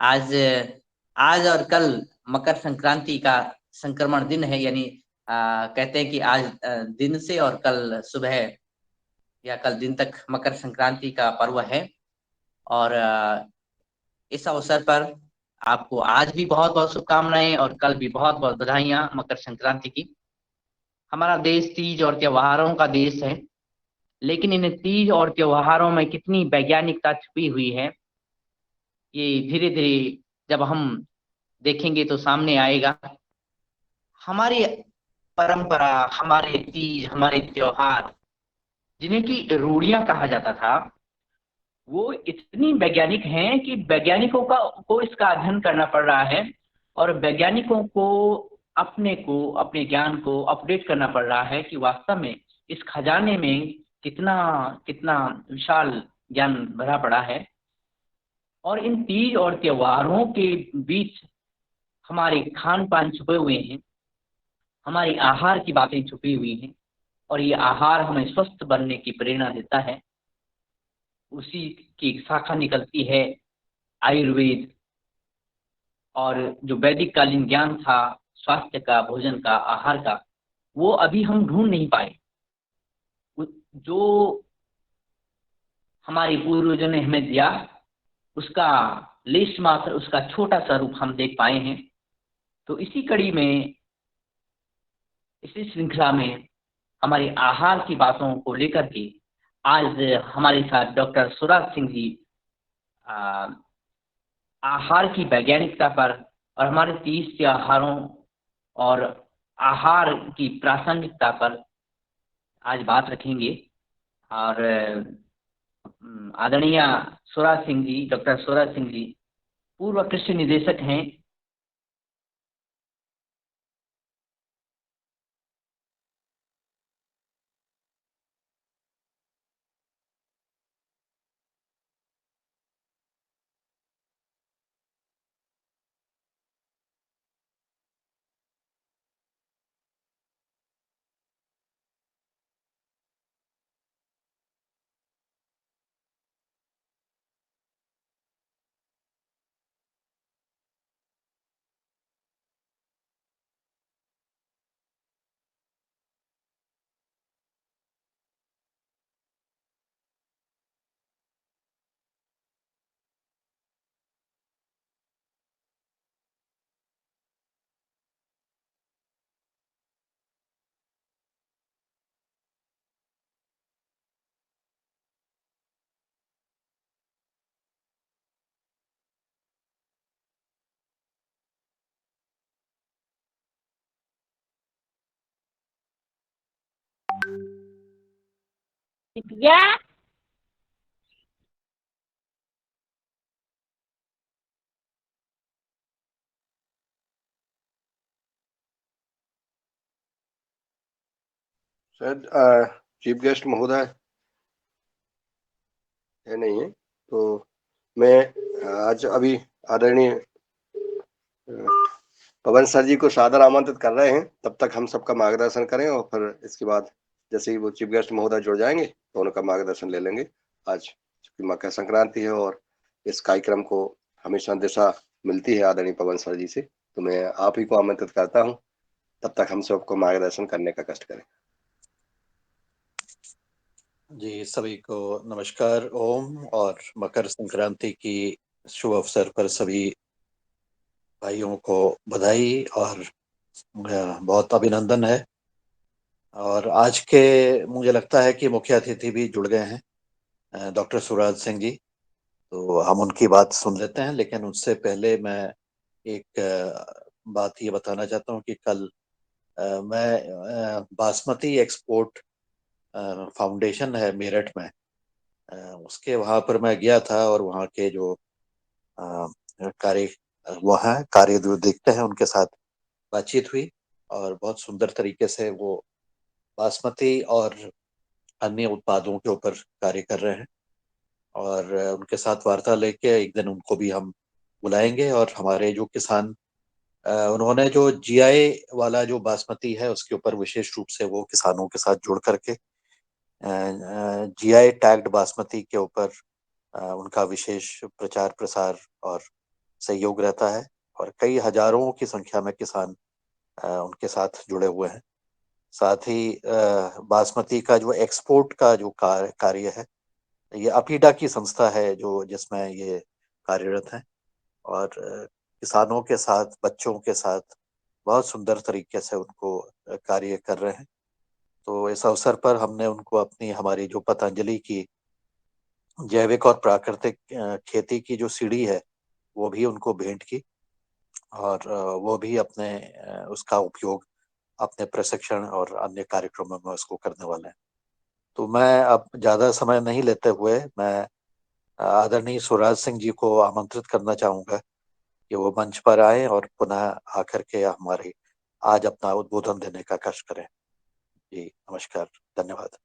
आज आज और कल मकर संक्रांति का संक्रमण दिन है, यानी कहते हैं कि आज दिन से और कल सुबह या कल दिन तक मकर संक्रांति का पर्व है। और इस अवसर पर आपको आज भी बहुत बहुत शुभकामनाएं और कल भी बहुत बहुत बधाइयां मकर संक्रांति की। हमारा देश तीज और त्योहारों का देश है, लेकिन इन तीज और त्योहारों में कितनी वैज्ञानिकता छुपी हुई है, ये धीरे धीरे जब हम देखेंगे तो सामने आएगा। हमारी परंपरा, हमारे तीज, हमारे त्योहार, जिन्हें की रूढ़ियां कहा जाता था, वो इतनी वैज्ञानिक हैं कि वैज्ञानिकों को इसका अध्ययन करना पड़ रहा है। और वैज्ञानिकों को अपने ज्ञान को अपडेट करना पड़ रहा है कि वास्तव में इस खजाने में कितना कितना विशाल ज्ञान भरा पड़ा है। और इन तीज और त्योहारों के बीच हमारे खान पान छुपे हुए हैं, हमारी आहार की बातें छुपी हुई हैं। और ये आहार हमें स्वस्थ बनने की प्रेरणा देता है। उसी की एक शाखा निकलती है आयुर्वेद। और जो वैदिक कालीन ज्ञान था स्वास्थ्य का, भोजन का, आहार का, वो अभी हम ढूंढ नहीं पाए। जो हमारे पूर्वजों ने हमें दिया, उसका लेश मात्र, उसका छोटा सा रूप हम देख पाए हैं। तो इसी कड़ी में, इसी श्रृंखला में हमारी आहार की बातों को लेकर के आज हमारे साथ डॉक्टर सुराज सिंह जी आ, आहार की वैज्ञानिकता पर और हमारे 30 त्योहारों और आहार की प्रासंगिकता पर आज बात रखेंगे। और आदरणीय स्वराज सिंह जी, डॉक्टर स्वराज सिंह जी पूर्व कृषि निदेशक हैं। दिव्या, शायद चीफ गेस्ट महोदय है नहीं है, तो मैं आज अभी आदरणीय पवन सर जी को सादर आमंत्रित कर रहे हैं। तब तक हम सबका मार्गदर्शन करें और फिर इसके बाद जैसे ही वो चीफ गेस्ट महोदय जुड़ जाएंगे तो उनका मार्गदर्शन ले लेंगे। आज चूंकि मकर संक्रांति है और इस कार्यक्रम को हमेशा दिशा मिलती है आदरणीय पवन सर जी से, तो मैं आप ही को आमंत्रित करता हूँ। तब तक हम सबको मार्गदर्शन करने का कष्ट करें। जी, सभी को नमस्कार, ओम। और मकर संक्रांति की शुभ अवसर पर सभी भाइयों को बधाई और बहुत अभिनंदन है। और आज के मुझे लगता है कि मुख्य अतिथि भी जुड़ गए हैं, डॉक्टर सुराज सिंह जी। तो हम उनकी बात सुन लेते हैं, लेकिन उससे पहले मैं एक बात ये बताना चाहता हूँ कि कल मैं बासमती एक्सपोर्ट फाउंडेशन है मेरठ में, उसके वहाँ पर मैं गया था। और वहाँ के जो कार्य वो हैं, कार्य जो देखते हैं, उनके साथ बातचीत हुई। और बहुत सुंदर तरीके से वो बासमती और अन्य उत्पादों के ऊपर कार्य कर रहे हैं। और उनके साथ वार्ता लेके एक दिन उनको भी हम बुलाएंगे। और हमारे जो किसान, उन्होंने जो जीआई वाला जो बासमती है उसके ऊपर विशेष रूप से वो किसानों के साथ जुड़ करके जीआई टैग्ड बासमती के ऊपर उनका विशेष प्रचार प्रसार और सहयोग रहता है और कई हजारों की संख्या में किसान उनके साथ जुड़े हुए हैं। साथ ही बासमती का जो एक्सपोर्ट का जो कार्य है, ये अपीडा की संस्था है जो जिसमें ये कार्यरत है और किसानों के साथ, बच्चों के साथ बहुत सुंदर तरीके से उनको कार्य कर रहे हैं। तो इस अवसर पर हमने उनको हमारी जो पतंजलि की जैविक और प्राकृतिक खेती की जो सीढ़ी है वो भी उनको भेंट की और वो भी उसका उपयोग अपने प्रशिक्षण और अन्य कार्यक्रमों में उसको करने वाले हैं। तो मैं अब ज्यादा समय नहीं लेते हुए मैं आदरणीय स्वराज सिंह जी को आमंत्रित करना चाहूंगा कि वो मंच पर आए और पुनः आकर के हमारे आज अपना उद्बोधन देने का कष्ट करें। जी नमस्कार, धन्यवाद।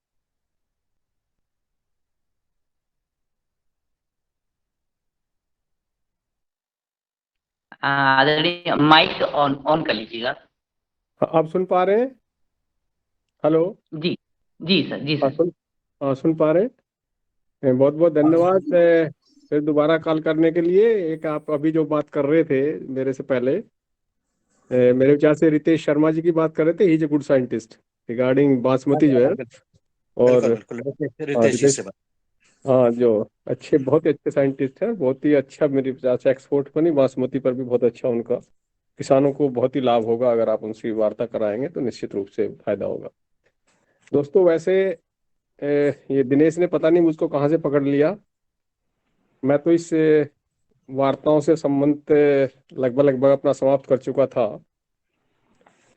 आदरणीय माइक ऑन कर लीजिएगा। आप सुन पा रहे हैं? हेलो। जी जी सर, जी हाँ, सर। सुन पा रहे हैं। बहुत बहुत धन्यवाद फिर दोबारा कॉल करने के लिए। एक आप अभी जो बात कर रहे थे मेरे से पहले, मेरे विचार से रितेश शर्मा जी की बात कर रहे थे। He is a good scientist regarding basmati जो है। और बिल्कुल बिल्कुल रितेश जी रितेश, से बात। हाँ, जो अच्छे, बहुत ही अच्छे साइंटिस्ट हैं, बहुत ही अच्छा मेरे विचार से एक्सपोर्ट पर नहीं, बासमती पर भी बहुत अच्छा उनका, किसानों को बहुत ही लाभ होगा। अगर आप उनसे वार्ता कराएंगे तो निश्चित रूप से फायदा होगा। दोस्तों, वैसे ये दिनेश ने पता नहीं मुझको कहाँ से पकड़ लिया। मैं तो इस वार्ताओं से संबंध लगभग लगभग अपना समाप्त कर चुका था,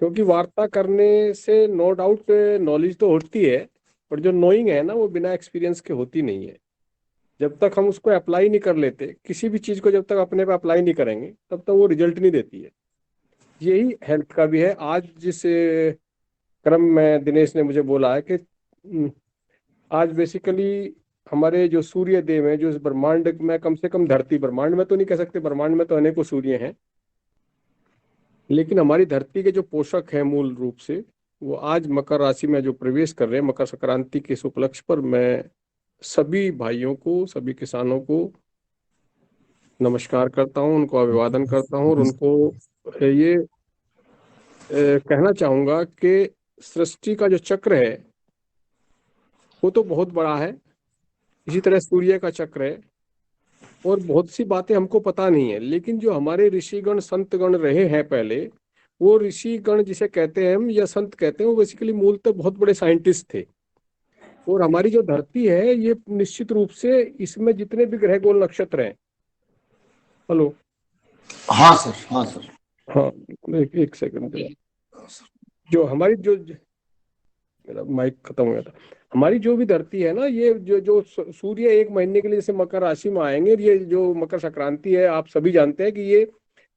क्योंकि वार्ता करने से नो डाउट नॉलेज तो होती है, पर जो नोइंग है ना, वो बिना एक्सपीरियंस के होती नहीं है। जब तक हम उसको अप्लाई नहीं कर लेते, किसी भी चीज़ को जब तक अपने पे अप्लाई नहीं करेंगे, तब तक वो रिजल्ट नहीं देती है। यही हेल्थ का भी है। आज जिस क्रम में दिनेश ने मुझे बोला है कि आज बेसिकली हमारे जो सूर्य देव हैं, जो इस ब्रह्मांड में, कम से कम धरती, ब्रह्मांड में तो नहीं कह सकते, ब्रह्मांड में तो अनेकों सूर्य हैं, लेकिन हमारी धरती के जो पोषक हैं मूल रूप से, वो आज मकर राशि में जो प्रवेश कर रहे हैं, मकर संक्रांति के इस उपलक्ष्य पर मैं सभी भाइयों को, सभी किसानों को नमस्कार करता हूं, उनको अभिवादन करता हूं और उनको ये कहना चाहूंगा कि सृष्टि का जो चक्र है वो तो बहुत बड़ा है, इसी तरह सूर्य का चक्र है, और बहुत सी बातें हमको पता नहीं है। लेकिन जो हमारे ऋषिगण संतगण रहे हैं पहले, वो ऋषिगण जिसे कहते हैं हम या संत कहते हैं, वो बेसिकली मूलतः बहुत बड़े साइंटिस्ट थे। और हमारी जो धरती है, ये निश्चित रूप से, इसमें जितने भी ग्रह गोल नक्षत्र हैं, हेलो, हाँ सर, हाँ सर, हाँ, एक सेकंड, जो हमारी जो, मेरा माइक खत्म हो गया था। हमारी जो भी धरती है ना, ये जो जो सूर्य एक महीने के लिए जैसे मकर राशि में आएंगे, ये जो मकर संक्रांति है, आप सभी जानते हैं कि ये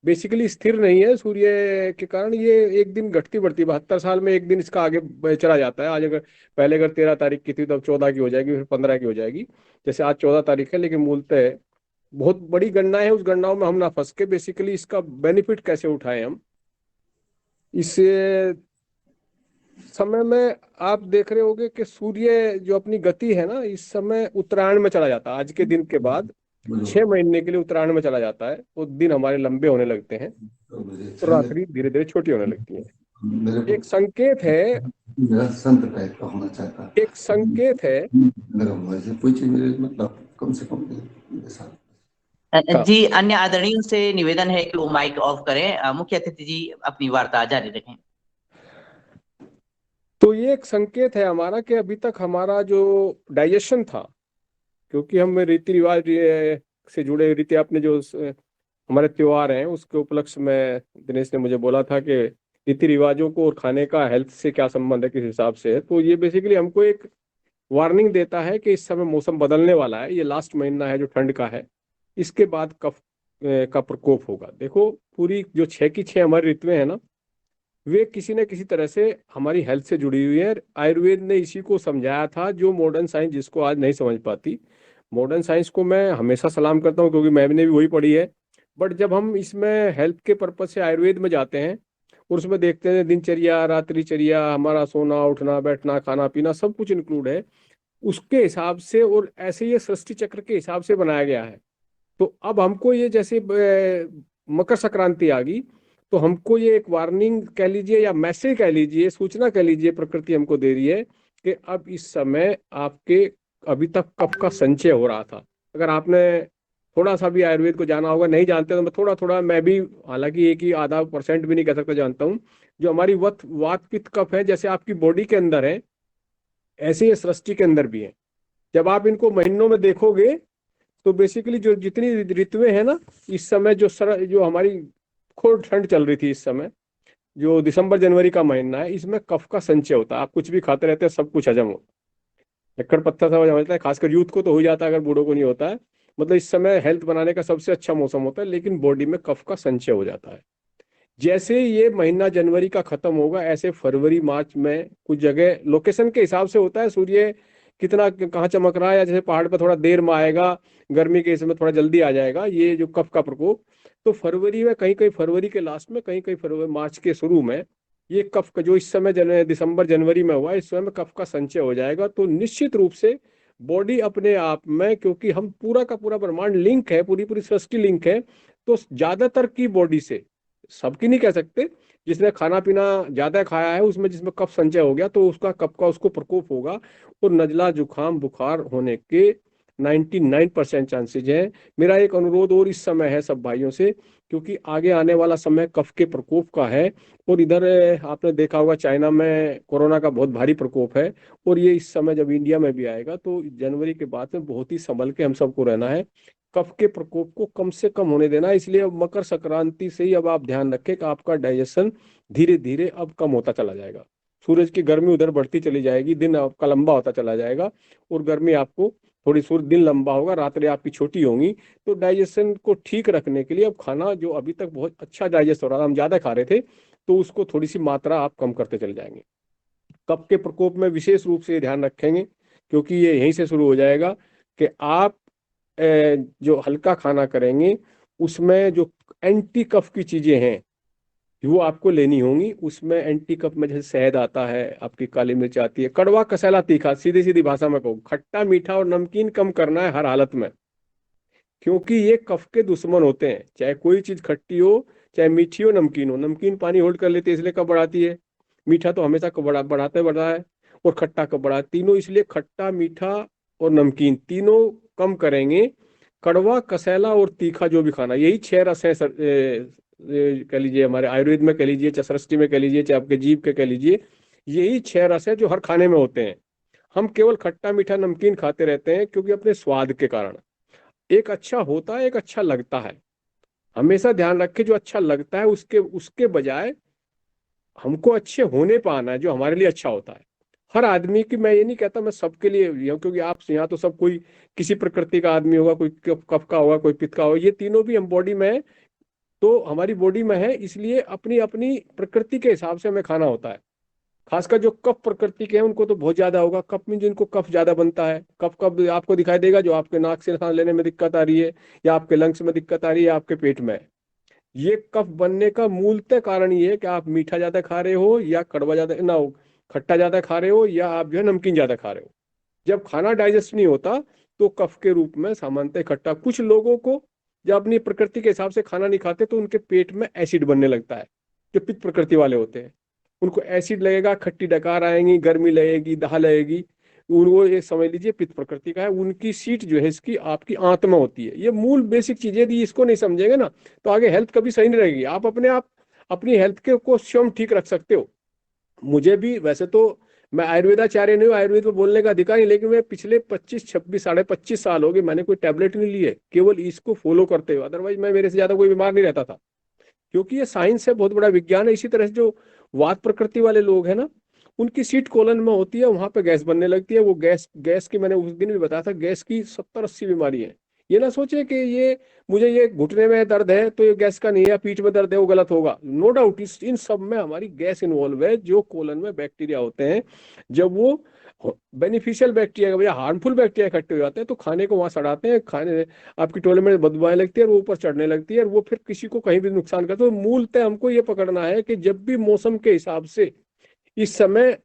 बेसिकली स्थिर नहीं है। सूर्य के कारण ये एक दिन घटती बढ़ती, 72 साल में एक दिन इसका आगे चला जाता है। आज अगर पहले अगर 13 तारीख की थी, तो अब 14 की हो जाएगी, फिर 15 की हो जाएगी। जैसे आज 14 तारीख है, लेकिन मूलतः बहुत बड़ी गणना है। उस गणनाओं में हम ना फंस के बेसिकली इसका बेनिफिट कैसे उठाएं हम। इस समय में आप देख रहे होंगे कि सूर्य जो अपनी गति है ना, इस समय उत्तरायण में चला जाता है। आज के दिन के बाद 6 महीने के लिए उत्तरायण में चला जाता है, तो दिन हमारे लंबे होने लगते हैं और रात्रि धीरे धीरे छोटी होने लगती है। एक संकेत है, मेरा संत टाइप का होना चाहता है। एक संकेत है। पूछिए मेरे, मतलब कम से कम मेरे साथ। जी, अन्य आदरणीयों से निवेदन है कि वो माइक ऑफ करें। मुख्य अतिथि जी अपनी वार्ता जारी रखें। तो ये एक संकेत है हमारा कि अभी तक हमारा जो डाइजेशन था, क्योंकि हम रीति रिवाज से जुड़े रीति, आपने जो हमारे त्योहार हैं उसके उपलक्ष्य में दिनेश ने मुझे बोला था कि रीति रिवाजों को और खाने का हेल्थ से क्या संबंध है, किस हिसाब से है। तो ये बेसिकली हमको एक वार्निंग देता है कि इस समय मौसम बदलने वाला है। ये लास्ट महीना है जो ठंड का है, इसके बाद कफ का प्रकोप होगा। देखो, पूरी जो 6 की 6 हमारी ऋतुएं हैं ना, वे किसी न किसी तरह से हमारी हेल्थ से जुड़ी हुई है। आयुर्वेद ने इसी को समझाया था, जो मॉडर्न साइंस जिसको आज नहीं समझ पाती। मॉडर्न साइंस को मैं हमेशा सलाम करता हूँ, क्योंकि मैंने भी वही पढ़ी है। बट जब हम इसमें हेल्थ के पर्पज से आयुर्वेद में जाते हैं और उसमें देखते हैं दिनचर्या, रात्रिचर्या, हमारा सोना उठना बैठना खाना पीना सब कुछ इंक्लूड है, उसके हिसाब से और ऐसे ये सृष्टि चक्र के हिसाब से बनाया गया है। तो अब हमको ये जैसे मकर संक्रांति आ गई, तो हमको ये एक वार्निंग कह लीजिए या मैसेज कह लीजिए, सूचना कह लीजिए, प्रकृति हमको दे रही है कि अब इस समय आपके अभी तक कफ का संचय हो रहा था। अगर आपने थोड़ा सा भी आयुर्वेद को जाना होगा, नहीं जानते तो मैं थोड़ा थोड़ा, मैं भी हालांकि एक ही आधा % भी नहीं कह सकता जानता हूँ। जो हमारी वात पित्त कफ है, जैसे आपकी बॉडी के अंदर है, ऐसे ये सृष्टि के अंदर भी है। जब आप इनको महीनों में देखोगे तो बेसिकली जो जितनी ऋतुएं हैं ना, इस समय जो हमारी खूब ठंड चल रही थी, इस समय जो दिसंबर जनवरी का महीना है, इसमें कफ का संचय होता है। आप कुछ भी खाते रहते हैं, सब कुछ हजम हो, लक्कड़ पत्ता सब हजम होता है। खासकर यूथ को तो हो जाता है, अगर बूढ़ों को नहीं होता है। मतलब इस समय हेल्थ बनाने का सबसे अच्छा मौसम होता है, लेकिन बॉडी में कफ का संचय हो जाता है। जैसे ये महीना जनवरी का खत्म होगा, ऐसे फरवरी मार्च में कुछ जगह लोकेशन के हिसाब से होता है, सूर्य कितना कहाँ चमक रहा है, या जैसे पहाड़ पर थोड़ा देर में आएगा, गर्मी के इसमें थोड़ा जल्दी आ जाएगा ये जो कफ का प्रकोप। तो फरवरी में कहीं कहीं, फरवरी के लास्ट में, कहीं कहीं फरवरी मार्च के शुरू में, ये कफ का जो इस समय दिसंबर जनवरी में हुआ, इस समय में कफ का संचय हो जाएगा। तो निश्चित रूप से बॉडी अपने आप में, क्योंकि हम पूरा का पूरा ब्रह्मांड लिंक है, पूरी पूरी सृष्टि लिंक है, तो ज्यादातर की बॉडी से, सबकी नहीं कह सकते, जिसने खाना पीना ज्यादा खाया है उसमें, जिसमें कफ संचय हो गया, तो उसका कफ का उसको प्रकोप होगा। और नजला जुकाम बुखार होने के 99% चांसेज है। मेरा एक अनुरोध और इस समय है सब भाइयों से, क्योंकि आगे आने वाला समय कफ के प्रकोप का है। और इधर आपने देखा होगा चाइना में कोरोना का बहुत भारी प्रकोप है, और ये इस समय जब इंडिया में भी आएगा, तो जनवरी के बाद में बहुत ही संभल के हम सबको रहना है, कफ के प्रकोप को कम से कम होने देना। इसलिए अब मकर संक्रांति से ही अब आप ध्यान रखें कि आपका डाइजेशन धीरे धीरे अब कम होता चला जाएगा। सूरज की गर्मी उधर बढ़ती चली जाएगी, दिन आपका लंबा होता चला जाएगा, और गर्मी आपको थोड़ी, सूर्य दिन लंबा होगा, रात्रि आपकी छोटी होंगी। तो डाइजेशन को ठीक रखने के लिए अब खाना जो अभी तक बहुत अच्छा डाइजेस्ट हो रहा था, हम ज्यादा खा रहे थे, तो उसको थोड़ी सी मात्रा आप कम करते चले जाएंगे। कफ के प्रकोप में विशेष रूप से ध्यान रखेंगे, क्योंकि ये यहीं से शुरू हो जाएगा कि आप जो हल्का खाना करेंगे, उसमें जो एंटी कफ की चीजें हैं वो आपको लेनी होंगी। उसमें एंटी कफ में जैसे शहद आता है, आपकी काली मिर्च आती है, कड़वा कसैला तीखा, सीधी सीधी भाषा में कहूँ, खट्टा मीठा और नमकीन कम करना है हर हालत में, क्योंकि ये कफ के दुश्मन होते हैं। चाहे कोई चीज खट्टी हो, चाहे मीठी हो, नमकीन हो। नमकीन पानी होल्ड कर लेती है, इसलिए कब बढ़ाती है। मीठा तो हमेशा कब बढ़ा है, और खट्टा कब बढ़ा है, तीनों। इसलिए खट्टा मीठा और नमकीन तीनों कम करेंगे। कड़वा कसैला और तीखा जो भी खाना, यही 6 रस है कह लीजिए, हमारे आयुर्वेद में कह लीजिए, चाहे सृष्टि में कह लीजिए, चाहे आपके जीभ के कह लीजिए, यही 6 रस है जो हर खाने में होते हैं। हम केवल खट्टा मीठा नमकीन खाते रहते हैं, क्योंकि अपने स्वाद के कारण। एक अच्छा होता है, एक अच्छा लगता है। हमेशा ध्यान रखें, जो अच्छा लगता है उसके उसके बजाय हमको अच्छे होने पाना है जो हमारे लिए अच्छा होता है। हर आदमी की, मैं ये नहीं कहता मैं सबके लिए क्योंकि आप यहाँ तो सब कोई किसी प्रकृति का आदमी होगा, कोई कफ का होगा, कोई पित्त का होगा, ये तीनों भी हम बॉडी में है, तो हमारी बॉडी में है, इसलिए अपनी अपनी प्रकृति के हिसाब से हमें खाना होता है। खासकर जो कफ प्रकृति के हैं उनको तो बहुत ज्यादा होगा। कफ में जिनको कफ ज्यादा बनता है, कफ कब आपको दिखाई देगा, जो आपके नाक से सांस लेने में दिक्कत आ रही है, या आपके लंग्स में दिक्कत आ रही है, या आपके पेट में है। ये कफ बनने का मूलतः कारण ये है कि आप मीठा ज्यादा खा रहे हो, या कड़वा ज्यादा ना हो, खट्टा ज्यादा खा रहे हो, या आप जो है नमकीन ज्यादा खा रहे हो। जब खाना डाइजेस्ट नहीं होता, तो कफ के रूप में सामान्यतः इकट्ठा, कुछ लोगों को जब अपनी प्रकृति के हिसाब से खाना नहीं खाते, तो उनके पेट में एसिड बनने लगता है। जो पित्त प्रकृति वाले होते हैं उनको एसिड लगेगा, खट्टी डकार आएंगी, गर्मी लगेगी, दाह लगेगी। वो ये समझ लीजिए पित्त प्रकृति का है। उनकी सीट जो है इसकी आपकी आंत में होती है। ये मूल बेसिक चीजें यदि इसको नहीं समझेंगे ना, तो आगे हेल्थ कभी सही नहीं रहेगी। आप अपनी हेल्थ के को स्वयं ठीक रख सकते हो। मुझे भी वैसे तो, मैं आयुर्वेदाचार्य नहीं हूँ, आयुर्वेद में बोलने का अधिकार नहीं, लेकिन मैं पिछले 25-26 साढ़े 25 साल हो गए, मैंने कोई टैबलेट नहीं ली है, केवल इसको फॉलो करते हुए। अदरवाइज मैं, मेरे से ज्यादा कोई बीमार नहीं रहता था, क्योंकि ये साइंस है, बहुत बड़ा विज्ञान है। इसी तरह से जो वात प्रकृति वाले लोग हैं ना, उनकी सीट कोलन में होती है, वहां पे गैस बनने लगती है। वो गैस गैस की, मैंने उस दिन भी बताया था, गैस की 70-80 बीमारी है। ये ना सोचे कि ये मुझे ये घुटने में दर्द है तो ये गैस का नहीं है, या पीठ में दर्द है वो गलत होगा। नो डाउट इन सब में हमारी गैस इन्वॉल्व है। जो कोलन में बैक्टीरिया होते हैं, जब वो बेनिफिशियल बैक्टीरिया या हार्मफुल बैक्टीरिया इकट्ठे हो जाते हैं, तो खाने को वहां सड़ाते हैं, खाने आपकी टोले में बदबुआएं लगती है, और वो ऊपर चढ़ने लगती है, और वो फिर किसी को कहीं भी नुकसान करता है। तो मूलतः हमको ये पकड़ना है कि जब भी मौसम के हिसाब से, इस समय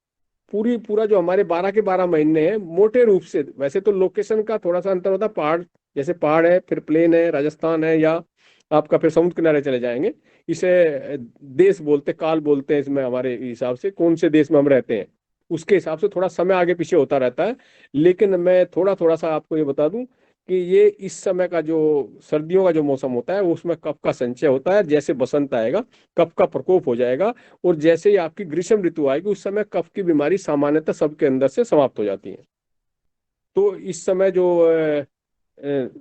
पूरा जो हमारे 12 के 12 महीने हैं, मोटे रूप से, वैसे तो लोकेशन का थोड़ा सा अंतर होता है, पहाड़ जैसे पहाड़ है, फिर प्लेन है, राजस्थान है, या आपका फिर समुद्र किनारे चले जाएंगे। इसे देश बोलते, काल बोलते हैं इसमें, हमारे हिसाब से कौन से देश में हम रहते हैं उसके हिसाब से थोड़ा समय आगे पीछे होता रहता है। लेकिन मैं थोड़ा थोड़ा सा आपको ये बता दूं कि ये इस समय का जो सर्दियों का जो मौसम होता है उसमें कफ का संचय होता है। जैसे बसंत आएगा कफ का प्रकोप हो जाएगा, और जैसे ही आपकी ग्रीष्म ऋतु आएगी उस समय कफ की बीमारी सामान्यतः सबके अंदर से समाप्त हो जाती है। तो इस समय जो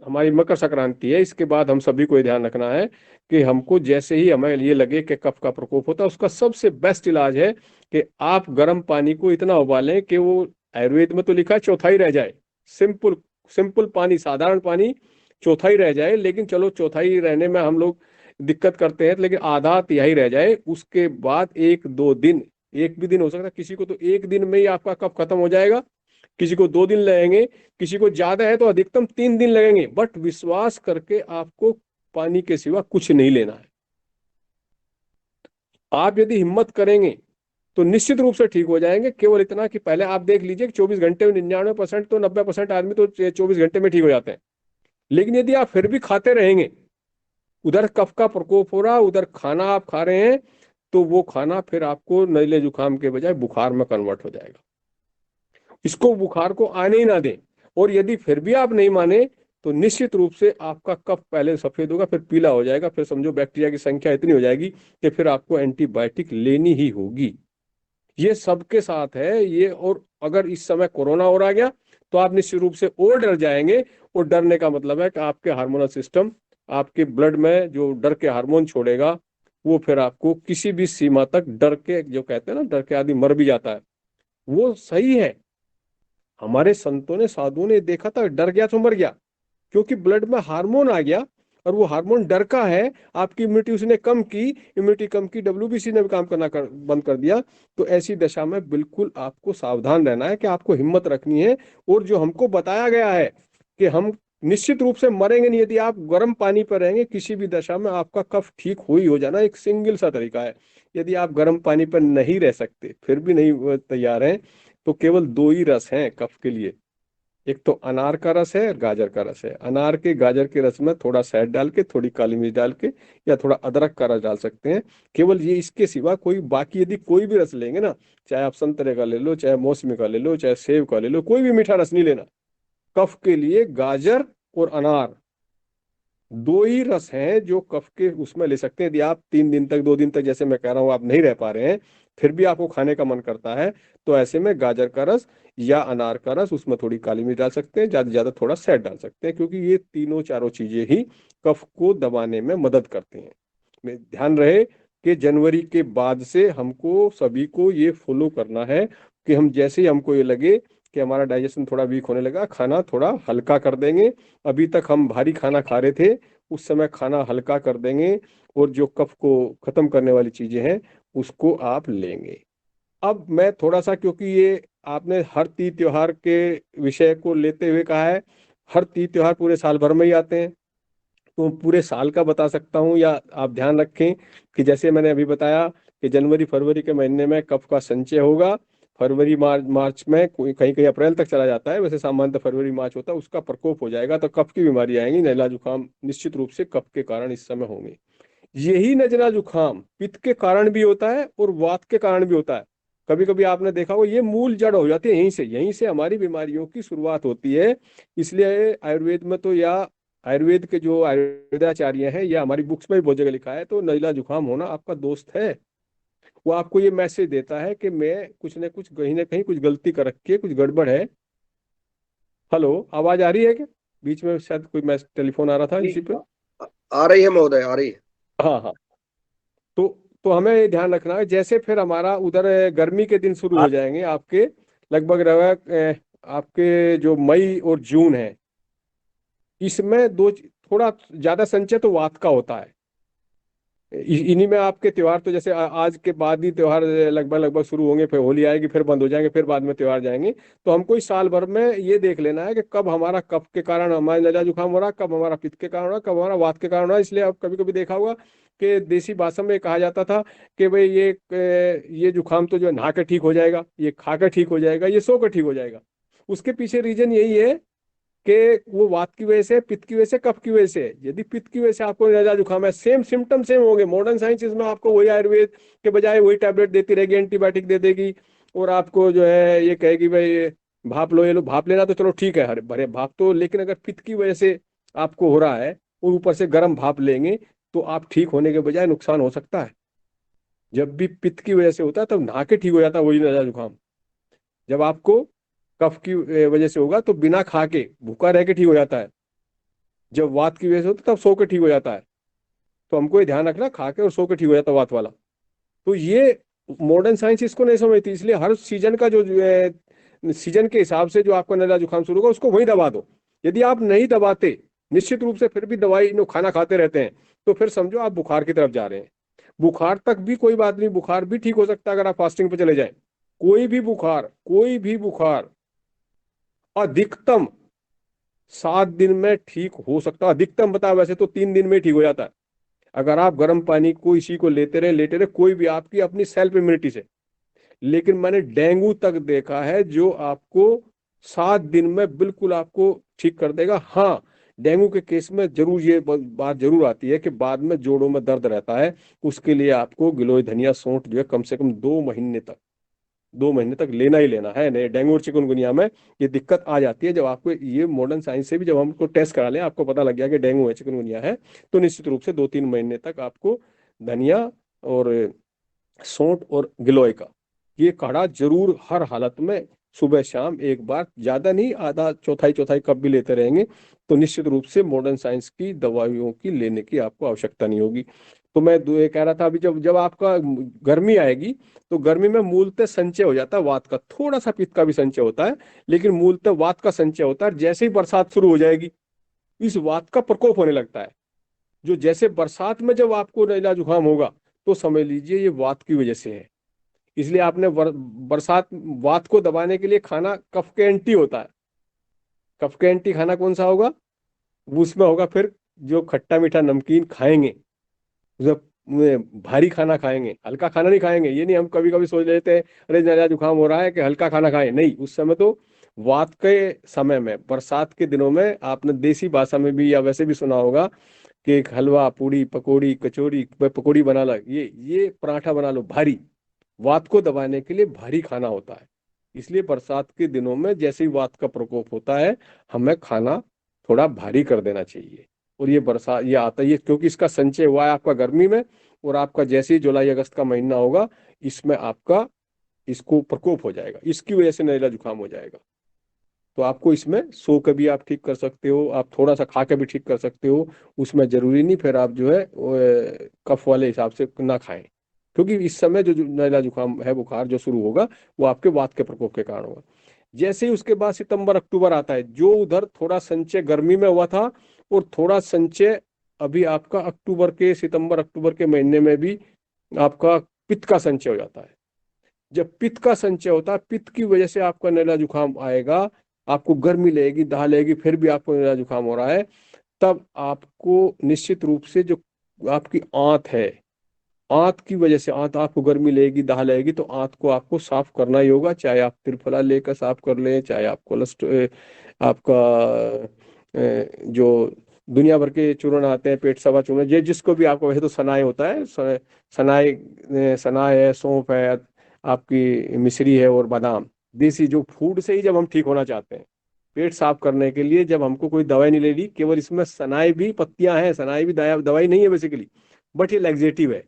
हमारी मकर संक्रांति है, इसके बाद हम सभी को ये ध्यान रखना है कि हमको जैसे ही हमें ये लगे कि कफ का प्रकोप होता है, उसका सबसे बेस्ट इलाज है कि आप गर्म पानी को इतना उबालें कि वो, आयुर्वेद में तो लिखा है चौथाई रह जाए। सिंपल सिंपल पानी, साधारण पानी चौथाई रह जाए, लेकिन चलो चौथाई रहने में हम लोग दिक्कत करते हैं, लेकिन आधा तिहाई रह जाए। उसके बाद 1-2 दिन, एक भी दिन हो सकता है, किसी को तो एक दिन में ही आपका कफ खत्म हो जाएगा, किसी को 2 दिन लगेंगे, किसी को ज्यादा है तो अधिकतम 3 दिन लगेंगे। बट विश्वास करके आपको पानी के सिवा कुछ नहीं लेना है। आप यदि हिम्मत करेंगे तो निश्चित रूप से ठीक हो जाएंगे। केवल इतना कि पहले आप देख लीजिए कि 24 घंटे में 99% तो 90% आदमी तो 24 घंटे में ठीक हो जाते हैं। लेकिन यदि आप फिर भी खाते रहेंगे, उधर कफ का प्रकोप हो रहा, उधर खाना आप खा रहे हैं, तो वो खाना फिर आपको नजले जुकाम के बजाय बुखार में कन्वर्ट हो जाएगा। इसको, बुखार को आने ही ना दें। और यदि फिर भी आप नहीं माने तो निश्चित रूप से आपका कफ पहले सफेद होगा, फिर पीला हो जाएगा, फिर समझो बैक्टीरिया की संख्या इतनी हो जाएगी कि फिर आपको एंटीबायोटिक लेनी ही होगी। ये सबके साथ है ये। और अगर इस समय कोरोना और आ गया तो आप निश्चित रूप से और डर जाएंगे। और डरने का मतलब है कि आपके हार्मोनल सिस्टम, आपके ब्लड में जो डर के हार्मोन छोड़ेगा, वो फिर आपको किसी भी सीमा तक डर के, जो कहते हैं ना, डर के आदमी मर भी जाता है, वो सही है। हमारे संतों ने, साधुओं ने देखा था, डर गया तो मर गया, क्योंकि ब्लड में हार्मोन आ गया, और वो हार्मोन डर का है। आपकी इम्यूनिटी उसने कम की, इम्यूनिटी कम की, डब्ल्यूबीसी ने भी काम करना बंद कर दिया। तो ऐसी दशा में बिल्कुल आपको सावधान रहना है कि आपको हिम्मत रखनी है। और जो हमको बताया गया है कि हम निश्चित रूप से मरेंगे नहीं यदि आप गर्म पानी पर रहेंगे, किसी भी दशा में आपका कफ ठीक हो ही हो जाना, एक सिंगल सा तरीका है। यदि आप गर्म पानी पर नहीं रह सकते, फिर भी नहीं तैयार हैं, तो केवल 2 ही रस हैं कफ के लिए। एक तो अनार का रस है और गाजर का रस है। अनार के, गाजर के रस में थोड़ा शहद डाल के, थोड़ी काली मिर्च डाल के, या थोड़ा अदरक का रस डाल सकते हैं। केवल ये, इसके सिवा कोई बाकी यदि कोई भी रस लेंगे ना, चाहे आप संतरे का ले लो, चाहे मौसमी का ले लो, चाहे सेब का ले लो, कोई भी मीठा रस नहीं लेना। कफ के लिए गाजर और अनार 2 ही रस हैं जो कफ के उसमें ले सकते हैं। यदि आप 3 दिन तक, 2 दिन तक, जैसे मैं कह रहा हूँ, आप नहीं रह पा रहे हैं, फिर भी आपको खाने का मन करता है, तो ऐसे में गाजर का रस या अनार का रस, उसमें थोड़ी काली मिर्च डाल सकते हैं, ज्यादा से ज्यादा थोड़ा शहद डाल सकते हैं, क्योंकि ये तीनों चारों चीजें ही कफ को दबाने में मदद करते हैं। ध्यान रहे कि जनवरी के बाद से हमको सभी को ये फॉलो करना है कि हम जैसे ही हमको ये लगे कि हमारा डाइजेशन थोड़ा वीक होने लगा, खाना थोड़ा हल्का कर देंगे। अभी तक हम भारी खाना खा रहे थे, उस समय खाना हल्का कर देंगे, और जो कफ को खत्म करने वाली चीजें हैं उसको आप लेंगे। अब मैं थोड़ा सा, क्योंकि ये आपने हर तीज त्योहार के विषय को लेते हुए कहा है, हर तीज त्योहार पूरे साल भर में ही आते हैं, तो पूरे साल का बता सकता हूँ। या आप ध्यान रखें कि जैसे मैंने अभी बताया कि जनवरी फरवरी के महीने में कफ का संचय होगा, फरवरी मार्च में, कोई कहीं कहीं अप्रैल तक चला जाता है, वैसे सामान्यतः फरवरी मार्च होता है, उसका प्रकोप हो जाएगा, तो कफ की बीमारी आएंगी। नजला जुकाम निश्चित रूप से कफ के कारण इस समय होंगे। यही नजला जुकाम पित्त के कारण भी होता है और वात के कारण भी होता है। कभी कभी आपने देखा हो, ये मूल जड़ हो जाती है, यहीं से हमारी बीमारियों की शुरुआत होती है। इसलिए आयुर्वेद में तो, या आयुर्वेद के जो आयुर्वेदाचार्य हैं, या हमारी बुक्स में भी बहुत जगह लिखा है, तो नजला जुकाम होना आपका दोस्त है। वो आपको ये मैसेज देता है कि मैं कुछ ना कहीं कुछ गलती कर रखी है, कुछ गड़बड़ है। हेलो, आवाज आ रही है क्या? बीच में शायद कोई मैसेज, टेलीफोन आ रहा था इसी पे। आ रही है महोदय, आ रही है। हाँ हाँ। तो तो हमें ये ध्यान रखना है, जैसे फिर हमारा उधर गर्मी के दिन शुरू हो जाएंगे आपके, लगभग आपके जो मई और जून है, इसमें थोड़ा ज्यादा संचय तो वात का होता है। इन्हीं में आपके त्योहार, तो जैसे आज के बाद ही त्योहार लगभग लगभग शुरू होंगे, फिर होली आएगी, फिर बंद हो जाएंगे, फिर बाद में त्योहार जाएंगे। तो हमको इस साल भर में ये देख लेना है कि कब हमारा कफ के कारण हमारा नजा जुकाम हो रहा, कब हमारा पित्त के कारण हो रहा, कब हमारा वात के कारण हो रहा। इसलिए अब कभी कभी देखा होगा कि देसी भाषा में कहा जाता था कि भाई ये जुकाम तो जो है नहा के ठीक हो जाएगा, ये खा कर ठीक हो जाएगा, ये सो कर ठीक हो जाएगा। उसके पीछे रीजन यही है कि वो वात की वजह से, पित्त की वजह से, कफ की वजह से। यदि पित्त की वजह से आपको नज़ला जुकाम है, सेम सिम्टम सेम होंगे। मॉडर्न साइंस इसमें आपको वही आयुर्वेद के बजाय वही टैबलेट देती रहेगी, एंटीबायोटिक दे देगी, और आपको जो है ये कहेगी भाई भाप लो, ये लो। भाप लेना तो चलो ठीक है, हरे भरे भाप तो, लेकिन अगर पित्त की वजह से आपको हो रहा है और ऊपर से गर्म भाप लेंगे तो आप ठीक होने के बजाय नुकसान हो सकता है। जब भी पित्त की वजह से होता है तब नहा के ठीक हो जाता है वही नज़ला जुकाम। जब आपको कफ की वजह से होगा तो बिना खा के भूखा रह के ठीक हो जाता है। जब वात की वजह से होता है तब सो के ठीक हो जाता है। तो हमको ये ध्यान रखना, खा के और सो के ठीक हो जाता है वात वाला। तो ये मॉडर्न साइंस इसको नहीं समझती, इसलिए हर सीजन का जो सीजन के हिसाब से जो आपका नज़ला जुकाम शुरू होगा उसको वही दबा दो। यदि आप नहीं दबाते, निश्चित रूप से फिर भी दवाई खाना खाते रहते हैं, तो फिर समझो आप बुखार की तरफ जा रहे हैं। बुखार तक भी कोई बात नहीं, बुखार भी ठीक हो सकता है अगर आप फास्टिंग पे चले जाएं। कोई भी बुखार अधिकतम 7 दिन में ठीक हो सकता है। अधिकतम बता, वैसे तो 3 दिन में ठीक हो जाता है अगर आप गर्म पानी को इसी को लेते रहे कोई भी, आपकी अपनी सेल्फ इम्यूनिटी से। लेकिन मैंने डेंगू तक देखा है जो आपको 7 दिन में बिल्कुल आपको ठीक कर देगा। हाँ, डेंगू के केस में जरूर ये बात जरूर आती है कि बाद में जोड़ों में दर्द रहता है। उसके लिए आपको गिलोय धनिया सौंठ जो है कम से कम 2 महीने तक लेना ही लेना है। नहीं, डेंगू और चिकनगुनिया में ये दिक्कत आ जाती है। जब आपको ये मॉडर्न साइंस से भी जब हमको टेस्ट करा लें, आपको पता लग गया कि डेंगू है, चिकनगुनिया है, तो निश्चित रूप से 2-3 महीने तक आपको धनिया और सौंठ और गिलोय का ये काढ़ा जरूर हर हालत में सुबह शाम एक बार, ज्यादा नहीं, आधा चौथाई चौथाई कप भी लेते रहेंगे तो निश्चित रूप से मॉडर्न साइंस की दवाइयों की लेने की आपको आवश्यकता नहीं होगी। तो मैं ये कह रहा था अभी, जब जब आपका गर्मी आएगी तो गर्मी में मूलतः संचय हो जाता है वात का, थोड़ा सा पित्त का भी संचय होता है, लेकिन मूलतः वात का संचय होता है। जैसे ही बरसात शुरू हो जाएगी इस वात का प्रकोप होने लगता है। जो जैसे बरसात में जब आपको नज़ला जुकाम होगा तो समझ लीजिए ये वात की वजह से है। इसलिए आपने बरसात वात को दबाने के लिए खाना कफ के एंटी होता है। कफ के एंटी खाना कौन सा होगा? उसमें होगा फिर जो खट्टा मीठा नमकीन खाएंगे, जब भारी खाना खाएंगे, हल्का खाना नहीं खाएंगे। ये नहीं हम कभी कभी सोच लेते हैं अरे नज़ला जुकाम हो रहा है कि हल्का खाना खाएं, नहीं। उस समय तो वात के समय में, बरसात के दिनों में, आपने देसी भाषा में भी या वैसे भी सुना होगा कि एक हलवा, पूड़ी, पकौड़ी, कचौड़ी, पकौड़ी बना लो, ये पराठा बना लो, भारी वात को दबाने के लिए भारी खाना होता है। इसलिए बरसात के दिनों में जैसे ही वात का प्रकोप होता है हमें खाना थोड़ा भारी कर देना चाहिए। और ये बरसात ये आता है क्योंकि इसका संचय हुआ है आपका गर्मी में, और आपका जैसे ही जुलाई अगस्त का महीना होगा इसमें आपका इसको प्रकोप हो जाएगा, इसकी वजह से नज़ला जुकाम हो जाएगा। तो आपको इसमें सो के भी आप ठीक कर सकते हो, आप थोड़ा सा खा के भी ठीक कर सकते हो। उसमें जरूरी नहीं फिर आप जो है कफ वाले हिसाब से ना खाएं, क्योंकि इस समय जो नज़ला जुकाम है, बुखार जो शुरू होगा वो आपके वात के प्रकोप के कारण होगा। जैसे ही उसके बाद सितंबर अक्टूबर आता है, जो उधर थोड़ा संचय गर्मी में हुआ था और थोड़ा संचय अभी आपका सितंबर अक्टूबर के महीने में भी आपका पित्त का संचय हो जाता है। जब पित्त का संचय होता है, पित्त की वजह से आपका नज़ला जुकाम आएगा, आपको गर्मी लगेगी, दाह लगेगी, फिर भी आपको नज़ला जुकाम हो रहा है, तब आपको निश्चित रूप से जो आपकी आंत है, आंत की वजह से, आंत आपको गर्मी लगेगी, दाह लगेगी, तो आंत को आपको साफ करना ही होगा। चाहे आप त्रिफला लेकर साफ कर लें, चाहे आप आपका जो दुनिया भर के चूर्ण आते हैं, पेट सवा चूर्ण, ये जिसको भी आपको, वैसे तो सनाई होता है, सनाई है, सौंफ है, आपकी मिश्री है और बादाम, देसी जो फूड से ही जब हम ठीक होना चाहते हैं, पेट साफ करने के लिए जब हमको कोई दवाई नहीं लेनी, केवल इसमें सनाई भी पत्तियां हैं, सनाई भी दवाई नहीं है बेसिकली, बट ये लैक्सेटिव है।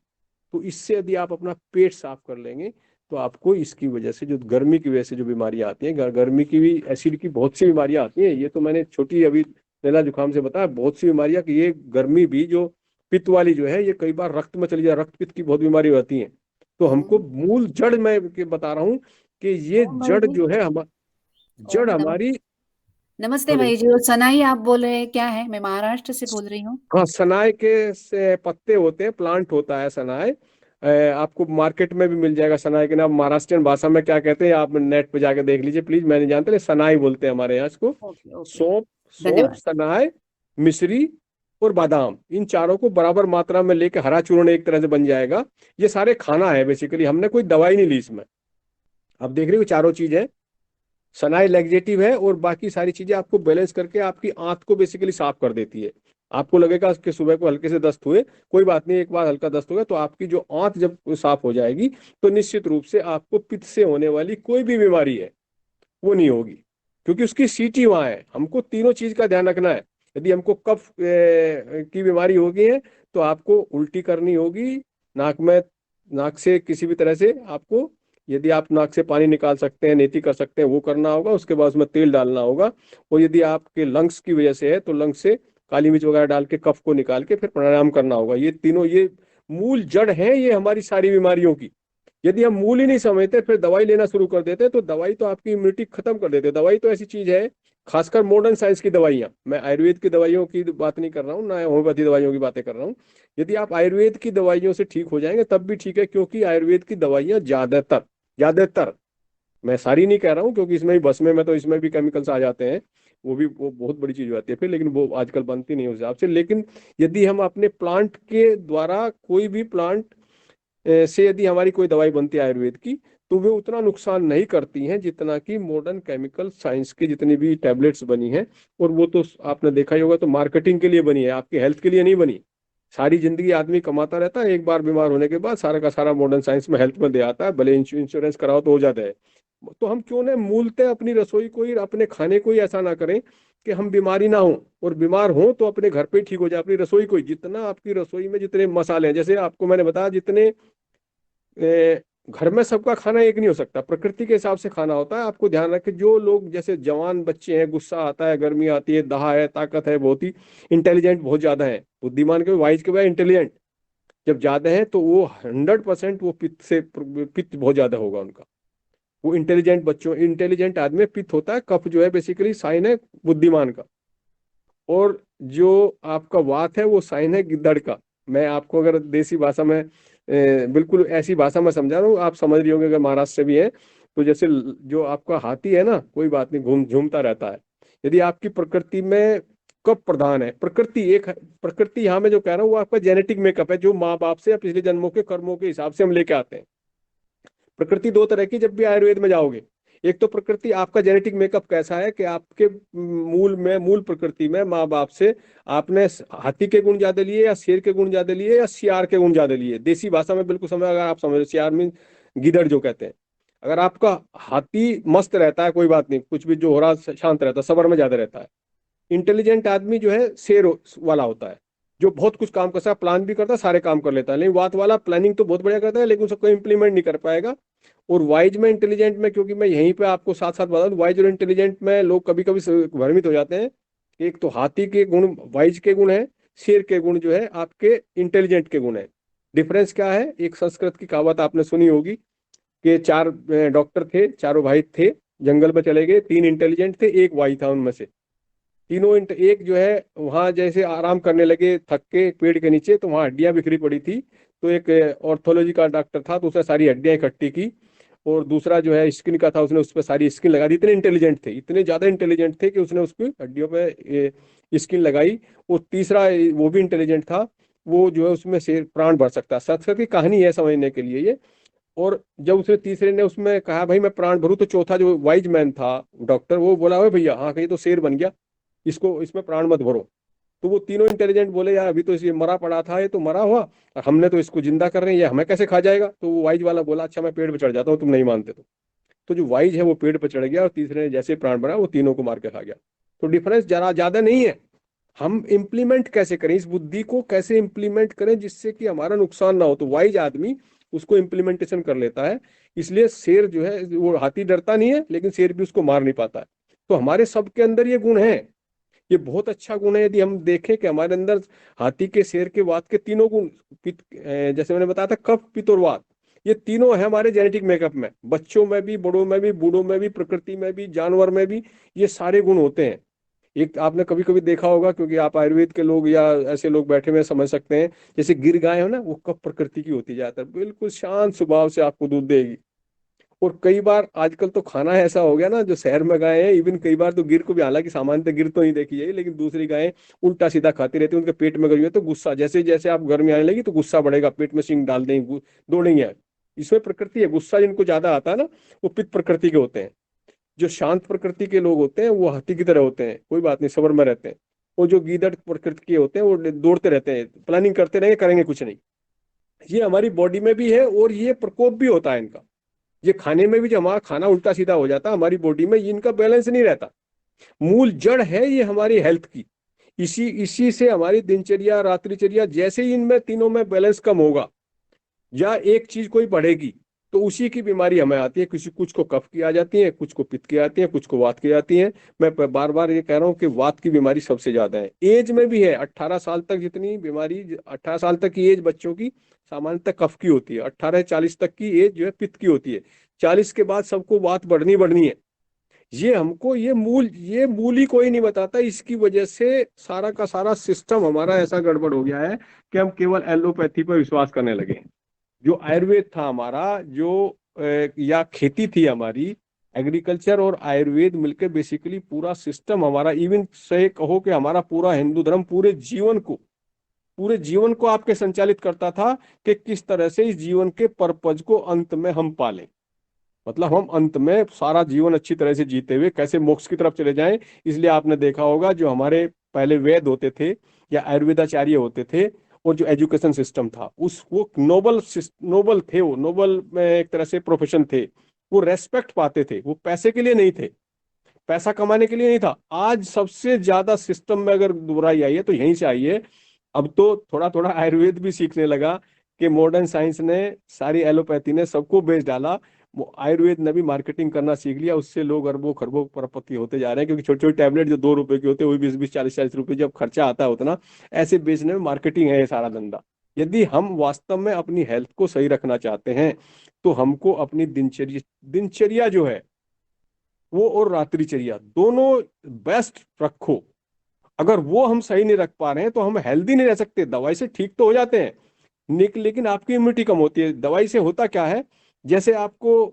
तो इससे यदि आप अपना पेट साफ कर लेंगे तो आपको इसकी वजह से, जो गर्मी की वजह से जो बीमारियां आती हैं, गर्मी की भी, एसिड की बहुत सी बीमारियां आती हैं। ये तो मैंने छोटी अभी नज़ला जुकाम से बताया, बहुत सी बीमारियां कि ये गर्मी भी जो पित्त वाली जो है, ये कई बार रक्त में चली जाए, रक्त पित्त की बहुत बीमारी होती है। तो हमको मूल जड़ में बता रहा हूँ कि ये ओम भाई जड़ जी। जो है जड़ ओम हमारी। नमस्ते हेलो। भाई जी। और सनाई आप बोल रहे हैं क्या है? मैं महाराष्ट्र से बोल रही हूँ। हाँ, सनाई के से पत्ते होते हैं, प्लांट होता है सनाई। आपको मार्केट में भी मिल जाएगा सनाई के नाम। महाराष्ट्रियन भाषा में क्या कहते हैं आप नेट पे जाके देख लीजिए प्लीज, मैं नहीं जानता, लेकिन सनाई बोलते हैं हमारे यहाँ इसको। ओके ओके, सौंफ, धन्यवाद। सनाई, मिश्री और बादाम, इन चारों को बराबर मात्रा में लेके हरा चूर्ण एक तरह से बन जाएगा। ये सारे खाना है बेसिकली, हमने कोई दवाई नहीं ली इसमें। आप देख रहे हो चारों चीज है, सनाई लैक्सेटिव है, और बाकी सारी चीजें आपको बैलेंस करके आपकी आंत को बेसिकली साफ कर देती है। आपको लगेगा कि सुबह को हल्के से दस्त हुए, कोई बात नहीं, एक बार हल्का दस्त होगा तो आपकी जो आंत जब साफ हो जाएगी तो निश्चित रूप से आपको पित्त से होने वाली कोई भी बीमारी है वो नहीं होगी, क्योंकि उसकी सीटी वहां है। हमको तीनों चीज का ध्यान रखना है। यदि हमको कफ की बीमारी होगी है तो आपको उल्टी करनी होगी, नाक में, नाक से किसी भी तरह से आपको, यदि आप नाक से पानी निकाल सकते हैं, नेति कर सकते हैं, वो करना होगा। उसके बाद उसमें तेल डालना होगा। और यदि आपके लंग्स की वजह से है तो लंग्स से काली मिर्च वगैरह डाल के कफ को निकाल के फिर प्राणायाम करना होगा। ये तीनों, ये मूल जड़ है ये हमारी सारी बीमारियों की। यदि हम मूल ही नहीं समझते फिर दवाई लेना शुरू कर देते तो दवाई तो आपकी इम्यूनिटी खत्म कर देते। दवाई तो ऐसी चीज है, खासकर मॉडर्न साइंस की दवाइयाँ, मैं आयुर्वेद की दवाइयों की बात नहीं कर रहा हूँ, ना होम्योपैथी दवाइयों की बातें कर रहा हूँ। यदि आप आयुर्वेद की दवाइयों से ठीक हो जाएंगे तब भी ठीक है, क्योंकि आयुर्वेद की दवाइयाँ ज्यादातर ज्यादातर, मैं सारी नहीं कह रहा हूँ क्योंकि इसमें भी भस्म में तो इसमें भी केमिकल्स आ जाते हैं, वो बहुत बड़ी चीज हो जाती है फिर, लेकिन वो आजकल बनती नहीं उस हिसाब से। लेकिन यदि हम अपने प्लांट के द्वारा, कोई भी प्लांट से यदि हमारी कोई दवाई बनती है आयुर्वेद की, तो वे उतना नुकसान नहीं करती हैं जितना कि मॉडर्न केमिकल साइंस की जितनी भी टैबलेट्स बनी हैं। और वो तो आपने देखा ही होगा, तो मार्केटिंग के लिए बनी है, आपकी हेल्थ के लिए नहीं बनी। सारी जिंदगी आदमी कमाता रहता है, एक बार बीमार होने के बाद सारा का सारा मॉडर्न साइंस में हेल्थ में दे आता है, भले इंश्योरेंस कराओ तो हो जाता है। तो हम क्यों ना मूलतः अपनी रसोई को ही, अपने खाने को ही ऐसा ना करें कि हम बीमारी ना हो, और बीमार हो तो अपने घर पे ही ठीक हो जाए। अपनी रसोई को ही, जितना आपकी रसोई में जितने मसाले हैं, जैसे आपको मैंने बताया, जितने घर में सबका खाना एक नहीं हो सकता, प्रकृति के हिसाब से खाना होता है। आपको ध्यान रखें, जो लोग जैसे जवान बच्चे हैं, गुस्सा आता है, गर्मी आती है, दहा है, ताकत है, बहुत ही इंटेलिजेंट, बहुत ज्यादा है, बुद्धिमान के वाइज के बाद इंटेलिजेंट जब ज्यादा है तो वो 100% वो पित्त से, पित्त बहुत ज्यादा होगा उनका। वो इंटेलिजेंट बच्चों, इंटेलिजेंट आदमी में पित्त होता है। कफ जो है बेसिकली साइन है बुद्धिमान का। और जो आपका वात है वो साइन है गिद्दड़ का। मैं आपको अगर देसी भाषा में, बिल्कुल ऐसी भाषा में समझा रहा हूँ, आप समझ रही होंगे अगर महाराष्ट्र से भी है तो। जैसे जो आपका हाथी है ना, कोई बात नहीं, घूम झूमता रहता है। यदि आपकी प्रकृति में कफ प्रधान है, प्रकृति एक प्रकृति यहाँ में जो कह रहा हूँ वो आपका जेनेटिक मेकअप है, जो माँ बाप से या पिछले जन्मों के कर्मों के हिसाब से हम लेके आते हैं। प्रकृति दो तरह की जब भी आयुर्वेद में जाओगे, एक तो प्रकृति आपका जेनेटिक मेकअप कैसा है कि आपके मूल में, मूल प्रकृति में माँ बाप से आपने हाथी के गुण ज्यादा लिए या शेर के गुण ज्यादा लिए या सियार के गुण ज्यादा लिए। देसी भाषा में बिल्कुल समझ, अगर आप समझ, सियार मीन गिदड़ जो कहते हैं। अगर आपका हाथी मस्त रहता है, कोई बात नहीं, कुछ भी जो हो रहा शांत रहता है, सबर में ज्यादा रहता है। इंटेलिजेंट आदमी जो है शेर वाला होता है, जो बहुत कुछ काम करता है, प्लान भी करता है, सारे काम कर लेता है। लेकिन वात वाला प्लानिंग तो बहुत बढ़िया करता है लेकिन उसको इम्प्लीमेंट नहीं कर पाएगा। और वाइज में, इंटेलिजेंट में, क्योंकि मैं यहीं पे आपको साथ साथ बता दूं, वाइज और इंटेलिजेंट में लोग कभी कभी भ्रमित हो जाते हैं। एक तो हाथी के गुण वाइज के गुण है, शेर के गुण जो है आपके इंटेलिजेंट के गुण है। डिफरेंस क्या है? एक संस्कृत की कहावत आपने सुनी होगी कि चार डॉक्टर थे, चारों भाई थे, जंगल में चले गए, तीन इंटेलिजेंट थे, एक वाई था उनमें से। तीनों एक जो है वहां जैसे आराम करने लगे थक के एक पेड़ के नीचे, तो वहां हड्डियां बिखरी पड़ी थी। तो एक ऑर्थोलॉजी का डॉक्टर था, तो उसने सारी हड्डियां इकट्ठी की। और दूसरा जो है स्किन का था, उसने उस पर सारी स्किन लगा दी। इतने इंटेलिजेंट थे, इतने ज्यादा इंटेलिजेंट थे कि उसने उसकी हड्डियों पे स्किन लगाई। और तीसरा वो भी इंटेलिजेंट था, वो जो है उसमें से प्राण भर सकता है। संस्कृत की कहानी है समझने के लिए ये। और जब उसने तीसरे ने उसमें कहा भाई मैं प्राण भरूं, तो चौथा जो वाइज मैन था डॉक्टर, वो बोला अरे भैया हाँ कहीं तो शेर बन गया, इसको, इसमें प्राण मत भरो। तो वो तीनों इंटेलिजेंट बोले यार अभी तो ये मरा पड़ा था, ये तो मरा हुआ, और हमने तो इसको जिंदा कर रहे हैं, ये हमें कैसे खा जाएगा। तो वो वाइज वाला बोला अच्छा मैं पेड़ पे चढ़ जाता हूँ, तुम नहीं मानते तो जो वाइज है वो पेड़ पे चढ़ गया, और तीसरे ने जैसे प्राण बना वो तीनों को मार के खा गया। तो डिफरेंस जरा ज्यादा नहीं है। हम इम्प्लीमेंट कैसे करें, इस बुद्धि को कैसे इम्प्लीमेंट करें जिससे कि हमारा नुकसान ना हो, तो वाइज आदमी उसको इम्प्लीमेंटेशन कर लेता है। इसलिए शेर जो है, वो हाथी डरता नहीं है लेकिन शेर भी उसको मार नहीं पाता है। तो हमारे सबके अंदर ये गुण है, ये बहुत अच्छा गुण है। यदि हम देखें कि हमारे अंदर हाथी के, शेर के, वात के तीनों गुण, जैसे मैंने बताया था कफ, पित्त और वात, ये तीनों है हमारे जेनेटिक मेकअप में। बच्चों में भी, बड़ों में भी, बूढ़ों में भी, प्रकृति में भी, जानवर में भी ये सारे गुण होते हैं। एक आपने कभी कभी देखा होगा, क्योंकि आप आयुर्वेद के लोग या ऐसे लोग बैठे हुए समझ सकते हैं, जैसे गिर गाय हो ना, वो कब प्रकृति की होती जाता है, बिल्कुल शांत स्वभाव से आपको दूध देगी। और कई बार आजकल तो खाना ऐसा हो गया ना, जो शहर में गाय है, इवन कई बार तो गिर को भी, हालांकि सामान्यतः गिर तो नहीं देखी जाएगी, लेकिन दूसरी गायें उल्टा सीधा खाती रहती है, उनके पेट में गई है तो गुस्सा, जैसे जैसे आप घर में आने लगी तो गुस्सा बढ़ेगा, पेट में सिंग डाल देंगे, दौड़ेंगे। इसमें प्रकृति है, गुस्सा जिनको ज्यादा आता है ना वो पित्त प्रकृति के होते हैं। जो शांत प्रकृति के लोग होते हैं वो हाथी की तरह होते हैं, कोई बात नहीं, सब्र में रहते हैं। और जो गीदड़ प्रकृति के होते हैं वो दौड़ते रहते हैं, प्लानिंग करते रहेंगे, करेंगे कुछ नहीं। ये हमारी बॉडी में भी है और ये प्रकोप भी होता है इनका। ये खाने में भी, जब हमारा खाना उल्टा सीधा हो जाता है हमारी बॉडी में, इनका बैलेंस नहीं रहता। मूल जड़ है ये हमारी हेल्थ की। इसी इसी से हमारी दिनचर्या, रात्रिचर्या, जैसे ही इनमें तीनों में बैलेंस कम होगा या एक चीज कोई बढ़ेगी तो उसी की बीमारी हमें आती है। किसी कुछ को कफ की आ जाती है, कुछ को पित्त की आती है, कुछ को वात की आती है। मैं बार बार ये कह रहा हूँ कि वात की बीमारी सबसे ज्यादा है। एज में भी है, 18 साल तक जितनी बीमारी, 18 साल तक की एज बच्चों की सामान्यतः कफ की होती है। 18 40 तक की एज जो है पित्त की होती है। 40 के बाद सबको वात बढ़नी बढ़नी है। ये हमको ये मूल ही कोई नहीं बताता। इसकी वजह से सारा का सारा सिस्टम हमारा ऐसा गड़बड़ हो गया है कि हम केवल एलोपैथी पर विश्वास करने लगे हैं। जो आयुर्वेद था हमारा, जो या खेती थी हमारी, एग्रीकल्चर और आयुर्वेद मिलकर बेसिकली पूरा सिस्टम हमारा, इवन से कहो कि हमारा पूरा हिंदू धर्म पूरे जीवन को आपके संचालित करता था कि किस तरह से इस जीवन के पर्पज को अंत में हम पालें। मतलब हम अंत में सारा जीवन अच्छी तरह से जीते हुए कैसे मोक्ष की तरफ चले जाएं। इसलिए आपने देखा होगा जो हमारे पहले वेद होते थे या आयुर्वेदाचार्य होते थे, और जो एजुकेशन सिस्टम था उस वो नोबल थे, वो नोबल में एक तरह से प्रोफेशन थे। वो रेस्पेक्ट पाते थे, वो पैसे के लिए नहीं थे, पैसा कमाने के लिए नहीं था। आज सबसे ज्यादा सिस्टम में अगर बुराई आई है तो यहीं से आई है। अब तो थोड़ा थोड़ा आयुर्वेद भी सीखने लगा कि मॉडर्न साइंस ने, सारी एलोपैथी ने सबको बेच डाला। वो आयुर्वेद ने भी मार्केटिंग करना सीख लिया, उससे लोग अरबों खरबों करोड़पति होते जा रहे हैं। क्योंकि छोटी छोटी टैबलेट जो 2 रुपए की होते हैं, वही 20 20 40 40 रुपए जब खर्चा आता है उतना, ऐसे बेचने में मार्केटिंग है ये सारा धंधा। यदि हम वास्तव में अपनी हेल्थ को सही रखना चाहते हैं तो हमको अपनी दिनचर्या जो है वो और रात्रिचर्या दोनों बेस्ट रखो। अगर वो हम सही नहीं रख पा रहे हैं तो हम हेल्दी नहीं रह सकते। दवाई से ठीक तो हो जाते हैं लेकिन आपकी इम्यूनिटी कम होती है। दवाई से होता क्या है, जैसे आपको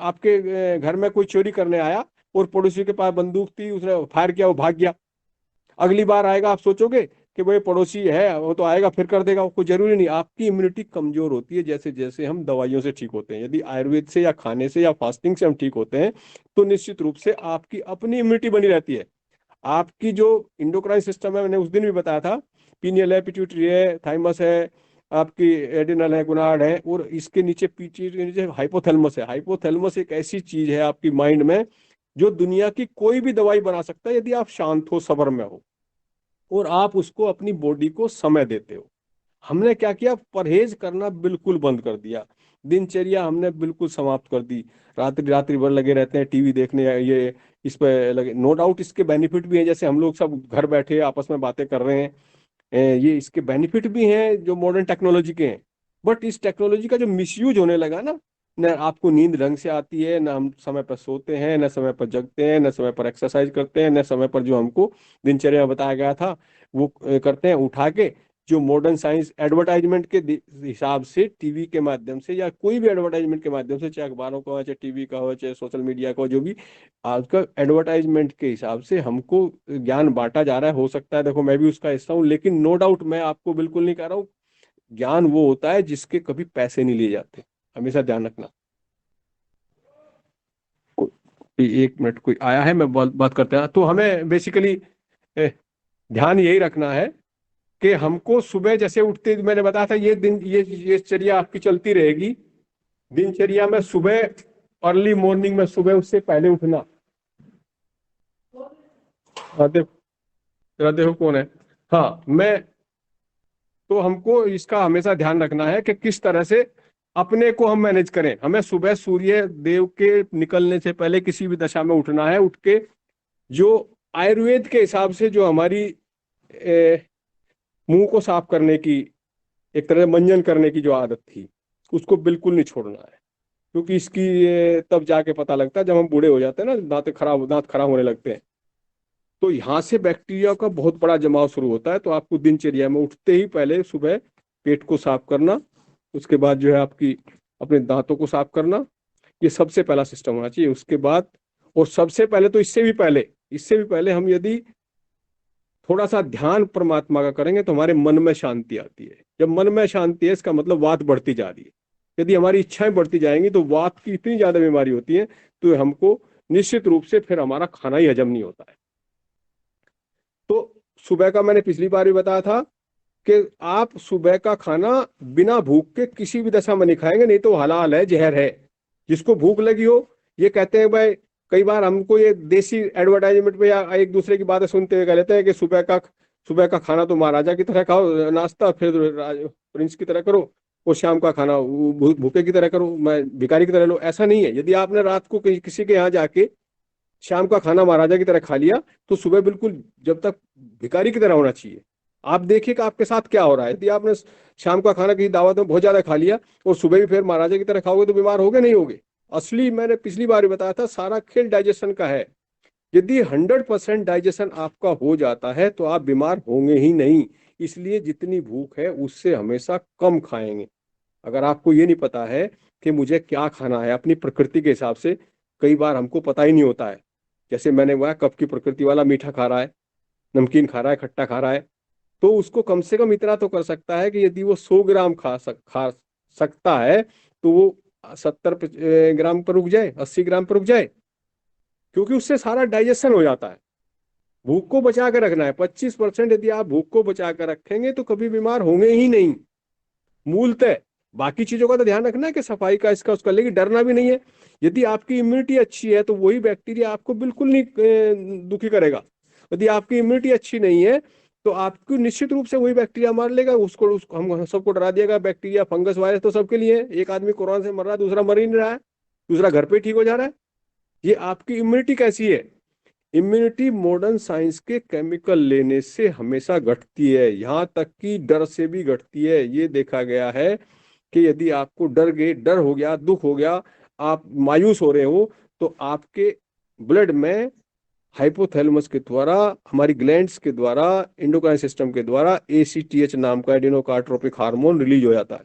आपके घर में कोई चोरी करने आया और पड़ोसी के पास बंदूक थी, उसने फायर किया, वो भाग गया। अगली बार आएगा आप सोचोगे कि भाई पड़ोसी है वो तो आएगा फिर कर देगा, कोई जरूरी नहीं। आपकी इम्यूनिटी कमजोर होती है जैसे जैसे हम दवाइयों से ठीक होते हैं। यदि आयुर्वेद से या खाने से या फास्टिंग से हम ठीक होते हैं तो निश्चित रूप से आपकी अपनी इम्यूनिटी बनी रहती है। आपकी जो इंडोक्राइन सिस्टम है, मैंने उस दिन भी बताया था, पीनियल है, पिट्यूटरी है, थाइमस है, आपकी एडिनल है, गुनाड है, और इसके नीचे पीछे नीचे हाइपोथैलेमस है। हाइपोथैलेमस एक ऐसी चीज है आपकी माइंड में जो दुनिया की कोई भी दवाई बना सकता है, यदि आप शांत हो, सब्र में हो और आप उसको अपनी बॉडी को समय देते हो। हमने क्या किया, परहेज करना बिल्कुल बंद कर दिया। दिनचर्या हमने बिल्कुल समाप्त कर दी। रात्रि रात्रि भर लगे रहते हैं टीवी देखने, ये इस पे लगे। नो डाउट इसके बेनिफिट भी हैं, जैसे हम लोग सब घर बैठे आपस में बातें कर रहे हैं, ये इसके बेनिफिट भी हैं जो मॉडर्न टेक्नोलॉजी के हैं। बट इस टेक्नोलॉजी का जो मिसयूज होने लगा ना, न आपको नींद ढंग से आती है, न हम समय पर सोते हैं, न समय पर जगते हैं, न समय पर एक्सरसाइज करते हैं, न समय पर जो हमको दिनचर्या में बताया गया था वो करते हैं। उठा के जो मॉडर्न साइंस एडवर्टाइजमेंट के हिसाब से टीवी के माध्यम से या कोई भी एडवर्टाइजमेंट के माध्यम से, चाहे अखबारों का हो, चाहे टीवी का हो, चाहे सोशल मीडिया का हो, जो भी आजकल एडवर्टाइजमेंट के हिसाब से हमको ज्ञान बांटा जा रहा है। हो सकता है, देखो मैं भी उसका हिस्सा हूँ, लेकिन नो डाउट मैं आपको बिल्कुल नहीं कह रहा हूँ, ज्ञान वो होता है जिसके कभी पैसे नहीं लिए जाते, हमेशा ध्यान रखना। एक मिनट, कोई आया है, मैं बात करते हैं। तो हमें बेसिकली ध्यान यही रखना है कि हमको सुबह जैसे उठते, मैंने बताया था ये चर्या आपकी चलती रहेगी। दिनचर्या में सुबह अर्ली मॉर्निंग में, सुबह उससे पहले उठना। हाँ देखो कौन है। हाँ, मैं तो हमको इसका हमेशा ध्यान रखना है कि किस तरह से अपने को हम मैनेज करें। हमें सुबह सूर्य देव के निकलने से पहले किसी भी दशा में उठना है। उठ के जो आयुर्वेद के हिसाब से जो हमारी मुंह को साफ करने की, एक तरह से मंजन करने की जो आदत थी, उसको बिल्कुल नहीं छोड़ना है। क्योंकि इसकी तब जाके पता लगता है जब हम बूढ़े हो जाते हैं ना, दांत खराब होने लगते हैं, तो यहाँ से बैक्टीरिया का बहुत बड़ा जमाव शुरू होता है। तो आपको दिनचर्या में उठते ही पहले सुबह पेट को साफ करना, उसके बाद जो है आपकी अपने दांतों को साफ करना, ये सबसे पहला सिस्टम होना चाहिए। उसके बाद, और सबसे पहले तो इससे भी पहले हम यदि थोड़ा सा ध्यान परमात्मा का करेंगे तो हमारे मन में शांति आती है। जब मन में शांति है, इसका मतलब वात बढ़ती जा रही है। यदि हमारी इच्छाएं बढ़ती जाएंगी तो वात की इतनी ज्यादा बीमारी होती है, तो हमको निश्चित रूप से फिर हमारा खाना ही हजम नहीं होता है। तो सुबह का मैंने पिछली बार भी बताया था कि आप सुबह का खाना बिना भूख के किसी भी दशा में नहीं खाएंगे, नहीं तो हलाल है, जहर है। जिसको भूख लगी हो, ये कहते हैं भाई, कई बार हमको ये देसी एडवर्टाइजमेंट में या एक दूसरे की बातें सुनते हुए कह लेते हैं कि सुबह का खाना तो महाराजा की तरह खाओ, नाश्ता फिर प्रिंस की तरह करो, और शाम का खाना भूखे की तरह करो, मैं भिखारी की तरह लो। ऐसा नहीं है। यदि आपने रात को किसी के यहाँ जाके शाम का खाना महाराजा की तरह खा लिया, तो सुबह बिल्कुल जब तक भिखारी की तरह होना चाहिए। आप देखिए कि आपके साथ क्या हो रहा है। यदि आपने शाम का खाना किसी दावत में बहुत ज्यादा खा लिया और सुबह भी फिर महाराजा की तरह खाओगे तो बीमार होगे नहीं होगे। असली मैंने पिछली बार भी बताया था, सारा खेल डाइजेशन का है। यदि 100% डाइजेशन आपका हो जाता है तो आप बीमार होंगे ही नहीं। इसलिए जितनी भूख है उससे हमेशा कम खाएंगे। अगर आपको ये नहीं पता है कि मुझे क्या खाना है अपनी प्रकृति के हिसाब से, कई बार हमको पता ही नहीं होता है। जैसे मैंने वह कब की प्रकृति वाला मीठा खा रहा है, नमकीन खा रहा है, खट्टा खा रहा है, तो उसको कम से कम इतना तो कर सकता है कि यदि वो 100 ग्राम खा सकता है तो वो 70 ग्राम पर रुक जाए, 80 ग्राम पर रुक जाए, क्योंकि उससे सारा डाइजेशन हो जाता है। भूख को बचा कर रखना है। 25% यदि आप भूख को बचा कर रखेंगे तो कभी बीमार होंगे ही नहीं मूलतः। बाकी चीजों का तो ध्यान रखना है कि सफाई का, इसका उसका, लेकिन डरना भी नहीं है। यदि आपकी इम्यूनिटी अच्छी है तो वही बैक्टीरिया आपको बिल्कुल नहीं दुखी करेगा। यदि आपकी इम्यूनिटी अच्छी नहीं है तो आपको निश्चित रूप से वही बैक्टीरिया मार लेगा। उसको हम सबको डरा दिएगा। बैक्टीरिया, फंगस, वायरस तो सबके लिए है। एक आदमी कोरोना से मर रहा है, दूसरा मर ही नहीं रहा है, दूसरा घर पे ठीक हो जा रहा है। ये आपकी इम्यूनिटी कैसी है? इम्यूनिटी मॉडर्न साइंस के केमिकल लेने से हमेशा घटती है, यहां तक कि डर से भी घटती है। ये देखा गया है कि यदि आपको डर हो गया, दुख हो गया, आप मायूस हो रहे हो, तो आपके ब्लड में हाइपोथैलेमस के द्वारा, हमारी ग्लैंड्स के द्वारा, एंडोक्राइन सिस्टम के द्वारा ACTH नाम का एडिनोकार्ट्रोपिक हार्मोन रिलीज हो जाता है।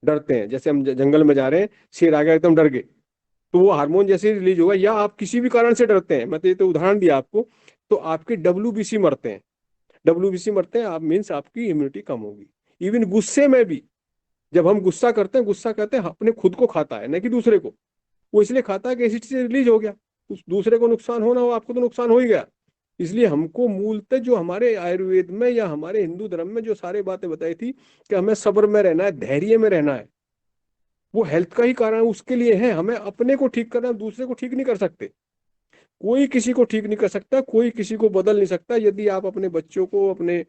डरते हैं, जैसे हम जंगल में जा रहे हैं, शेर आ गया, एकदम डर गए, तो वो हार्मोन जैसे ही रिलीज होगा, या आप किसी भी कारण से डरते हैं, मैं तो ये तो उदाहरण दिया आपको, तो आपके WBC मरते हैं। WBC मरते हैं आप, मीन्स आपकी इम्यूनिटी कम होगी। इवन गुस्से में भी, जब हम गुस्सा करते हैं, गुस्सा कहते हैं अपने खुद को खाता है, न कि दूसरे को। वो इसलिए खाता है कि एसिड से रिलीज हो गया, उस दूसरे को नुकसान हो ना हो, आपको तो नुकसान हो ही गया। इसलिए हमको मूलतः जो हमारे आयुर्वेद में या हमारे हिंदू धर्म में जो सारी बातें बताई थी कि हमें सब्र में रहना है, धैर्य में रहना है, वो हेल्थ का ही कारण उसके लिए है। हमें अपने को ठीक करना, दूसरे को ठीक नहीं कर सकते। कोई किसी को ठीक नहीं कर सकता, कोई किसी को बदल नहीं सकता। यदि आप अपने बच्चों को, अपने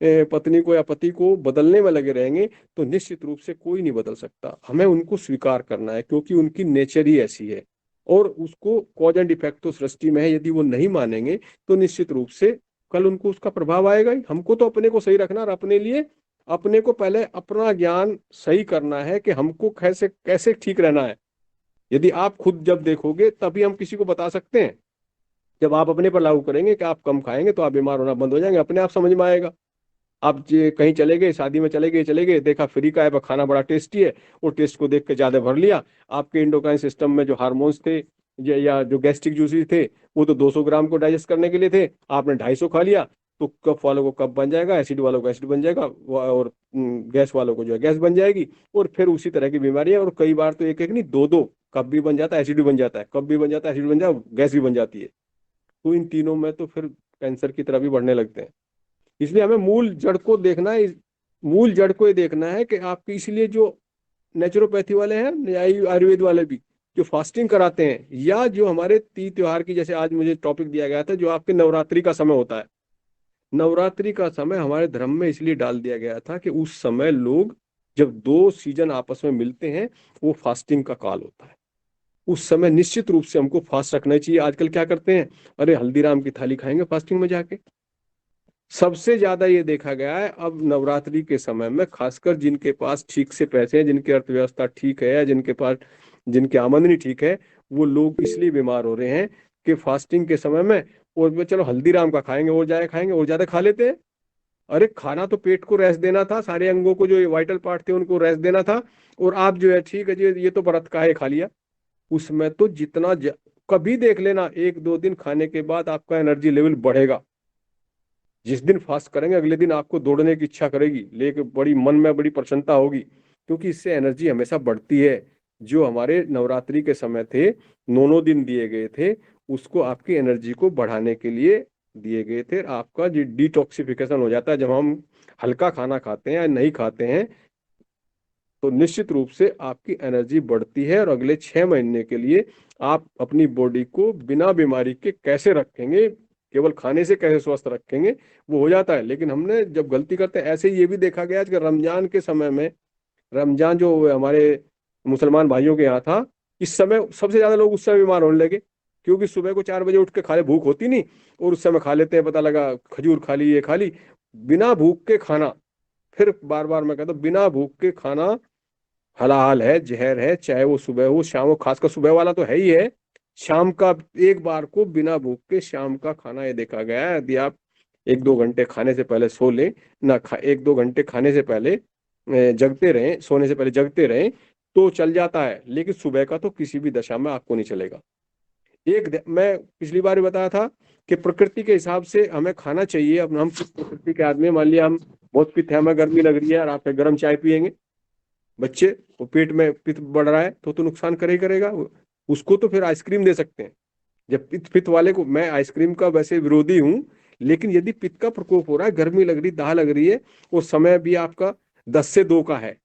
पत्नी को या पति को बदलने में लगे रहेंगे तो निश्चित रूप से कोई नहीं बदल सकता। हमें उनको स्वीकार करना है, क्योंकि उनकी नेचर ही ऐसी है, और उसको कॉज एंड इफेक्ट तो सृष्टि में है। यदि वो नहीं मानेंगे तो निश्चित रूप से कल उनको उसका प्रभाव आएगा ही। हमको तो अपने को सही रखना, और अपने लिए अपने को पहले अपना ज्ञान सही करना है कि हमको कैसे कैसे ठीक रहना है। यदि आप खुद जब देखोगे तभी हम किसी को बता सकते हैं। जब आप अपने पर लागू करेंगे कि आप कम खाएंगे तो आप बीमार होना बंद हो जाएंगे, अपने आप समझ में आएगा। आप कहीं चले गए, शादी में चले गए, देखा फ्री का है, खाना बड़ा टेस्टी है, और टेस्ट को देख के ज्यादा भर लिया। आपके एंडोक्राइन सिस्टम में जो हार्मोन्स थे या जो गैस्ट्रिक जूसेस थे, वो तो 200 ग्राम को डाइजेस्ट करने के लिए थे, आपने 250 खा लिया, तो कफ वालों को कफ बन जाएगा, एसिड वालों को एसिड बन जाएगा, और गैस वालों को जो है गैस बन जाएगी, और फिर उसी तरह की बीमारियां। और कई बार तो एक एक नहीं, दो दो कफ भी बन जाता है, एसिड भी बन जाता है, कफ भी बन जाता है, एसिड बन जाता है, गैस भी बन जाती है। तो इन तीनों में तो फिर कैंसर की तरह भी बढ़ने लगते हैं। इसलिए हमें मूल जड़ को देखना है। मूल जड़ को ये देखना है कि आपकी, इसलिए जो नेचुरोपैथी वाले हैं या आयुर्वेद वाले भी जो फास्टिंग कराते हैं, या जो हमारे तीज त्योहार की, जैसे आज मुझे टॉपिक दिया गया था, जो आपके नवरात्रि का समय होता है। नवरात्रि का समय हमारे धर्म में इसलिए डाल दिया गया था कि उस समय लोग, जब दो सीजन आपस में मिलते हैं, वो फास्टिंग का काल होता है। उस समय निश्चित रूप से हमको फास्ट रखना चाहिए। आजकल क्या करते हैं, अरे हल्दीराम की थाली खाएंगे फास्टिंग में जाके। सबसे ज्यादा ये देखा गया है अब नवरात्रि के समय में, खासकर जिनके पास ठीक से पैसे हैं, जिनकी अर्थव्यवस्था ठीक है, जिनके पास, जिनकी आमदनी ठीक है, वो लोग इसलिए बीमार हो रहे हैं कि फास्टिंग के समय में, और वो चलो हल्दीराम का खाएंगे और ज्यादा खाएंगे, और ज्यादा खा लेते हैं। अरे खाना तो पेट को रेस्ट देना था, सारे अंगों को जो वाइटल पार्ट थे उनको रेस्ट देना था, और आप जो है ठीक है जी ये तो व्रत का है, खा लिया। उसमें तो कभी देख लेना, 1-2 दिन खाने के बाद आपका एनर्जी लेवल बढ़ेगा। जिस दिन फास्ट करेंगे अगले दिन आपको दौड़ने की इच्छा करेगी, लेकिन बड़ी मन में बड़ी प्रसन्नता होगी, क्योंकि इससे एनर्जी हमेशा बढ़ती है। जो हमारे नवरात्रि के समय थे, 9 दिन दिए गए थे, उसको आपकी एनर्जी को बढ़ाने के लिए दिए गए थे। आपका जो डिटॉक्सिफिकेशन हो जाता है, जब हम हल्का खाना खाते हैं या नहीं खाते हैं, तो निश्चित रूप से आपकी एनर्जी बढ़ती है। और अगले 6 महीने के लिए आप अपनी बॉडी को बिना बीमारी के कैसे रखेंगे, केवल खाने से कैसे स्वस्थ रखेंगे, वो हो जाता है। लेकिन हमने जब गलती करते हैं, ऐसे ये भी देखा गया है कि रमजान के समय में, रमजान जो हमारे मुसलमान भाइयों के यहाँ था, इस समय सबसे ज्यादा लोग उस समय बीमार होने लगे, क्योंकि सुबह को 4 बजे उठ के खा ले, भूख होती नहीं, और उस समय खा लेते हैं, पता लगा खजूर खा ली, ये खा ली, बिना भूख के खाना। फिर बार बार मैं कहता हूँ, बिना भूख के खाना हलाल है, जहर है, चाहे वो सुबह हो शाम हो, खासकर सुबह वाला तो है ही है। शाम का एक बार को बिना भूख के शाम का खाना, ये देखा गया है, यदि आप 1-2 घंटे खाने से पहले सो लें, ना 1-2 घंटे खाने से पहले जगते रहें, सोने से पहले जगते रहें, तो चल जाता है। लेकिन सुबह का तो किसी भी दशा में आपको नहीं चलेगा। मैं पिछली बार भी बताया था कि प्रकृति के हिसाब से हमें खाना चाहिए। अब हम प्रकृति के आदमी, मान लिया हम बहुत पित्त है, हमें गर्मी लग रही है और आप गर्म चाय पियेंगे, बच्चे, वो पेट में पित्त बढ़ रहा है तो नुकसान करे ही करेगा। उसको तो फिर आइसक्रीम दे सकते हैं। जब पित्त पित्त वाले को, मैं आइसक्रीम का वैसे विरोधी हूँ, लेकिन यदि पित्त का प्रकोप हो रहा है, गर्मी लग रही, दाह लग रही है, और समय भी आपका 10 से 2 का है,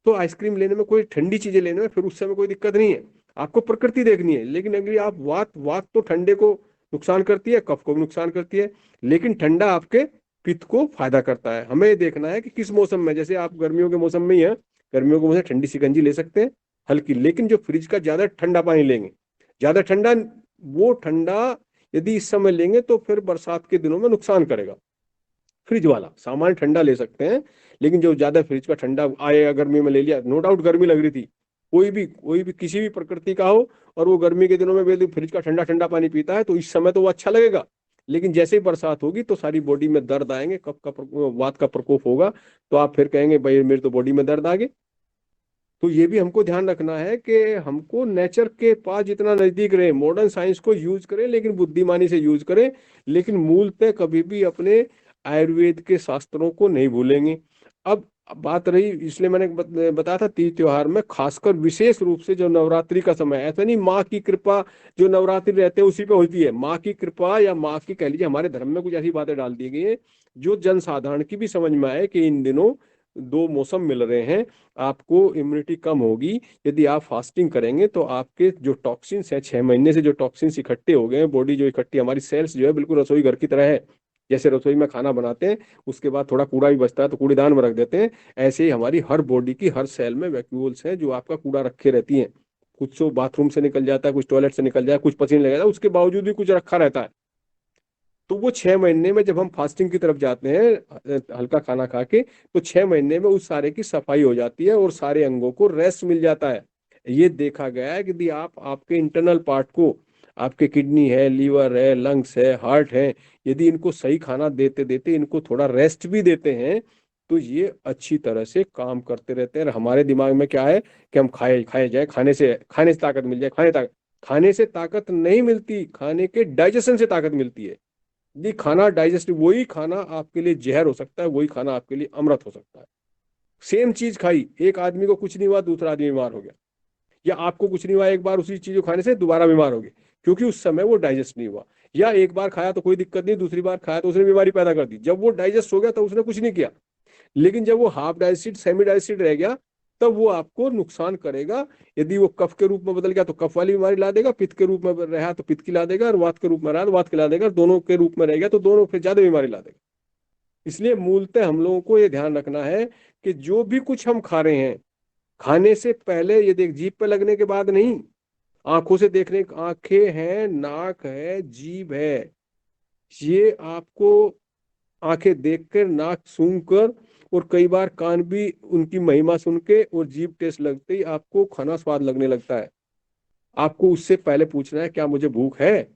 तो आइसक्रीम लेने में, कोई ठंडी चीजें लेने में फिर उस समय कोई दिक्कत नहीं है। आपको प्रकृति देखनी है। लेकिन अगर आप वात वात तो ठंडे को नुकसान करती है, कफ को भी नुकसान करती है, लेकिन ठंडा आपके पित्त को फायदा करता है। हमें देखना है कि किस मौसम में, जैसे आप गर्मियों के मौसम में ही है, गर्मियों के मौसम में ठंडी शिकंजी ले सकते हैं हल्की, लेकिन जो फ्रिज का ज्यादा ठंडा पानी लेंगे, ज्यादा ठंडा, वो ठंडा यदि इस समय लेंगे तो फिर बरसात के दिनों में नुकसान करेगा। फ्रिज वाला सामान्य ठंडा ले सकते हैं, लेकिन जो ज्यादा फ्रिज का ठंडा आएगा, गर्मी में ले लिया, नो डाउट गर्मी लग रही थी, कोई भी किसी भी प्रकृति का हो, और वो गर्मी के दिनों में भी यदि फ्रिज का ठंडा ठंडा पानी पीता है, तो इस समय तो वो अच्छा लगेगा। लेकिन जैसे ही बरसात होगी तो सारी बॉडी में दर्द आएंगे, कफ का वात का प्रकोप होगा, तो आप फिर कहेंगे भाई मेरी तो बॉडी में दर्द आ गए। तो ये भी हमको ध्यान रखना है कि हमको नेचर के पास जितना नजदीक रहे, मॉडर्न साइंस को यूज करें लेकिन बुद्धिमानी से यूज करें, लेकिन मूल पे कभी भी अपने आयुर्वेद के शास्त्रों को नहीं भूलेंगे। अब बात रही, इसलिए मैंने बताया था, तीज त्योहार में खासकर विशेष रूप से जो नवरात्रि का समय है, ऐसा नहीं माँ की कृपा जो नवरात्रि रहते हैं उसी पे होती है, माँ की कृपा या माँ की, कह लीजिए, हमारे धर्म में कुछ ऐसी बातें डाल दी गई है जो जनसाधारण की भी समझ में आए कि इन दिनों 2 मौसम मिल रहे हैं, आपको इम्यूनिटी कम होगी। यदि आप फास्टिंग करेंगे तो आपके जो टॉक्सिन्स है, 6 महीने से जो टॉक्सिन्स इकट्ठे हो गए हैं, बॉडी जो इकट्ठी, हमारी सेल्स जो है बिल्कुल रसोई घर की तरह है। जैसे रसोई में खाना बनाते हैं, उसके बाद थोड़ा कूड़ा भी बचता है तो कूड़ेदान में रख देते हैं, ऐसे ही हमारी हर बॉडी की हर सेल में वैक्यूल्स हैं जो आपका कूड़ा रखे रहती हैं। कुछ तो बाथरूम से निकल जाता है, कुछ टॉयलेट से निकल जाता है, कुछ पसीने लग जाता है, उसके बावजूद भी कुछ रखा रहता है। तो वो 6 महीने में जब हम फास्टिंग की तरफ जाते हैं, हल्का खाना खा के, तो 6 महीने में उस सारे की सफाई हो जाती है और सारे अंगों को रेस्ट मिल जाता है। ये देखा गया है कि यदि आप आपके इंटरनल पार्ट को, आपके किडनी है, लीवर है, लंग्स है, हार्ट है, यदि इनको सही खाना देते देते इनको थोड़ा रेस्ट भी देते हैं, तो ये अच्छी तरह से काम करते रहते हैं। और हमारे दिमाग में क्या है कि हम खाए खाए जाए, खाने से ताकत मिल जाए, खाने से ताकत नहीं मिलती, खाने के डाइजेशन से ताकत मिलती है। ये खाना डाइजेस्ट, वही खाना आपके लिए जहर हो सकता है, वही खाना आपके लिए अमृत हो सकता है। सेम चीज खाई, एक आदमी को कुछ नहीं हुआ, दूसरा आदमी बीमार हो गया, या आपको कुछ नहीं हुआ, एक बार उसी चीज को खाने से दोबारा बीमार हो गए, क्योंकि उस समय वो डाइजेस्ट नहीं हुआ। या एक बार खाया तो कोई दिक्कत नहीं, दूसरी बार खाया तो उसने बीमारी पैदा कर दी। जब वो डाइजेस्ट हो गया तो उसने कुछ नहीं किया, लेकिन जब वो हाफ डाइजेस्टेड, सेमी डाइजेस्टेड रह गया, तब वो आपको नुकसान करेगा। यदि वो कफ के रूप में बदल गया तो कफ वाली बीमारी ला देगा, पित्त के रूप में रहा तो पित्त की ला देगा, और वात के रूप में रहा तो वात की ला देगा, दोनों के रूप में रह गया तो दोनों फिर ज्यादा बीमारी ला देगा। इसलिए मूलतः हम लोगों को ये ध्यान रखना है कि जो भी कुछ हम खा रहे हैं, खाने से पहले, ये देख, जीभ पे लगने के बाद नहीं, आंखों से देखने, आंखें हैं, नाक है, जीभ है, ये आपको आंखें देखकर, नाक सूंघकर, और कई बार कान भी उनकी महिमा सुन के, और जीभ टेस्ट लगते ही आपको खाना स्वाद लगने लगता है। आपको उससे पहले पूछना है क्या मुझे भूख है।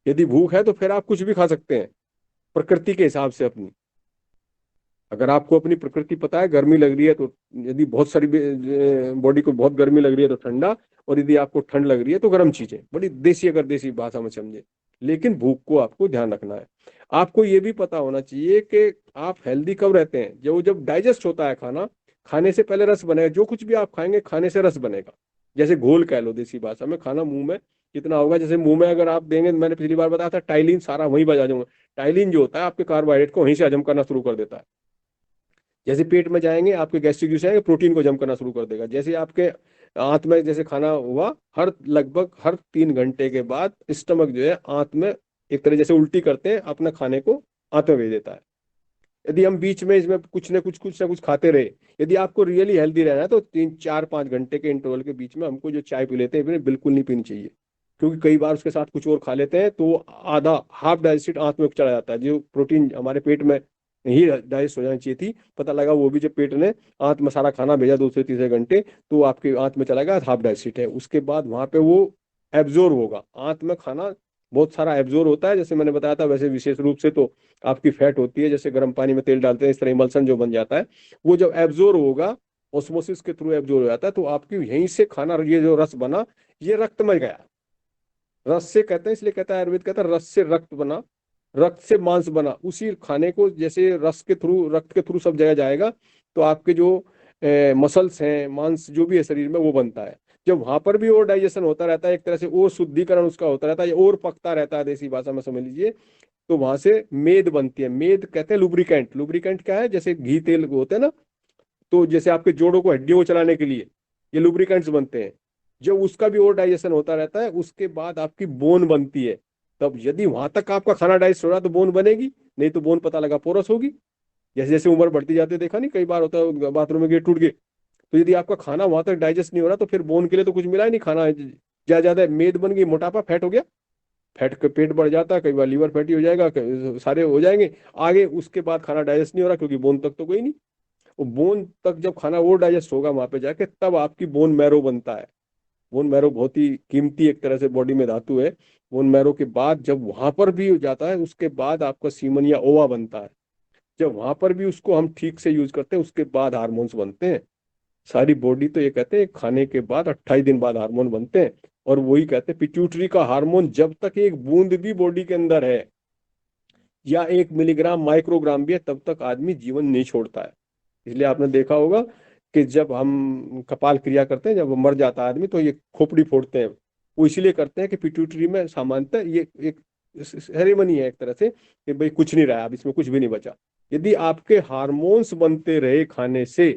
यदि भूख है तो फिर आप कुछ भी खा सकते हैं प्रकृति के हिसाब से अपनी। अगर आपको अपनी प्रकृति पता है, गर्मी लग रही है तो, यदि बहुत सारी बॉडी को बहुत गर्मी लग रही है तो ठंडा, और यदि आपको ठंड लग रही है तो गर्म चीजें, बड़ी देसी, अगर देसी भाषा में समझे। लेकिन भूख को आपको ध्यान रखना है। आपको ये भी पता होना चाहिए कि आप हेल्दी कब रहते हैं, जब डाइजेस्ट होता है खाना, खाने से पहले रस बनेगा, जो कुछ भी आप खाएंगे खाने से रस बनेगा। जैसे घोल कह लो देसी भाषा में, खाना मुंह में कितना होगा। जैसे मुंह में अगर आप देंगे, मैंने पिछली बार बताया था, टाइलिन सारा वहीं बजा दूंगा। टाइलिन जो होता है आपके कार्बोहाइड्रेट को वहीं से हजम करना शुरू कर देता है। जैसे पेट में जाएंगे आपके गैस्ट्रिक जूस आएंगे, प्रोटीन को हजम करना शुरू कर देगा। जैसे आपके आंत में जैसे खाना हुआ, लगभग हर 3 घंटे के बाद स्टमक जो है आंत में एक तरह जैसे उल्टी करते हैं, अपना खाने को आंत में भेज देता है। यदि हम बीच में इसमें कुछ ना कुछ खाते रहे, यदि आपको रियली हेल्दी रहना है तो 3 4 5 घंटे के इंटरवल के बीच में हमको जो चाय पी लेते हैं इन्हें बिल्कुल नहीं पीनी चाहिए। क्योंकि कई बार उसके साथ कुछ और खा लेते हैं तो आधा हाफ डाइजेस्टेड आंत में चला जाता है। जो प्रोटीन हमारे पेट में ही डाइजेस्ट हो जानी चाहिए थी, पता लगा वो भी जब पेट ने आंत में सारा खाना भेजा 2 से 3 घंटे, तो आपके आंत में चला गया, हाफ डाइजेस्टेड है। उसके बाद वहां पे वो एब्जॉर्ब होगा। आंत में खाना बहुत सारा एब्जॉर्ब होता है, जैसे मैंने बताया था। वैसे विशेष रूप से तो आपकी फैट होती है, जैसे गर्म पानी में तेल डालते हैं इस तरह इमल्सन जो बन जाता है, वो जब एब्जॉर्ब होगा, ऑस्मोसिस के थ्रू एब्जॉर्ब हो जाता है, तो आपकी यहीं से खाना, ये जो रस बना ये रक्त में गया। रस से कहते हैं, इसलिए कहता है आयुर्वेद कहता है रस से रक्त बना, रक्त से मांस बना। उसी खाने को जैसे रस के थ्रू, रक्त के थ्रू सब जगह जाएगा, तो आपके जो मसल्स हैं, मांस जो भी है शरीर में, वो बनता है। जब वहां पर भी और डाइजेशन होता रहता है, एक तरह से और शुद्धिकरण उसका होता रहता है, और पकता रहता है, देसी भाषा में समझ लीजिए, तो वहां से मेद बनती है। मेद कहते हैं लुब्रिकेंट। लुब्रिकेंट क्या है? जैसे घी तेल होते हैं ना, तो जैसे आपके जोड़ों को, हड्डियों को चलाने के लिए ये लुब्रिकेंट्स बनते हैं। जब उसका भी और डाइजेशन होता रहता है, उसके बाद आपकी बोन बनती है। तब यदि वहां तक आपका खाना डाइजेस्ट हो रहा है तो बोन बनेगी, नहीं तो बोन पता लगा पोरस होगी। जैसे जैसे उम्र बढ़ती जाती है, देखा नहीं कई बार होता है बाथरूम में गेट टूट गए, तो यदि आपका खाना वहां तक डाइजेस्ट नहीं हो रहा तो फिर बोन के लिए तो कुछ मिला ही नहीं खाना। ज्यादा ज्यादा मेद बन गई, मोटापा, फैट हो गया, फैट का पेट बढ़ जाता है, कई बार लीवर फैटी हो जाएगा, सारे हो जाएंगे आगे। उसके बाद खाना डाइजेस्ट नहीं हो रहा क्योंकि बोन तक तो गई नहीं। वो बोन तक जब खाना वो डाइजेस्ट होगा वहां पे जाके, तब आपकी बोन मैरो बनता है। बोन मैरो बहुत ही कीमती एक तरह से बॉडी में धातु है। बोन मैरो के बाद जब वहां पर भी हो जाता है, उसके बाद आपका सीमन या ओवा बनता है। जब वहां पर भी उसको हम ठीक से यूज करते हैं, उसके बाद हार्मोन्स बनते हैं। सारी बॉडी तो ये कहते हैं खाने के बाद 28 दिन बाद हार्मोन बनते हैं। और वही कहते हैं पिट्यूटरी का हार्मोन जब तक एक बूंद भी बॉडी के अंदर है, या 1 मिलीग्राम माइक्रोग्राम भी है, तब तक आदमी जीवन नहीं छोड़ता है। इसलिए आपने देखा होगा कि जब हम कपाल क्रिया करते हैं, जब मर जाता है आदमी, तो ये खोपड़ी फोड़ते हैं। वो इसलिए करते हैं कि पिट्यूटरी में सामान्यतः ये एक सेरेमनी है एक तरह से, कि भाई कुछ नहीं रहा, अब इसमें कुछ भी नहीं बचा। यदि आपके हार्मोन्स बनते रहे खाने से,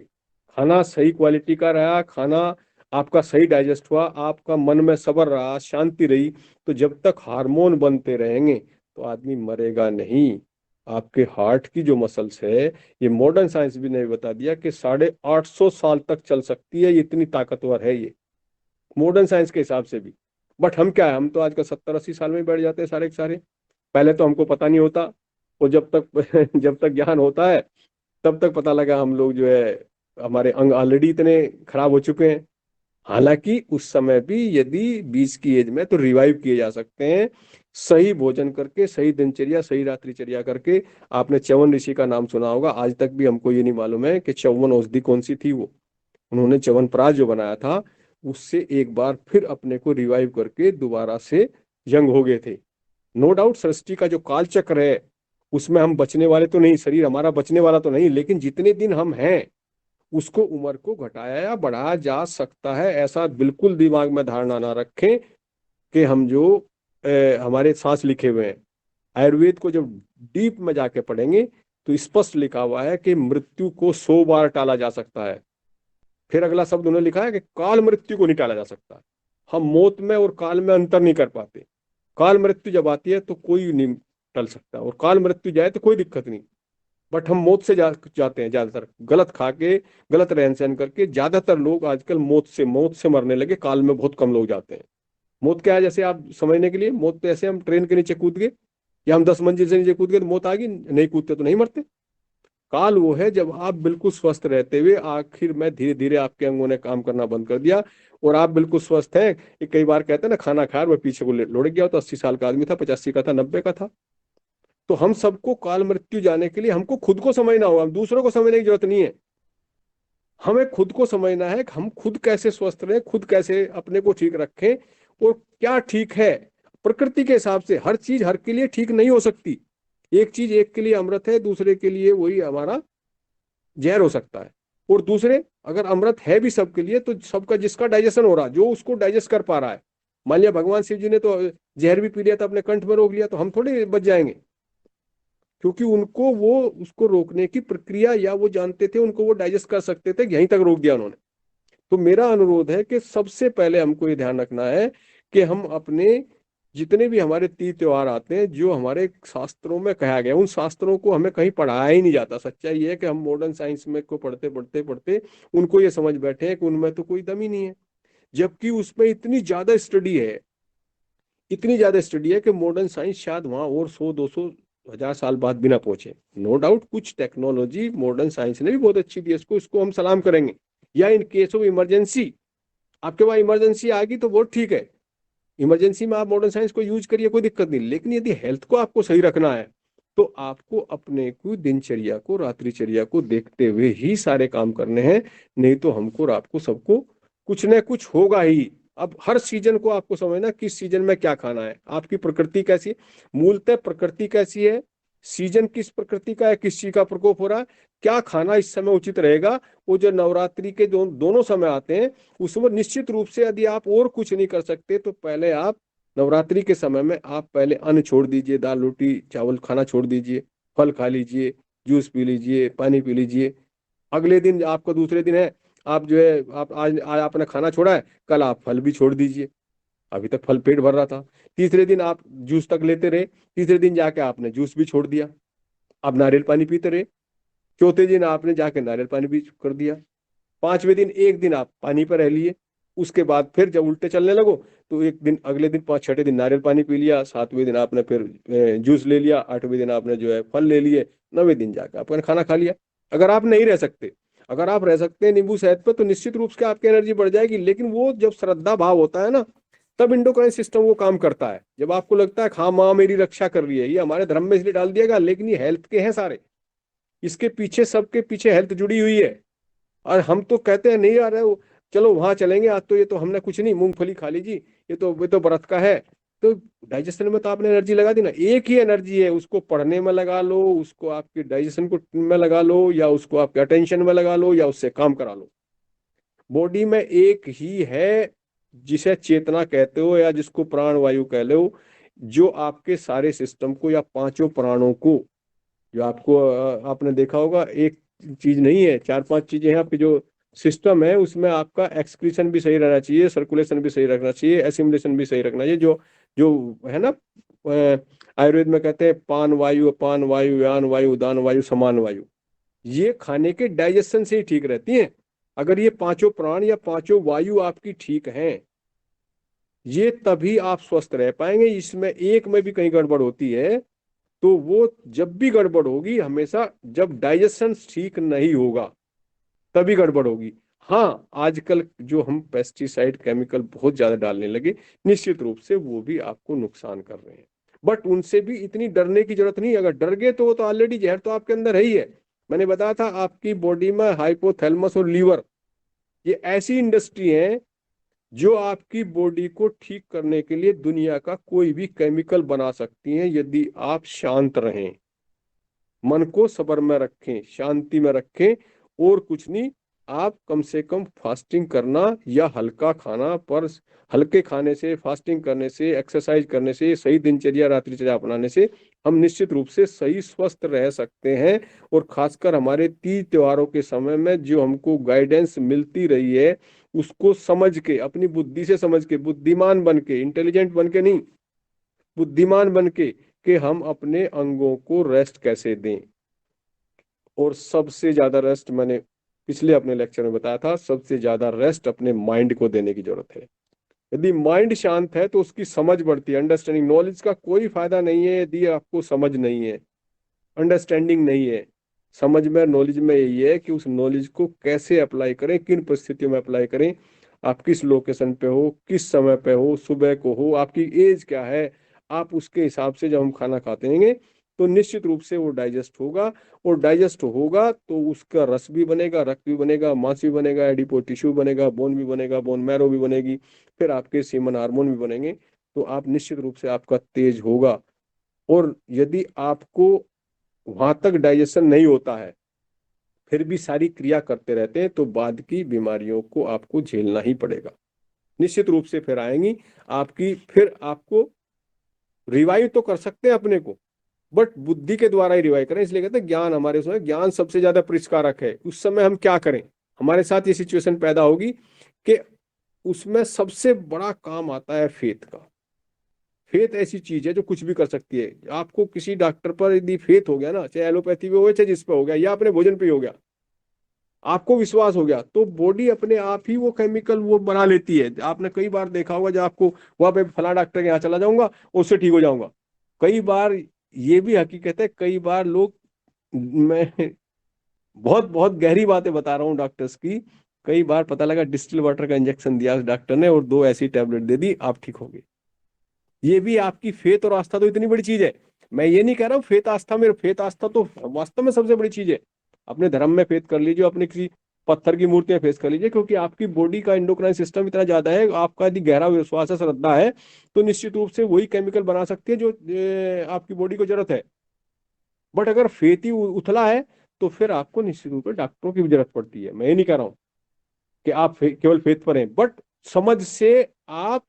खाना सही क्वालिटी का रहा, खाना आपका सही डाइजेस्ट हुआ, आपका मन में सब्र रहा, शांति रही, तो जब तक हार्मोन बनते रहेंगे तो आदमी मरेगा नहीं। आपके हार्ट की जो मसल्स है, ये मॉडर्न साइंस भी ने बता दिया कि 850 साल तक चल सकती है, ये इतनी ताकतवर है ये, मॉडर्न साइंस के हिसाब से भी। बट हम क्या है, हम तो आजकल 70 80 साल में ही बैठ जाते हैं सारे के सारे। पहले तो हमको पता नहीं होता, और जब तक जब तक ज्ञान होता है, तब तक पता लगा हम लोग जो है, हमारे अंग ऑलरेडी इतने खराब हो चुके हैं। हालांकि उस समय भी यदि 20 की एज में, तो रिवाइव किए जा सकते हैं, सही भोजन करके, सही दिनचर्या, सही रात्रिचर्या करके। आपने च्यवन ऋषि का नाम सुना होगा, आज तक भी हमको ये नहीं मालूम है कि च्यवन औषधि कौन सी थी। वो उन्होंने च्यवनप्राश जो बनाया था, उससे एक बार फिर अपने को रिवाइव करके दोबारा से यंग हो गए थे। नो डाउट सृष्टि का जो काल चक्र है, उसमें हम बचने वाले तो नहीं, शरीर हमारा बचने वाला तो नहीं, लेकिन जितने दिन हम हैं उसको, उम्र को घटाया या बढ़ाया जा सकता है। ऐसा बिल्कुल दिमाग में धारणा ना रखें कि हम जो हमारे सांस लिखे हुए हैं, आयुर्वेद को जब डीप में जाके पढ़ेंगे तो स्पष्ट लिखा हुआ है कि मृत्यु को 100 बार टाला जा सकता है। फिर अगला शब्द उन्होंने लिखा है कि काल मृत्यु को नहीं टाला जा सकता। हम मौत में और काल में अंतर नहीं कर पाते। काल मृत्यु जब आती है तो कोई नहीं टल सकता, और काल मृत्यु जाए तो कोई दिक्कत नहीं। बट हम मौत से जाते हैं ज्यादातर, गलत खा के, गलत रहन सहन करके। ज्यादातर लोग आजकल मौत से मरने लगे, काल में बहुत कम लोग जाते हैं। मौत क्या है, जैसे आप समझने के लिए, मौत तो ऐसे हम ट्रेन के नीचे कूद गए, या हम 10 मंजिल से नीचे कूद गए तो मौत आ गई, नहीं कूदते तो नहीं मरते। काल वो है जब आप बिल्कुल स्वस्थ रहते हुए आखिर में धीरे धीरे आपके अंगों ने काम करना बंद कर दिया, और आप बिल्कुल स्वस्थ हैं। ये कई बार कहते हैं ना, खाना खाया मैं पीछे को लुढ़क गया, तो 80 साल का आदमी था, 85 का था, 90 का था। तो हम सबको काल मृत्यु जाने के लिए हमको खुद को समझना होगा, हम दूसरों को समझने की जरूरत नहीं है। हमें खुद को समझना है कि हम खुद कैसे स्वस्थ रहें, खुद कैसे अपने को ठीक रखें, और क्या ठीक है। प्रकृति के हिसाब से हर चीज हर के लिए ठीक नहीं हो सकती। एक चीज एक के लिए अमृत है, दूसरे के लिए वही हमारा जहर हो सकता है। और दूसरे, अगर अमृत है भी सबके लिए, तो सबका जिसका डाइजेशन हो रहा, जो उसको डाइजेस्ट कर पा रहा है, मान लिया भगवान शिव जी ने तो जहर भी पी लिया था, अपने कंठ में रोक लिया, तो हम थोड़े बच जाएंगे, क्योंकि उनको वो उसको रोकने की प्रक्रिया या वो जानते थे, उनको वो डाइजेस्ट कर सकते थे, यहीं तक रोक दिया उन्होंने। तो मेरा अनुरोध है कि सबसे पहले हमको ये ध्यान रखना है कि हम अपने जितने भी हमारे तीज त्योहार आते हैं, जो हमारे शास्त्रों में कहा गया, उन शास्त्रों को हमें कहीं पढ़ाया ही नहीं जाता। सच्चाई ये है कि हम मॉडर्न साइंस में को पढ़ते पढ़ते पढ़ते उनको ये समझ बैठे हैं कि उनमें तो कोई दम ही नहीं है, जबकि उसमें इतनी ज्यादा स्टडी है कि मॉडर्न साइंस शायद वहां और 100 200 1000 साल बाद भी ना पहुंचे। नो डाउट कुछ टेक्नोलॉजी मॉडर्न साइंस ने भी बहुत अच्छी दी है, इसको हम सलाम करेंगे। या इन केस ऑफ इमरजेंसी, आपके पास इमरजेंसी आ गई तो बहुत ठीक है, इमरजेंसी में आप मॉडर्न साइंस को यूज करिए, कोई दिक्कत नहीं। लेकिन यदि हेल्थ को आपको सही रखना है, तो आपको अपने को दिनचर्या को, रात्रिचर्या को देखते हुए ही सारे काम करने हैं। नहीं तो हमको, रात को, सबको कुछ न कुछ होगा ही। अब हर सीजन को आपको समझना, किस सीजन में क्या खाना है, आपकी प्रकृति कैसी है, मूलतः प्रकृति कैसी है, सीजन किस प्रकृति का है, किस चीज का प्रकोप हो रहा है, क्या खाना इस समय उचित रहेगा। वो जो नवरात्रि के दोनों समय आते हैं, उसमें निश्चित रूप से यदि आप और कुछ नहीं कर सकते, तो पहले आप नवरात्रि के समय में आप पहले अन्न छोड़ दीजिए, दाल रोटी चावल खाना छोड़ दीजिए, फल खा लीजिए, जूस पी लीजिए, पानी पी लीजिए। अगले दिन आपका दूसरे दिन है, आप जो है आप आज आपने खाना छोड़ा है, कल आप फल भी छोड़ दीजिए, अभी तक फल पेट भर रहा था। तीसरे दिन आप जूस तक लेते रहे, तीसरे दिन जाके आपने जूस भी छोड़ दिया, आप नारियल पानी पीते रहे, चौथे दिन आपने जाके नारियल पानी भी कर दिया, पांचवें दिन एक दिन आप पानी पर रह लिए। उसके बाद फिर जब उल्टे चलने लगो, तो एक दिन, अगले दिन पाँच छठे दिन नारियल पानी पी लिया, सातवें दिन आपने फिर जूस ले लिया, आठवें दिन आपने जो है फल ले लिए, नवें दिन जाकर आपने खाना खा लिया। अगर आप नहीं रह सकते, अगर आप रह सकते हैं नींबू शहद पे, तो निश्चित रूप से आपकी एनर्जी बढ़ जाएगी। लेकिन वो जब श्रद्धा भाव होता है ना, तब इंडोक्राइन सिस्टम वो काम करता है। जब आपको लगता है हाँ माँ मेरी रक्षा कर रही है, ये हमारे धर्म में इसलिए डाल दिया गया, लेकिन ये हेल्थ के हैं सारे, इसके पीछे, सबके पीछे हेल्थ जुड़ी हुई है। और हम तो कहते हैं नहीं यार वो, चलो वहां चलेंगे आज, तो ये तो हमने कुछ नहीं, मूंगफली खा लीजिए, ये तो व्रत का है। तो डाइजेशन में तो आपने एनर्जी लगा दी ना, एक ही एनर्जी है, उसको पढ़ने में लगा लो, उसको आपके डाइजेशन को में लगा लो, या उसको आपके अटेंशन में लगा लो, या उससे काम करा लो। बॉडी में एक ही है, जिसे चेतना कहते हो या जिसको प्राण वायु कह लो, जो आपके सारे सिस्टम को या पांचों प्राणों को, जो आपको आपने देखा होगा, एक चीज नहीं है, चार पांच चीजें हैं आपकी। जो सिस्टम है उसमें आपका एक्सक्रीशन भी सही रहना चाहिए, सर्कुलेशन भी सही रखना चाहिए, एसिमुलेशन भी सही रखना चाहिए। जो जो है ना, आयुर्वेद में कहते हैं पान वायु, अपान वायु, यान वायु, उदान वायु, समान वायु, ये खाने के डाइजेशन से ही ठीक रहती हैं। अगर ये पांचों प्राण या पांचों वायु आपकी ठीक हैं, ये तभी आप स्वस्थ रह पाएंगे। इसमें एक में भी कहीं गड़बड़ होती है, तो वो जब भी गड़बड़ होगी, हमेशा जब डाइजेशन ठीक नहीं होगा तभी गड़बड़ होगी। हाँ, आजकल जो हम पेस्टिसाइड केमिकल बहुत ज्यादा डालने लगे, निश्चित रूप से वो भी आपको नुकसान कर रहे हैं, बट उनसे भी इतनी डरने की जरूरत नहीं। अगर डर गए तो वो तो ऑलरेडी जहर तो आपके अंदर है ही है। मैंने बताया था, आपकी बॉडी में हाइपोथैलेमस और लीवर, ये ऐसी इंडस्ट्री है जो आपकी बॉडी को ठीक करने के लिए दुनिया का कोई भी केमिकल बना सकती हैं, यदि आप शांत रहें, मन को सब्र में रखें, शांति में रखें, और कुछ नहीं। आप कम से कम फास्टिंग करना या हल्का खाना, पर हल्के खाने से, फास्टिंग करने से, एक्सरसाइज करने से, सही दिनचर्या रात्रिचर्या अपनाने से हम निश्चित रूप से सही स्वस्थ रह सकते हैं। और खासकर हमारे तीज त्योहारों के समय में जो हमको गाइडेंस मिलती रही है, उसको समझ के, अपनी बुद्धि से समझ के, बुद्धिमान बन के, इंटेलिजेंट बन के नहीं, बुद्धिमान बन के, कि हम अपने अंगों को रेस्ट कैसे दें। और सबसे ज्यादा रेस्ट, मैंने पिछले अपने लेक्चर में बताया था, सबसे ज्यादा रेस्ट अपने माइंड को देने की जरूरत है। यदि माइंड शांत है तो उसकी समझ बढ़ती है, अंडरस्टैंडिंग। नॉलेज का कोई फायदा नहीं है यदि आपको समझ नहीं है, अंडरस्टैंडिंग नहीं है। समझ में, नॉलेज में यही है कि उस नॉलेज को कैसे अप्लाई करें, किन परिस्थितियों में अप्लाई करें, आप किस लोकेशन पे हो, किस समय पे हो, सुबह को हो, आपकी एज क्या है, आप उसके हिसाब से जब हम खाना खाते हैं तो निश्चित रूप से वो डाइजेस्ट होगा। और डाइजेस्ट होगा तो उसका रस भी बनेगा, रक्त भी बनेगा, मांस भी बनेगा, एडिपो टिश्यू बनेगा, बोन भी बनेगा, बोन मैरो भी बनेगी, फिर आपके सीमन हार्मोन भी बनेंगे। तो आप निश्चित रूप से, आपका तेज होगा। और यदि आपको वहां तक डाइजेशन नहीं होता है, फिर भी सारी क्रिया करते रहते हैं तो बाद की बीमारियों को आपको झेलना ही पड़ेगा, निश्चित रूप से फिर आएंगी आपकी। फिर आपको रिवाइव तो कर सकते हैं अपने को, बट बुद्धि के द्वारा ही रिवाइव करें। इसलिए कहते हैं ज्ञान हमारे उसमें, ज्ञान सबसे ज्यादा परिष्कारक है। उस समय हम क्या करें, हमारे साथ ये सिचुएशन पैदा होगी कि उसमें सबसे बड़ा काम आता है फेथ का। फेथ ऐसी चीज है जो कुछ भी कर सकती है। आपको किसी डॉक्टर पर यदि फेथ हो गया ना, चाहे एलोपैथी पे हो गया, चाहे जिस पे हो गया, या अपने भोजन पे ही हो गया, आपको विश्वास हो गया, तो बॉडी अपने आप ही वो केमिकल वो बना लेती है। आपने कई बार देखा होगा, जब आपको वहां पे फला डॉक्टर के यहाँ चला जाऊंगा, उससे ठीक हो जाऊंगा। कई बार ये भी हकीकत है, कई बार लोग, मैं बहुत बहुत गहरी बातें बता रहा हूँ डॉक्टर्स की, कई बार पता लगा डिस्टिल वाटर का इंजेक्शन दिया उस डॉक्टर ने और 2 ऐसी टैबलेट दे दी, आप ठीक हो गए। ये भी आपकी फेथ और आस्था तो इतनी बड़ी चीज है। मैं ये नहीं कह रहा हूँ फेथ आस्था में, फेथ आस्था तो वास्तव में सबसे बड़ी चीज है। अपने धर्म में फेथ कर लीजिए, अपने किसी पत्थर की मूर्तियां फेस कर लीजिए, क्योंकि आपकी बॉडी का एंडोक्राइन सिस्टम इतना ज्यादा है, आपका यदि गहरा विश्वास है, श्रद्धा है, तो निश्चित रूप से वही केमिकल बना सकती है जो आपकी बॉडी को जरूरत है। बट अगर फेथ ही उथला है तो फिर आपको निश्चित रूप से डॉक्टरों की भी जरूरत पड़ती है। मैं ये नहीं कह रहा हूँ कि आप केवल फेथ पर हैं, बट समझ से आप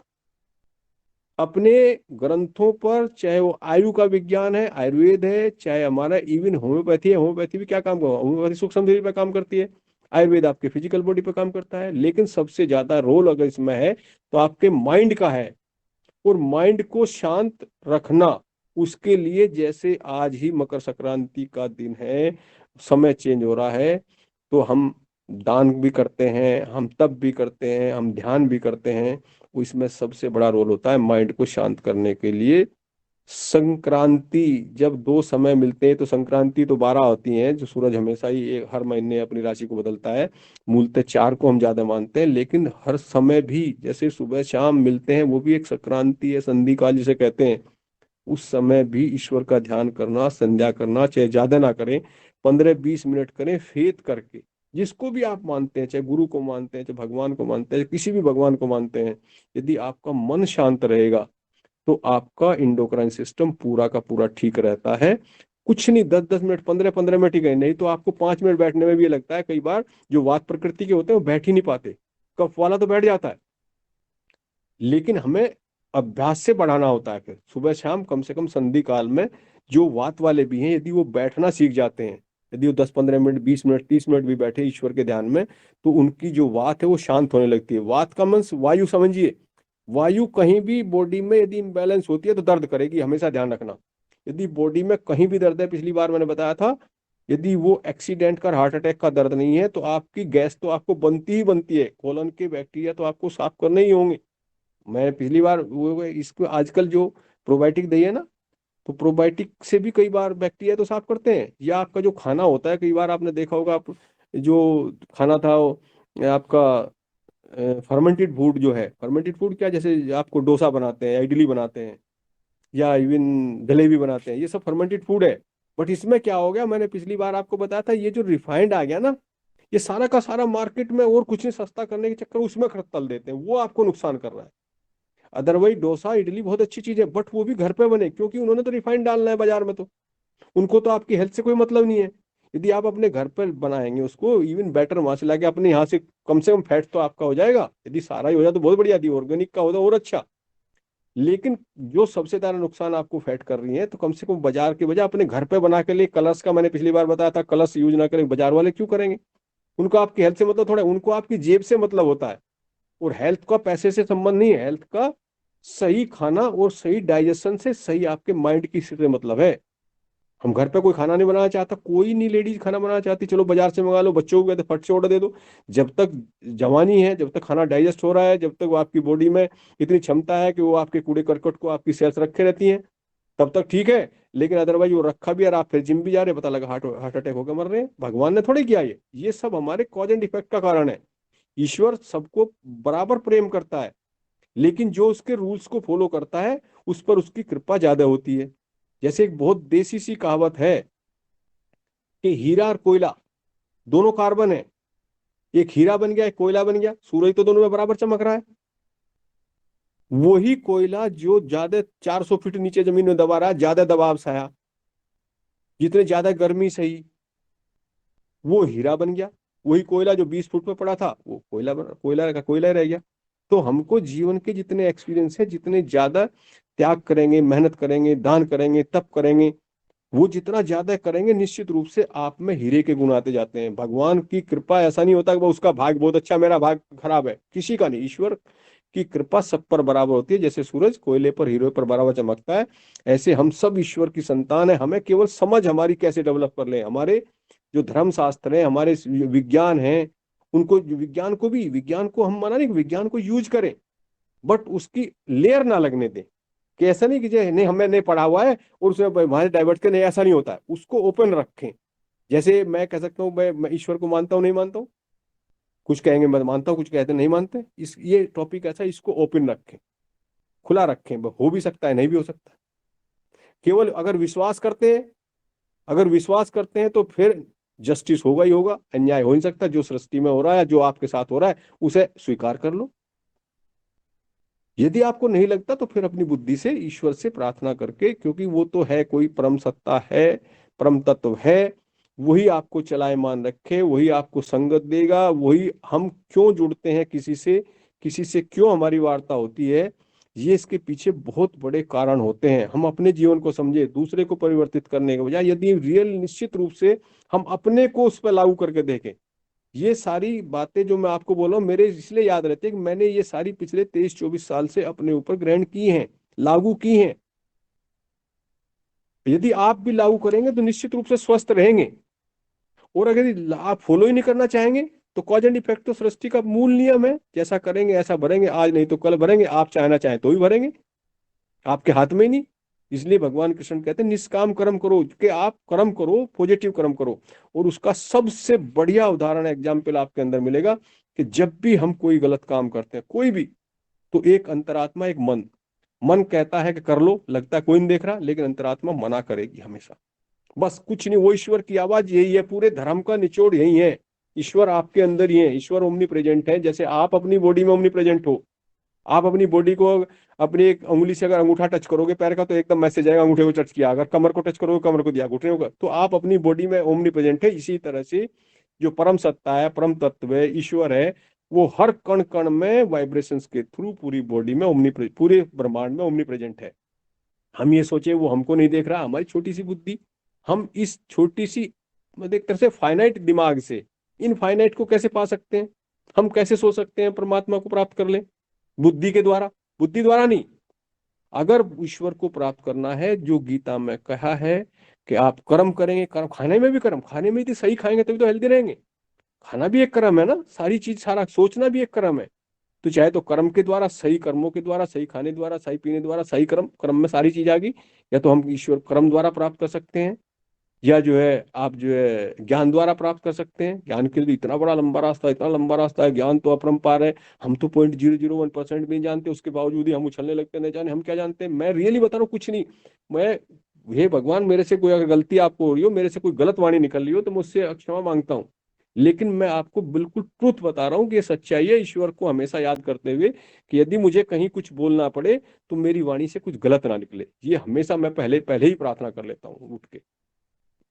अपने ग्रंथों पर, चाहे वो आयु का विज्ञान है, आयुर्वेद है, चाहे हमारा इवन होम्योपैथी है। होम्योपैथी भी क्या काम करता है, होम्योपैथी सूक्ष्म शरीर पर काम करती है, आयुर्वेद आपके फिजिकल बॉडी पर काम करता है। लेकिन सबसे ज्यादा रोल अगर इसमें है तो आपके माइंड का है। और माइंड को शांत रखना, उसके लिए जैसे आज ही मकर संक्रांति का दिन है, समय चेंज हो रहा है, तो हम दान भी करते हैं, हम तप भी करते हैं, हम ध्यान भी करते हैं। इसमें सबसे बड़ा रोल होता है माइंड को शांत करने के लिए। संक्रांति जब 2 समय मिलते हैं, तो संक्रांति तो 12 होती हैं, जो सूरज हमेशा ही हर महीने अपनी राशि को बदलता है। मूलतः 4 को हम ज्यादा मानते हैं, लेकिन हर समय भी जैसे सुबह शाम मिलते हैं, वो भी एक संक्रांति है, संधि काल जिसे कहते हैं। उस समय भी ईश्वर का ध्यान करना, संध्या करना, चाहे ज्यादा ना करें, 15-20 मिनट करें फेथ करके। जिसको भी आप मानते हैं, चाहे गुरु को मानते हैं, चाहे भगवान को मानते हैं, किसी भी भगवान को मानते हैं, यदि आपका मन शांत रहेगा तो आपका इंडोक्राइन सिस्टम पूरा का पूरा ठीक रहता है। कुछ नहीं, 10-10 मिनट, 15-15 मिनट ही गए, नहीं तो आपको 5 मिनट बैठने में भी ये लगता है। कई बार जो वात प्रकृति के होते हैं वो बैठ ही नहीं पाते, कफ वाला तो बैठ जाता है। लेकिन हमें अभ्यास से बढ़ाना होता है। फिर सुबह शाम कम से कम संधि काल में जो वात वाले भी हैं, यदि वो बैठना सीख जाते हैं, यदि वो 10-15 मिनट, 20 मिनट, 30 मिनट भी बैठे ईश्वर के ध्यान में, तो उनकी जो वात है वो शांत होने लगती है। वात का मन वायु समझिए। वायु कहीं भी बॉडी में यदि इम्बैलेंस होती है तो दर्द करेगी, हमेशा ध्यान रखना। यदि बॉडी में कहीं भी दर्द है, पिछली बार मैंने बताया था, यदि वो एक्सीडेंट का, हार्ट अटैक का दर्द नहीं है, तो आपकी गैस तो आपको बनती ही बनती है, कोलन के बैक्टीरिया तो आपको साफ करने ही होंगे। मैं पिछली बार वो इसको, आजकल जो प्रोबायोटिक दी है ना, तो प्रोबायोटिक से भी कई बार बैक्टीरिया तो साफ करते हैं। या आपका जो खाना होता है, कई बार आपने देखा होगा, आप जो खाना था वो आपका फर्मेंटेड फूड जो है, फर्मेंटेड फूड क्या, जैसे आपको डोसा बनाते हैं, इडली बनाते हैं, या इवन जलेबी बनाते हैं, ये सब फर्मेंटेड फूड है। बट इसमें क्या हो गया, मैंने पिछली बार आपको बताया था, ये जो रिफाइंड आ गया ना, ये सारा का सारा मार्केट में और कुछ नहीं, सस्ता करने के चक्कर में उसमें तल देते हैं, वो आपको नुकसान कर रहा है। अदरवाइज डोसा इडली बहुत अच्छी चीज है, बट वो भी घर पे बने, क्योंकि उन्होंने तो रिफाइंड डालना है बाजार में, तो उनको तो आपकी हेल्थ से कोई मतलब नहीं है। यदि आप अपने घर पर बनाएंगे उसको, इवन बैटर वहां से लाके अपने यहाँ से कम फैट तो आपका हो जाएगा। यदि सारा ही हो जाए तो बहुत बढ़िया, यदि ऑर्गेनिक का होता और अच्छा। लेकिन जो सबसे ज्यादा नुकसान आपको फैट कर रही है, तो कम से कम बाजार के बजाय अपने घर पे बना के लिए, कलर्स का मैंने पिछली बार बताया था, कलर्स यूज ना करें, बाजार वाले क्यों करेंगे? उनको आपकी हेल्थ से मतलब थोड़ा, उनको आपकी जेब से मतलब होता है। और हेल्थ का पैसे से संबंध नहीं है, हेल्थ का सही खाना और सही डाइजेशन से, सही आपके माइंड की स्थिति से मतलब है। हम घर पे कोई खाना नहीं बनाना चाहता, कोई नहीं लेडीज खाना बनाना चाहती, चलो बाजार से मंगा लो, बच्चों को कहते फट से ऑर्डर दे दो। जब तक जवानी है, जब तक खाना डाइजेस्ट हो रहा है, जब तक वो आपकी बॉडी में इतनी क्षमता है कि वो आपके कूड़े करकट को आपकी सेल्स रखे रहती हैं, तब तक ठीक है। लेकिन अदरवाइज वो रखा भी, और आप फिर जिम भी जा रहे हैं, पता लगा हार्ट अटैक होकर मर रहे हैं। भगवान ने थोड़े किया ये सब हमारे कॉज एंड इफेक्ट का कारण है। ईश्वर सबको बराबर प्रेम करता है, लेकिन जो उसके रूल्स को फॉलो करता है, उस पर उसकी कृपा ज्यादा होती है। जैसे एक बहुत देसी सी कहावत है कि हीरा और कोयला दोनों कार्बन है, एक हीरा बन गया, एक कोयला बन गया, सूरज तो दोनों में बराबर चमक रहा है। वही कोयला जो ज्यादा 400 फीट नीचे जमीन में दबा रहा है, ज्यादा दबाव सहा, जितने ज्यादा गर्मी सही, वो हीरा बन गया। वही कोयला जो 20 फुट पे पड़ा था वो कोयला का कोयला रह गया। तो हमको जीवन के जितने एक्सपीरियंस है, जितने ज्यादा त्याग करेंगे, मेहनत करेंगे, दान करेंगे, तप करेंगे, वो जितना ज्यादा करेंगे निश्चित रूप से आप में हीरे के गुण आते जाते हैं। भगवान की कृपा, ऐसा नहीं होता कि वो उसका भाग बहुत अच्छा मेरा भाग खराब है, किसी का नहीं। ईश्वर की कृपा सब पर बराबर होती है। जैसे सूरज कोयले पर, हीरे पर बराबर चमकता है, ऐसे हम सब ईश्वर की संतान है। हमें केवल समझ हमारी कैसे डेवलप कर ले। हमारे जो धर्म शास्त्र है, हमारे विज्ञान है, उनको, विज्ञान को हम मना नहीं, विज्ञान को यूज करें, बट उसकी लेयर ना लगने दें। कि ऐसा नहीं कि जो नहीं हमें नहीं पढ़ा हुआ है और उसमें वहां डाइवर्ट के, नहीं ऐसा नहीं होता है, उसको ओपन रखें। जैसे मैं कह सकता हूँ मैं ईश्वर को मानता हूँ, नहीं मानता हूँ, कुछ कहेंगे मैं मानता हूँ, कुछ कहते नहीं मानते। इस ये टॉपिक ऐसा, इसको ओपन रखें, खुला रखें। हो भी सकता है, नहीं भी हो सकता। केवल अगर विश्वास करते हैं तो फिर जस्टिस होगा ही होगा, अन्याय हो नहीं सकता। जो सृष्टि में हो रहा है, जो आपके साथ हो रहा है, उसे स्वीकार कर लो। यदि आपको नहीं लगता तो फिर अपनी बुद्धि से ईश्वर से प्रार्थना करके, क्योंकि वो तो है, कोई परम सत्ता है, परम तत्व है, वही आपको चलायमान रखे, वही आपको संगत देगा। वही हम क्यों जुड़ते हैं किसी से क्यों हमारी वार्ता होती है, ये इसके पीछे बहुत बड़े कारण होते हैं। हम अपने जीवन को समझे, दूसरे को परिवर्तित करने के बजाय यदि रियल निश्चित रूप से हम अपने को उस पर लागू करके देखें। ये सारी बातें जो मैं आपको बोल रहा हूँ मेरे इसलिए याद रहती है कि मैंने ये सारी पिछले 23-24 साल से अपने ऊपर ग्रहण की हैं, लागू की हैं। यदि आप भी लागू करेंगे तो निश्चित रूप से स्वस्थ रहेंगे। और अगर आप फॉलो ही नहीं करना चाहेंगे तो कॉज एंड इफेक्ट तो सृष्टि का मूल नियम है। जैसा करेंगे ऐसा भरेंगे, आज नहीं तो कल भरेंगे। आप चाहना चाहें तो ही भरेंगे, आपके हाथ में ही नहीं। इसलिए भगवान कृष्ण कहते हैं निष्काम कर्म करो, कि आप कर्म करो, पॉजिटिव कर्म करो। और उसका सबसे बढ़िया उदाहरण, एग्जाम्पल आपके अंदर मिलेगा कि जब भी हम कोई गलत काम करते हैं, कोई भी, तो एक अंतरात्मा, एक मन कहता है कि कर लो, लगता है कोई नहीं देख रहा, लेकिन अंतरात्मा मना करेगी हमेशा। बस कुछ नहीं, वो ईश्वर की आवाज यही है। पूरे धर्म का निचोड़ यही है। ईश्वर आपके अंदर ही है, ईश्वर ओमनी प्रेजेंट है। जैसे आप अपनी बॉडी में ओमनी प्रेजेंट हो, आप अपनी बॉडी को अपनी एक उंगली से अगर अंगूठा टच करोगे पैर का तो एकदम मैसेज आएगा अंगूठे को टच किया। अगर कमर को टच करोगे कमर को दिया, घुटने को, तो आप अपनी बॉडी में ओमनी प्रेजेंट है। इसी तरह से जो परम सत्ता है, परम तत्व है, ईश्वर है, वो हर कण कण में वाइब्रेशंस के थ्रू पूरी बॉडी में पूरे ब्रह्मांड में ओमनी प्रेजेंट है। हम ये सोचे वो हमको नहीं देख रहा, हमारी छोटी सी बुद्धि, हम इस छोटी सी, मतलब एक तरह से फाइनाइट दिमाग से इनफाइनाइट को कैसे पा सकते हैं। हम कैसे सोच सकते हैं परमात्मा को प्राप्त कर लें बुद्धि के द्वारा? बुद्धि द्वारा नहीं। अगर ईश्वर को प्राप्त करना है, जो गीता में कहा है कि आप कर्म करेंगे, कर्म खाने में भी कर्म, खाने में यदि सही खाएंगे तभी तो हेल्दी रहेंगे। खाना भी एक कर्म है ना, सारी चीज, सारा सोचना भी एक कर्म है। तो चाहे तो कर्म के द्वारा, सही कर्मों के द्वारा, सही खाने द्वारा, सही पीने द्वारा, सही कर्म, कर्म में सारी चीज आ गई, या तो हम ईश्वर कर्म द्वारा प्राप्त कर सकते हैं, या जो है आप जो है ज्ञान द्वारा प्राप्त कर सकते हैं। ज्ञान के लिए इतना बड़ा लंबा रास्ता, इतना लंबा रास्ता है। ज्ञान तो अपरंपार है। हम तो 0.001% भी नहीं जानते, उसके बावजूद ही हम उछलने लगते, नहीं जाने हम क्या जानते हैं। मैं रियली बता रहा हूँ, कुछ नहीं। मैं, हे भगवान, मेरे से कोई अगर गलती आपको हो रही हो, मेरे से कोई गलत वाणी निकल रही हो तो मुझसे क्षमा मांगता हूँ। लेकिन मैं आपको बिल्कुल ट्रूथ बता रहा हूँ कि ये सच्चाई है। ईश्वर को हमेशा याद करते हुए कि यदि मुझे कहीं कुछ बोलना पड़े तो मेरी वाणी से कुछ गलत ना निकले, ये हमेशा मैं पहले पहले ही प्रार्थना कर लेता हूँ उठ के।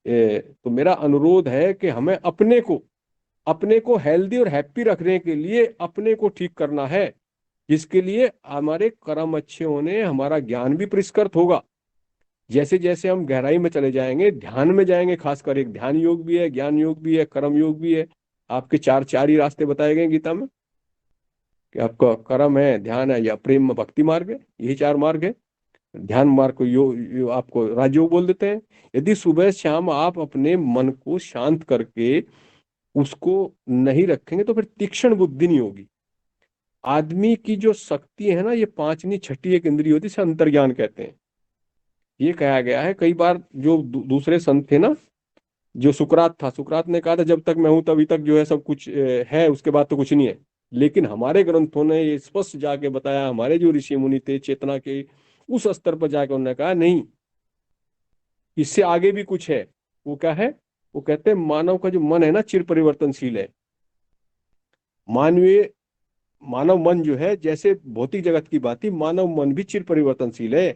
तो मेरा अनुरोध है कि हमें अपने को हेल्दी और हैप्पी रखने के लिए अपने को ठीक करना है, जिसके लिए हमारे कर्म अच्छे होने, हमारा ज्ञान भी परिष्कृत होगा। जैसे जैसे हम गहराई में चले जाएंगे, ध्यान में जाएंगे, खासकर एक ध्यान योग भी है, ज्ञान योग भी है, कर्म योग भी है। आपके चार चार ही रास्ते बताए गए गीता में, कि आपका कर्म है, ध्यान है, या प्रेम भक्ति मार्ग है, यही चार मार्ग है। ध्यान मार्ग को आपको राजयोग बोल देते हैं। यदि सुबह शाम आप अपने मन को शांत करके उसको नहीं रखेंगे तो फिर तीक्ष्ण बुद्धि नहीं होगी। आदमी की जो शक्ति है ना, ये पांचवी छठी एक इंद्रिय होती है, इसे अंतर्ज्ञान कहते हैं। ये कहा गया है कई बार। जो दूसरे संत थे ना, जो सुकरात था, सुकरात ने कहा था जब तक मैं हूं तभी तक जो है सब कुछ है, उसके बाद तो कुछ नहीं है। लेकिन हमारे ग्रंथों ने ये स्पष्ट जाके बताया, हमारे जो ऋषि मुनि थे चेतना के उस स्तर पर जाकर उन्होंने कहा नहीं, इससे आगे भी कुछ है। वो क्या है? वो कहते हैं मानव का जो मन है ना, चिर परिवर्तनशील है। मानवीय मानव मन जो है, जैसे भौतिक जगत की बात ही, मानव मन भी चिर परिवर्तनशील है।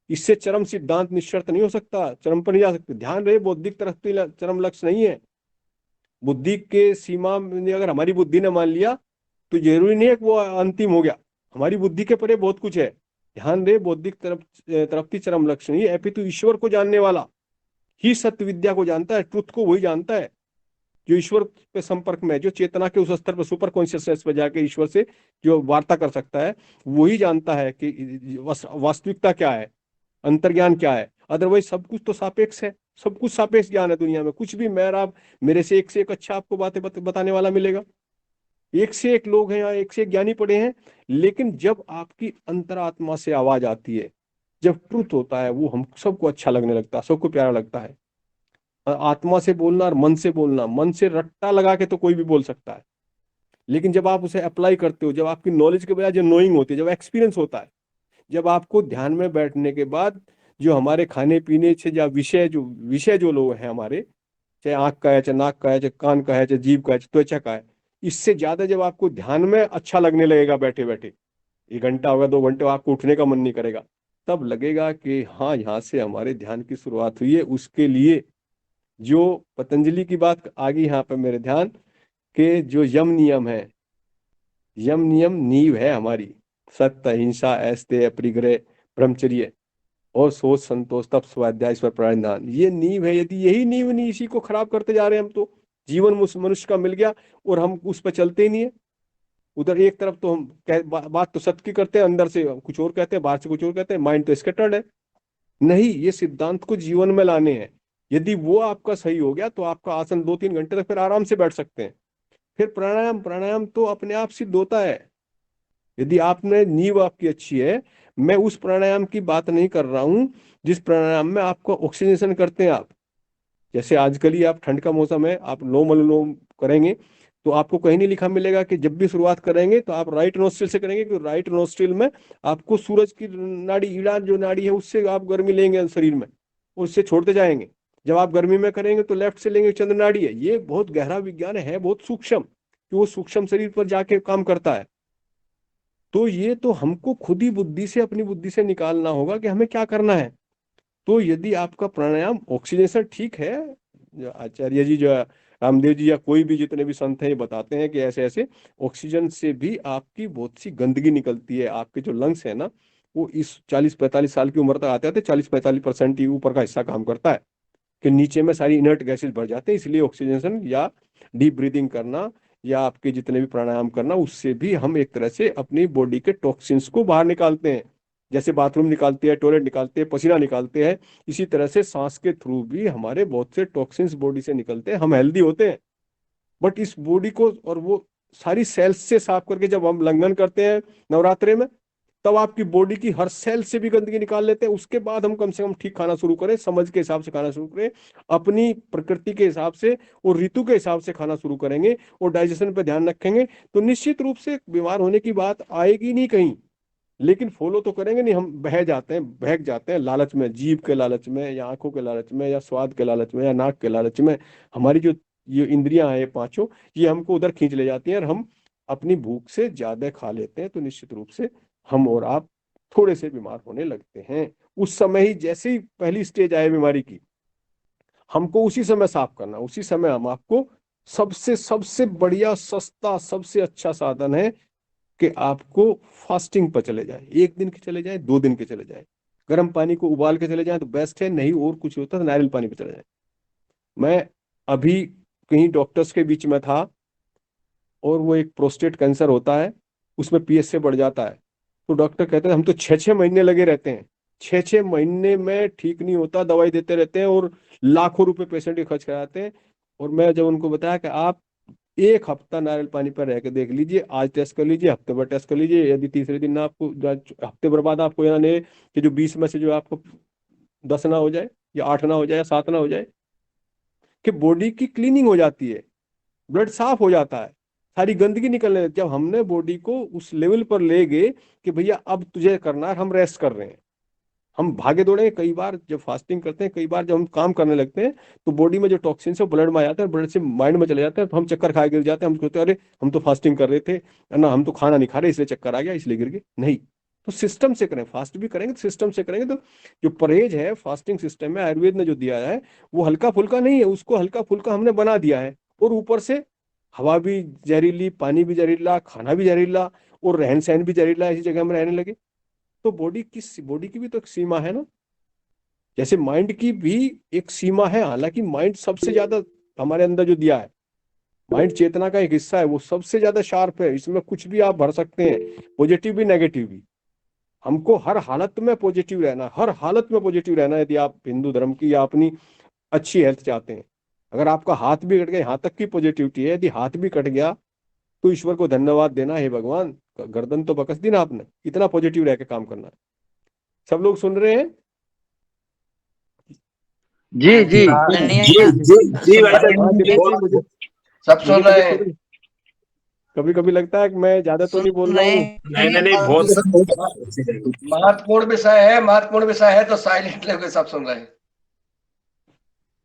इससे चरम सिद्धांत निश्चर्त नहीं हो सकता, चरम पर नहीं जा सकते। ध्यान रहे, बौद्धिक तरफ चरम लक्ष्य नहीं है। बुद्धि के सीमा में अगर हमारी बुद्धि ने मान लिया तो जरूरी नहीं है कि वो अंतिम हो गया। हमारी बुद्धि के परे बहुत कुछ है। ध्यान दे, बौद्धिक तरक्की चरम लक्ष्य नहीं, अपितु ईश्वर को जानने वाला ही सत्य विद्या को जानता है, ट्रुथ को वही जानता है जो ईश्वर पे संपर्क में है, जो चेतना के उस स्तर पर सुपर कॉन्शियसनेस पे जाके ईश्वर से जो वार्ता कर सकता है, वही जानता है कि वास्तविकता क्या है, अंतर्ज्ञान क्या है। अदरवाइज सब कुछ तो सापेक्ष है, सब कुछ सापेक्ष ज्ञान है दुनिया में। कुछ भी आप मेरे से एक अच्छा आपको बातें बताने वाला मिलेगा, एक से एक लोग हैं यहाँ, एक से एक ज्ञानी पड़े हैं, लेकिन जब आपकी अंतरात्मा से आवाज आती है, जब ट्रुथ होता है, वो हम सबको अच्छा लगने लगता है, सबको प्यारा लगता है। आत्मा से बोलना और मन से बोलना, मन से रट्टा लगा के तो कोई भी बोल सकता है, लेकिन जब आप उसे अप्लाई करते हो, जब आपकी नॉलेज के बजाय जो नोइंग होती है, जब एक्सपीरियंस होता है, जब आपको ध्यान में बैठने के बाद जो हमारे खाने पीने से या विषय जो लोग हैं हमारे, चाहे आंख का है, चाहे नाक का है, चाहे कान का है, चाहे जीभ का है, चाहे त्वचा का है, इससे ज्यादा जब आपको ध्यान में अच्छा लगने लगेगा, बैठे बैठे 1 घंटा होगा, 2 घंटे, आपको उठने का मन नहीं करेगा, तब लगेगा कि हाँ, यहाँ से हमारे ध्यान की शुरुआत हुई है। उसके लिए जो पतंजलि की बात आ गई यहाँ पे मेरे ध्यान के, जो यम नियम है, यम नियम नींव है हमारी, सत्य, अहिंसा, अस्तेय, अपरिग्रह, ब्रह्मचर्य और सोच, संतोष, तप, स्वाध्याय, ईश्वर प्राणदान, ये नींव है। यदि यही नींव नहीं, इसी को खराब करते जा रहे हैं हम, तो जीवन मनुष्य का मिल गया और हम उस पर चलते ही नहीं है। उधर एक तरफ तो हम बात तो सत्य की करते हैं, अंदर से कुछ और कहते हैं, बाहर से कुछ और कहते हैं, माइंड तो स्कैटर्ड है। नहीं, ये सिद्धांत को जीवन में लाने हैं। यदि वो आपका सही हो गया तो आपका आसन 2-3 घंटे तक फिर आराम से बैठ सकते हैं। फिर प्राणायाम, प्राणायाम तो अपने आप सिद्ध होता है। यदि आपने नींव आपकी अच्छी है, मैं उस प्राणायाम की बात नहीं कर रहा हूं जिस प्राणायाम में आपको ऑक्सीजनेशन करते हैं आप। जैसे आजकल ही आप ठंड का मौसम है, आप लोम अनुलोम करेंगे तो आपको कहीं नहीं लिखा मिलेगा कि जब भी शुरुआत करेंगे तो आप राइट नोस्ट्रिल से करेंगे, क्योंकि राइट नोस्ट्रिल में आपको सूरज की नाड़ी, ईड़ा जो नाड़ी है, उससे आप गर्मी लेंगे शरीर में, उससे छोड़ते जाएंगे। जब आप गर्मी में करेंगे तो लेफ्ट से लेंगे, चंद्र नाड़ी है। ये बहुत गहरा विज्ञान है, बहुत सूक्ष्म, कि वो सूक्ष्म शरीर पर जाके काम करता है। तो ये तो हमको खुद ही बुद्धि से, अपनी बुद्धि से निकालना होगा कि हमें क्या करना है। तो यदि आपका प्राणायाम ऑक्सीजनेशन ठीक है, जो आचार्य जी, जो रामदेव जी या कोई भी, जितने भी संत हैं, ये बताते हैं कि ऐसे ऐसे ऑक्सीजन से भी आपकी बहुत सी गंदगी निकलती है। आपके जो लंग्स है ना, वो इस 40-45 साल की उम्र तक आते आते 40-45% ही ऊपर का हिस्सा काम करता है, कि नीचे में सारी इनर्ट गैसेज भर जाते हैं। इसलिए ऑक्सीजनेशन या डीप ब्रीदिंग करना या आपके जितने भी प्राणायाम करना, उससे भी हम एक तरह से अपनी बॉडी के टॉक्सिन्स को बाहर निकालते हैं। जैसे बाथरूम निकालते हैं, टॉयलेट निकालते हैं, पसीना निकालते हैं, इसी तरह से सांस के थ्रू भी हमारे बहुत से टॉक्सिन्स बॉडी से निकलते हैं, हम हेल्दी होते हैं। बट इस बॉडी को और वो सारी सेल्स से साफ करके जब हम लंघन करते हैं नवरात्रे में, तब आपकी बॉडी की हर सेल से भी गंदगी निकाल लेते हैं। उसके बाद हम कम से कम ठीक खाना शुरू करें, समझ के हिसाब से खाना शुरू करें, अपनी प्रकृति के हिसाब से और ऋतु के हिसाब से खाना शुरू करेंगे और डाइजेशन पे ध्यान रखेंगे, तो निश्चित रूप से बीमार होने की बात आएगी नहीं कहीं। लेकिन फॉलो तो करेंगे नहीं, हम बह जाते हैं, बहक जाते हैं लालच में, जीभ के लालच में, या आंखों के लालच में, या स्वाद के लालच में, या नाक के लालच में। हमारी जो ये इंद्रियां हैं, 5, ये हमको उधर खींच ले जाती हैं और हम अपनी भूख से ज्यादा खा लेते हैं। तो निश्चित रूप से हम और आप थोड़े से बीमार होने लगते हैं। उस समय ही, जैसे ही पहली स्टेज आए बीमारी की, हमको उसी समय साफ करना, उसी समय हम आपको सबसे सबसे बढ़िया, सस्ता, सबसे अच्छा साधन है कि आपको फास्टिंग पर चले जाए। 1 दिन के चले जाए, 2 दिन के चले जाए, गर्म पानी को उबाल के चले जाए तो बेस्ट है, नहीं और कुछ होता तो नारियल पानी पे चले जाए। मैं अभी कहीं डॉक्टर्स के बीच में था और वो एक प्रोस्टेट कैंसर होता है, उसमें पीएसए बढ़ जाता है। तो डॉक्टर कहते हैं हम तो 6-6 महीने लगे रहते हैं, 6-6 महीने में ठीक नहीं होता, दवाई देते रहते हैं और लाखों रुपए पेशेंट के खर्च कराते हैं। और मैं जब उनको बताया कि आप 1 हफ्ता नारियल पानी पर रह के देख लीजिए, आज टेस्ट कर लीजिए, हफ्ते भर टेस्ट कर लीजिए, यदि तीसरे दिन ना आपको, हफ्ते भर बाद आपको यानी कि जो 20 में से जो आपको 10 ना हो जाए, या 8 ना हो जाए, या 7 ना हो जाए, कि बॉडी की क्लीनिंग हो जाती है, ब्लड साफ हो जाता है, सारी गंदगी निकलने लगती है। जब हमने बॉडी को उस लेवल पर ले गए कि भैया अब तुझे करना है, हम रेस्ट कर रहे हैं, हम भागे दौड़े। कई बार जब फास्टिंग करते हैं, कई बार जब हम काम करने लगते हैं, तो बॉडी में जो टॉक्सिन है ब्लड में आ जाता है, ब्लड से माइंड में चले जाते हैं, तो हम चक्कर खा गिर जाते हैं। हम सोचते हैं अरे हम तो फास्टिंग कर रहे थे ना, हम तो खाना नहीं खा रहे, इसलिए चक्कर आ गया, इसलिए गिर गए। नहीं, तो सिस्टम से करें, फास्ट भी करेंगे तो सिस्टम से करेंगे। तो जो परहेज है फास्टिंग सिस्टम में, आयुर्वेद ने जो दिया है, वो हल्का फुल्का नहीं है, उसको हल्का फुल्का हमने बना दिया है। और ऊपर से हवा भी जहरीली, पानी भी जहरीला, खाना भी जहरीला, और रहन सहन भी जहरीला, ऐसी जगह हम रहने लगे। तो बॉडी की भी तो एक सीमा है ना। जैसे माइंड की भी एक सीमा है, हालांकि माइंड सबसे ज्यादा हमारे अंदर जो दिया है, माइंड चेतना का एक हिस्सा है, वो सबसे ज्यादा शार्प है। इसमें कुछ भी आप भर सकते हैं, पॉजिटिव भी नेगेटिव भी। हमको हर हालत में पॉजिटिव रहना, हर हालत में पॉजिटिव रहना, यदि आप हिंदू धर्म की या अपनी अच्छी हेल्थ चाहते हैं। अगर आपका हाथ भी कट गया, यहाँ तक की पॉजिटिविटी है, यदि हाथ भी कट गया तो ईश्वर को धन्यवाद देना, हे भगवान गर्दन तो बकस दी ना आपने, इतना पॉजिटिव रह के काम करना है। सब लोग सुन रहे हैं? जी जी आदरणीय जी भाई सुन हाँ दिनेश जी, साहब, मुझे सब मुझे सुन रहे हैं। कभी कभी लगता है कि मैं ज्यादा तो नहीं बोल रहा रहे हूँ। नहीं नहीं नहीं, हैं बहुत महत्वपूर्ण विषय है तो साइलेंट लेके सब सुन रहे हैं।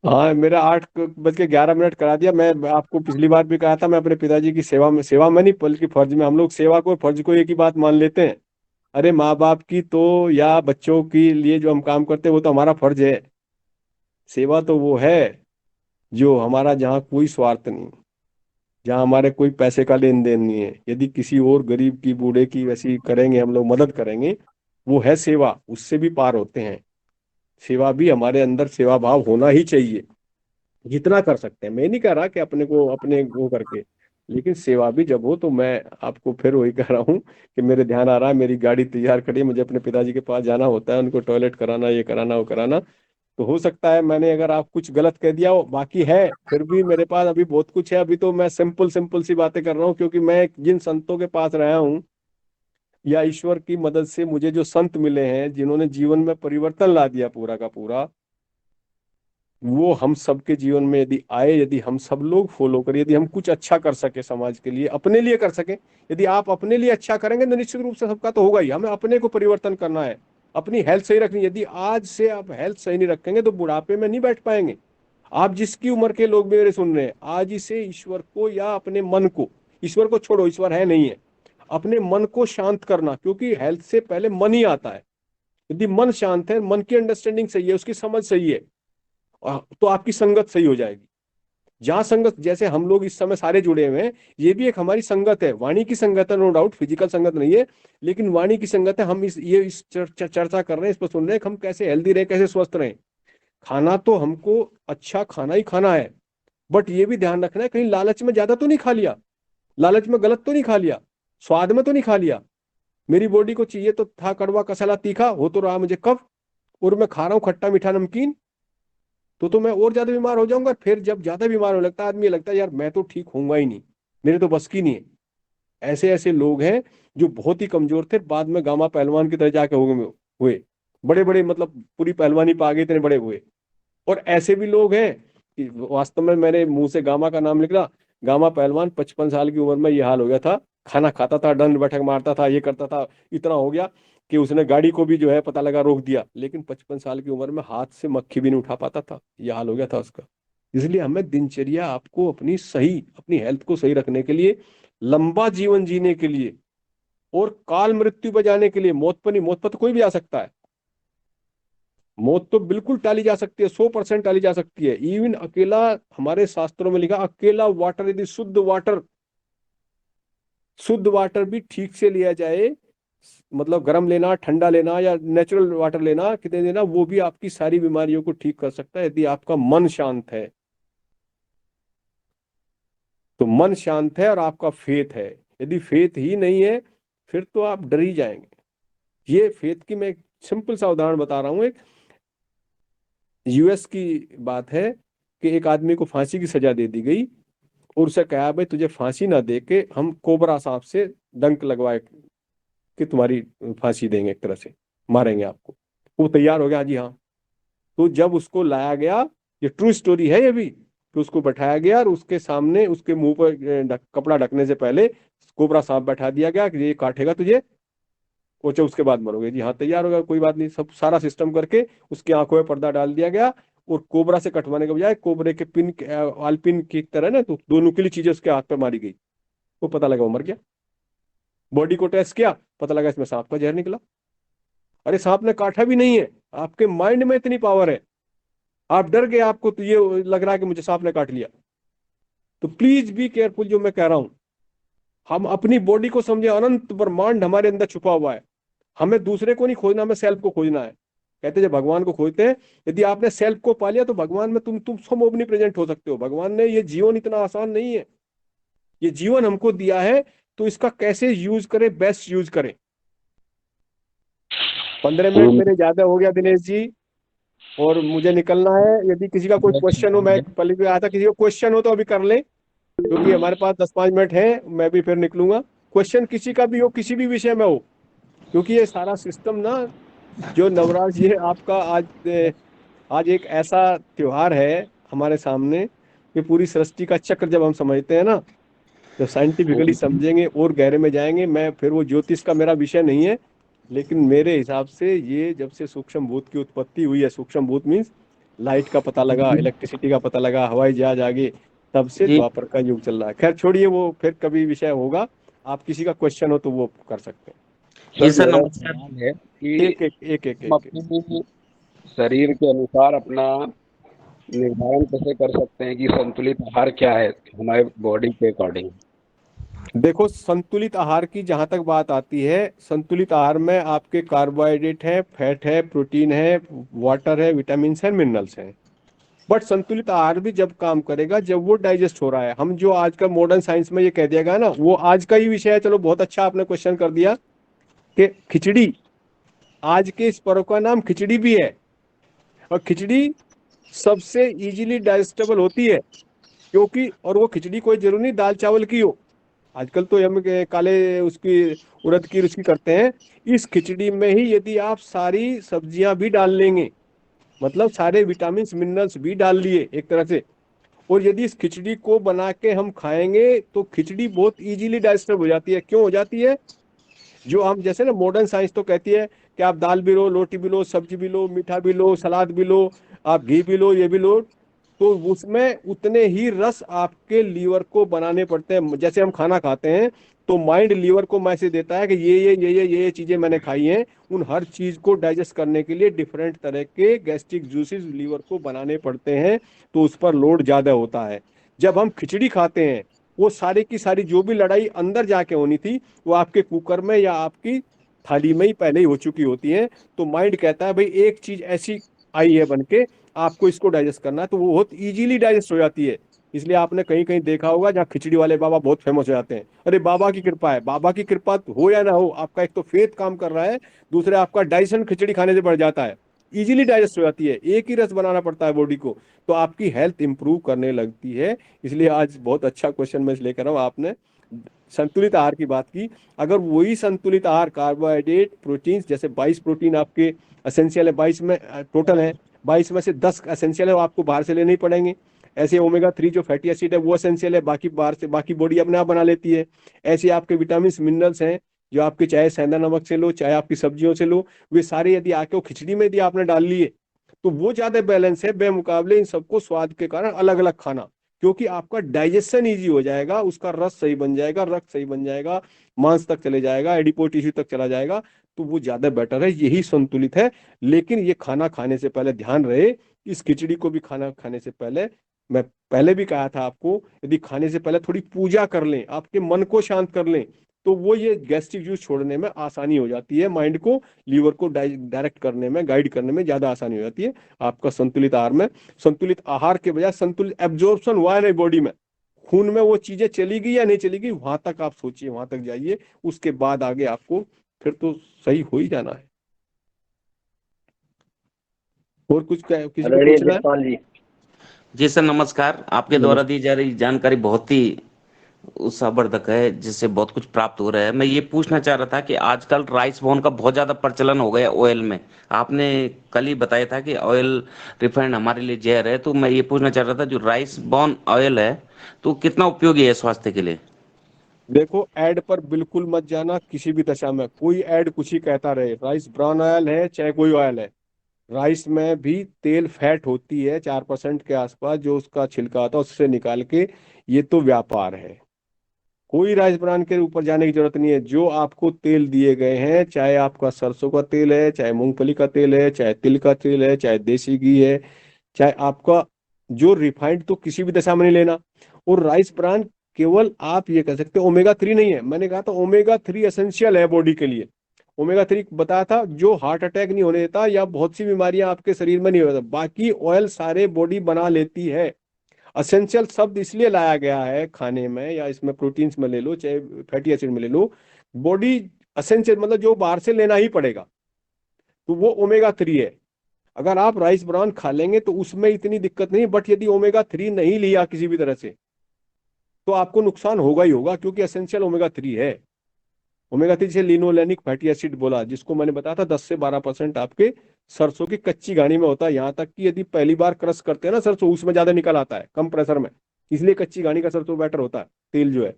हाँ, मेरा 8:11 करा दिया। मैं आपको पिछली बार भी कहा था, मैं अपने पिताजी की सेवा में नहीं बल्कि फर्ज में, हम लोग सेवा को और फर्ज को एक ही बात मान लेते हैं। अरे माँ बाप की तो या बच्चों के लिए जो हम काम करते हैं वो तो हमारा फर्ज है। सेवा तो वो है जो हमारा, जहाँ कोई स्वार्थ नहीं, जहाँ हमारे कोई पैसे का लेन देन नहीं है। यदि किसी और गरीब की, बूढ़े की वैसी करेंगे, हम लोग मदद करेंगे, वो है सेवा, उससे भी पार होते हैं। सेवा भी हमारे अंदर सेवा भाव होना ही चाहिए, जितना कर सकते हैं। मैं नहीं कह रहा कि अपने को अपने वो करके, लेकिन सेवा भी जब हो तो मैं आपको फिर वही कह रहा हूँ कि मेरे ध्यान आ रहा है, मेरी गाड़ी तैयार खड़ी है, मुझे अपने पिताजी के पास जाना होता है, उनको टॉयलेट कराना, ये कराना, वो कराना। तो हो सकता है मैंने अगर आप कुछ गलत कह दिया हो, बाकी है फिर भी मेरे पास अभी बहुत कुछ है। अभी तो मैं सिंपल सिंपल सी बातें कर रहा हूँ, क्योंकि मैं जिन संतों के पास रहा हूँ, या ईश्वर की मदद से मुझे जो संत मिले हैं, जिन्होंने जीवन में परिवर्तन ला दिया पूरा का पूरा, वो हम सबके जीवन में यदि आए, यदि हम सब लोग फॉलो करें, यदि हम कुछ अच्छा कर सके समाज के लिए, अपने लिए कर सके। यदि आप अपने लिए अच्छा करेंगे तो निश्चित रूप से सबका तो होगा ही। हमें अपने को परिवर्तन करना है, अपनी हेल्थ सही रखनी। यदि आज से आप हेल्थ सही नहीं रखेंगे तो बुढ़ापे में नहीं बैठ पाएंगे। आप जिसकी उम्र के लोग मेरे सुन रहे हैं, आज ही से ईश्वर को या अपने मन को, ईश्वर को छोड़ो, ईश्वर है नहीं है, अपने मन को शांत करना, क्योंकि हेल्थ से पहले मन ही आता है। यदि मन शांत है, मन की अंडरस्टैंडिंग सही है, उसकी समझ सही है, तो आपकी संगत सही हो जाएगी। जहां संगत, जैसे हम लोग इस समय सारे जुड़े हुए हैं, ये भी एक हमारी संगत है, वाणी की संगत है, नो डाउट, फिजिकल संगत नहीं है, लेकिन वाणी की संगत है। हम इस चर्चा कर रहे हैं, इस पर सुन रहे हैं कि हम कैसे हेल्दी रहे, कैसे स्वस्थ रहें। खाना तो हमको अच्छा खाना ही खाना है, बट ये भी ध्यान रखना है कहीं लालच में ज्यादा तो नहीं खा लिया, लालच में गलत तो नहीं खा लिया, स्वाद में तो नहीं खा लिया। मेरी बॉडी को चाहिए तो था कड़वा, कसला, तीखा, हो तो रहा मुझे कफ, और मैं खा रहा हूँ खट्टा मीठा नमकीन, तो मैं और ज्यादा बीमार हो जाऊंगा। फिर जब ज्यादा बीमार होने लगता है आदमी, लगता है यार मैं तो ठीक होऊंगा ही नहीं, मेरे तो बस की नहीं है। ऐसे ऐसे लोग हैं जो बहुत ही कमजोर थे, बाद में गामा पहलवान की तरह जाके हुए बड़े बड़े, मतलब पूरी पहलवानी पा गए, इतने बड़े हुए। और ऐसे भी लोग हैं कि वास्तव में, मैंने मुंह से गामा का नाम निकला, गामा पहलवान 55 साल की उम्र में ये हाल हो गया था। खाना खाता था, दंड बैठक मारता था, ये करता था, इतना हो गया कि उसने गाड़ी को भी जो है पता लगा रोक दिया, लेकिन 55 साल की उम्र में हाथ से मक्खी भी नहीं उठा पाता था, ये हाल हो गया था उसका। इसलिए हमें दिनचर्या, आपको अपनी सही, अपनी हेल्थ को सही रखने के लिए, लंबा जीवन जीने के लिए, और काल मृत्यु बचाने के लिए, मौत पर नहीं, मौत पर तो कोई भी आ सकता है, मौत तो बिल्कुल टाली जा सकती है, 100% टाली जा सकती है। इवन अकेला, हमारे शास्त्रों में लिखा, अकेला वाटर, यदि शुद्ध वाटर भी ठीक से लिया जाए, मतलब गर्म लेना, ठंडा लेना, या नेचुरल वाटर लेना, कितने लेना, वो भी आपकी सारी बीमारियों को ठीक कर सकता है, यदि आपका मन शांत है। तो मन शांत है और आपका फेथ है। यदि फेथ ही नहीं है, फिर तो आप डर ही जाएंगे। ये फेथ की मैं एक सिंपल सा उदाहरण बता रहा हूं। एक यूएस की बात है कि एक आदमी को फांसी की सजा दे दी गई, और उसे कहा, भाई तुझे फांसी ना दे के हम कोबरा सांप से डंक लगवाए कि तुम्हारी फांसी देंगे, एक तरह से मारेंगे आपको। वो तैयार हो गया, जी हाँ। तो जब उसको लाया गया, ये ट्रू स्टोरी है ये भी, तो उसको बैठाया गया और उसके सामने, उसके मुंह पर कपड़ा ढकने से पहले कोबरा सांप बैठा दिया गया कि ये काटेगा तुझे, सोचो उसके बाद मरोगे। जी हाँ, तैयार हो गया, कोई बात नहीं, सब सारा सिस्टम करके उसकी आंखों में पर्दा डाल दिया गया, और कोबरा से कटवाने के बजाय कोबरे के पिन, आलपिन की तरह ना, तो दो नुकीली चीजें उसके हाथ पे मारी गई। वो पता लगा वो मर गया। बॉडी को टेस्ट किया, पता लगा इसमें सांप का जहर निकला। अरे सांप ने काटा भी नहीं है, आपके माइंड में इतनी पावर है, आप डर गए, आपको तो ये लग रहा है कि मुझे सांप ने काट लिया। तो प्लीज बी केयरफुल जो मैं कह रहा हूं। हम अपनी बॉडी को समझे, अनंत ब्रह्मांड हमारे अंदर छुपा हुआ है। हमें दूसरे को नहीं खोजना, हमें सेल्फ को खोजना है। कहते हैं जब भगवान को खोजते हैं, यदि आपने सेल्फ को पा लिया तो भगवान में तुम सब ओमनी प्रेजेंट हो सकते हो। भगवान ने ये जीवन इतना आसान नहीं है, ये जीवन हमको दिया है, तो इसका कैसे यूज करें, बेस्ट यूज करें। 15 मिनट मेरे ज्यादा हो गया दिनेश जी, और मुझे निकलना है। यदि किसी का कोई क्वेश्चन हो, मैं पहले भी आया था, किसी को क्वेश्चन हो तो अभी कर ले, क्योंकि हमारे पास 10-5 मिनट है, मैं भी फिर निकलूंगा। क्वेश्चन किसी का भी हो, किसी भी विषय में हो, क्योंकि ये सारा सिस्टम ना, जो नवराज ये आपका आज एक ऐसा त्योहार है हमारे सामने कि पूरी सृष्टि का चक्र जब हम समझते हैं ना, जब साइंटिफिकली समझेंगे और गहरे में जाएंगे। मैं फिर वो ज्योतिष का मेरा विषय नहीं है, लेकिन मेरे हिसाब से ये जब से सूक्ष्म भूत की उत्पत्ति हुई है, सूक्ष्म भूत मीन्स लाइट का पता लगा, इलेक्ट्रिसिटी का पता लगा, हवाई जहाज आगे, तब से जी द्वापर का युग चल रहा है। खैर छोड़िए, वो फिर कभी विषय होगा। आप किसी का क्वेश्चन हो तो वो कर सकते हैं। जी सर, मेरा नमस्कार। सवाल है कि एक एक एक एक हम एक, एक। अपने शरीर के अनुसार अपना निर्धारण कैसे कर सकते हैं कि संतुलित आहार क्या है हमारे बॉडी के अकॉर्डिंग? देखो, संतुलित आहार की जहां तक बात आती है, संतुलित आहार में आपके कार्बोहाइड्रेट है, फैट है, प्रोटीन है, वाटर है, विटामिन है, मिनरल्स हैं। बट संतुलित आहार भी जब काम करेगा जब वो डाइजेस्ट हो रहा है। हम जो आज का मॉडर्न साइंस में ये कह दिया गया ना, वो आज का ही विषय है। चलो बहुत अच्छा आपने क्वेश्चन कर दिया कि खिचड़ी, आज के इस पर्व का नाम खिचड़ी भी है, और खिचड़ी सबसे इजीली डाइजेस्टेबल होती है, क्योंकि और वो खिचड़ी कोई जरूरी नहीं दाल चावल की हो। आजकल तो हम काले उसकी उड़द की उसकी करते हैं। इस खिचड़ी में ही यदि आप सारी सब्जियां भी डाल लेंगे, मतलब सारे विटामिन मिनरल्स भी डाल लिए एक तरह से, और यदि इस खिचड़ी को बना के हम खाएंगे तो खिचड़ी बहुत इजीली डाइजेस्ट हो जाती है। क्यों हो जाती है? जो हम जैसे ना मॉडर्न साइंस तो कहती है कि आप दाल भी लो, रोटी भी लो, सब्जी भी लो, मीठा भी लो, सलाद भी लो, आप घी भी लो, ये भी लो, तो उसमें उतने ही रस आपके लीवर को बनाने पड़ते हैं। जैसे हम खाना खाते हैं तो माइंड लीवर को मैसेज देता है कि ये चीजें मैंने खाई हैं। उन हर चीज को डाइजेस्ट करने के लिए डिफरेंट तरह के गैस्ट्रिक जूसेस लीवर को बनाने पड़ते हैं, तो उस पर लोड ज्यादा होता है। जब हम खिचड़ी खाते हैं, वो सारी की सारी जो भी लड़ाई अंदर जाके होनी थी, वो आपके कुकर में या आपकी थाली में ही पहले ही हो चुकी होती है। तो माइंड कहता है भाई एक चीज ऐसी आई है बन के, आपको इसको डाइजेस्ट करना है, तो वो बहुत इजीली डाइजेस्ट हो जाती है। इसलिए आपने कहीं कहीं देखा होगा जहाँ खिचड़ी वाले बाबा बहुत फेमस हो जाते हैं। अरे बाबा की कृपा है, बाबा की कृपा हो या ना हो, आपका एक तो फेथ काम कर रहा है, दूसरे आपका डाइजेशन खिचड़ी खाने से बढ़ जाता है, इजीली डाइजेस्ट हो जाती है। एक ही रस बनाना पड़ता है बॉडी को, तो आपकी हेल्थ इंप्रूव करने लगती है। इसलिए आज बहुत अच्छा क्वेश्चन मैं लेकर आऊँ। आपने संतुलित आहार की बात की, अगर वही संतुलित आहार कार्बोहाइड्रेट प्रोटीन, जैसे 22 प्रोटीन आपके एसेंशियल है, 22 में टोटल है, 22 में से 10 एसेंशियल है, वो आपको बाहर से लेने ही पड़ेंगे। ऐसे ओमेगा 3 जो फैटी एसिड है वो एसेंशियल है, बाकी बाहर से, बाकी बॉडी अपने आप बना लेती है। ऐसे आपके विटामिन मिनरल्स हैं जो आपके चाहे सेंधा नमक से लो, चाहे आपकी सब्जियों से लो, वे सारे यदि आके वो खिचड़ी में यदि आपने डाल लिए तो वो ज्यादा बैलेंस है बेमुकाबले इन सबको स्वाद के कारण अलग अलग खाना। क्योंकि आपका डाइजेशन इजी हो जाएगा, उसका रस सही बन जाएगा, रक्त सही बन जाएगा, मांस तक चले जाएगा, एडिपो टिश्यू तक चला जाएगा, तो वो ज्यादा बेटर है। यही संतुलित है। लेकिन ये खाना खाने से पहले ध्यान रहे, इस खिचड़ी को भी खाना खाने से पहले, मैं पहले भी कहा था आपको, यदि खाने से पहले थोड़ी पूजा कर लें, आपके मन को शांत कर लें, तो वो ये गैस्ट्रिक जूस छोड़ने में आसानी हो जाती है। माइंड को, लीवर को डायरेक्ट करने में, गाइड करने में ज्यादा आसानी हो जाती है। आपका संतुलित आहार में, संतुलित आहार के बजाय संतुलित एब्जॉर्प्शन हुआ है नहीं बॉडी में, खून में वो चीजें चली गई या नहीं चली गई, वहां तक आप सोचिए, वहां तक जाइए, उसके बाद आगे आपको फिर तो सही हो ही जाना है। और कुछ किसी को रणजीत पूछना है? पाल जी। जी सर, नमस्कार। आपके द्वारा नमस्ते। दी जा रही जानकारी बहुत ही उत्साहवर्धक है, जिससे बहुत कुछ प्राप्त हो रहा है। मैं ये पूछना चाह रहा था कि आजकल राइस बोन का बहुत ज़्यादा प्रचलन हो गया ऑयल में। आपने कल ही बताया था कि ऑयल रिफाइंड हमारे लिए जहर है, तो मैं ये पूछना चाह रहा था जो राइस बोन ऑयल है तो कितना उपयोगी है स्वास्थ्य के लिए? देखो, ऐड पर बिल्कुल मत जाना किसी भी दशा में। कोई ऐड कुछ ही कहता रहे, राइस ब्राउन ऑयल है चाहे कोई ऑयल है, राइस में भी तेल फैट होती है 4% के आसपास, जो उसका छिलका आता है उससे निकाल के, ये तो व्यापार है। कोई राइस ब्रांड के ऊपर जाने की जरूरत नहीं है। जो आपको तेल दिए गए हैं, चाहे आपका सरसों का तेल है, चाहे मूंगफली का तेल है, चाहे तिल का तेल है, चाहे देसी घी है, चाहे आपका जो रिफाइंड, तो किसी भी दशा में नहीं लेना। और राइस ब्रान केवल आप ये कह सकते हो ओमेगा 3 नहीं है, मैंने कहा था ओमेगा 3 एसेंशियल है बॉडी के लिए। ओमेगा 3 बताया था जो हार्ट अटैक नहीं होने देता या बहुत सी बीमारियां आपके शरीर में नहीं होता। बाकी ऑयल सारे बॉडी बना लेती है। असेंशियल शब्द इसलिए लाया गया है खाने में या इसमें प्रोटीन्स में ले लो चाहे फैटी एसिड में ले लो, बॉडी असेंशियल मतलब जो बाहर से लेना ही पड़ेगा, तो वो ओमेगा 3 है। अगर आप राइस ब्रान खा लेंगे तो उसमें इतनी दिक्कत नहीं, बट यदि ओमेगा 3 नहीं लिया किसी भी तरह से तो आपको नुकसान होगा ही होगा, क्योंकि एसेंशियल ओमेगा 3 है। ओमेगा 3 से लिनोलेनिक फैटी एसिड बोला, जिसको मैंने बताया था 10 से 12% आपके सरसों की कच्ची घानी में होता है। यहाँ तक कि यदि पहली बार क्रश करते हैं ना सरसों, उसमें ज्यादा निकल आता है कम प्रेशर में, इसलिए कच्ची घानी का सरसों बेटर होता है तेल जो है,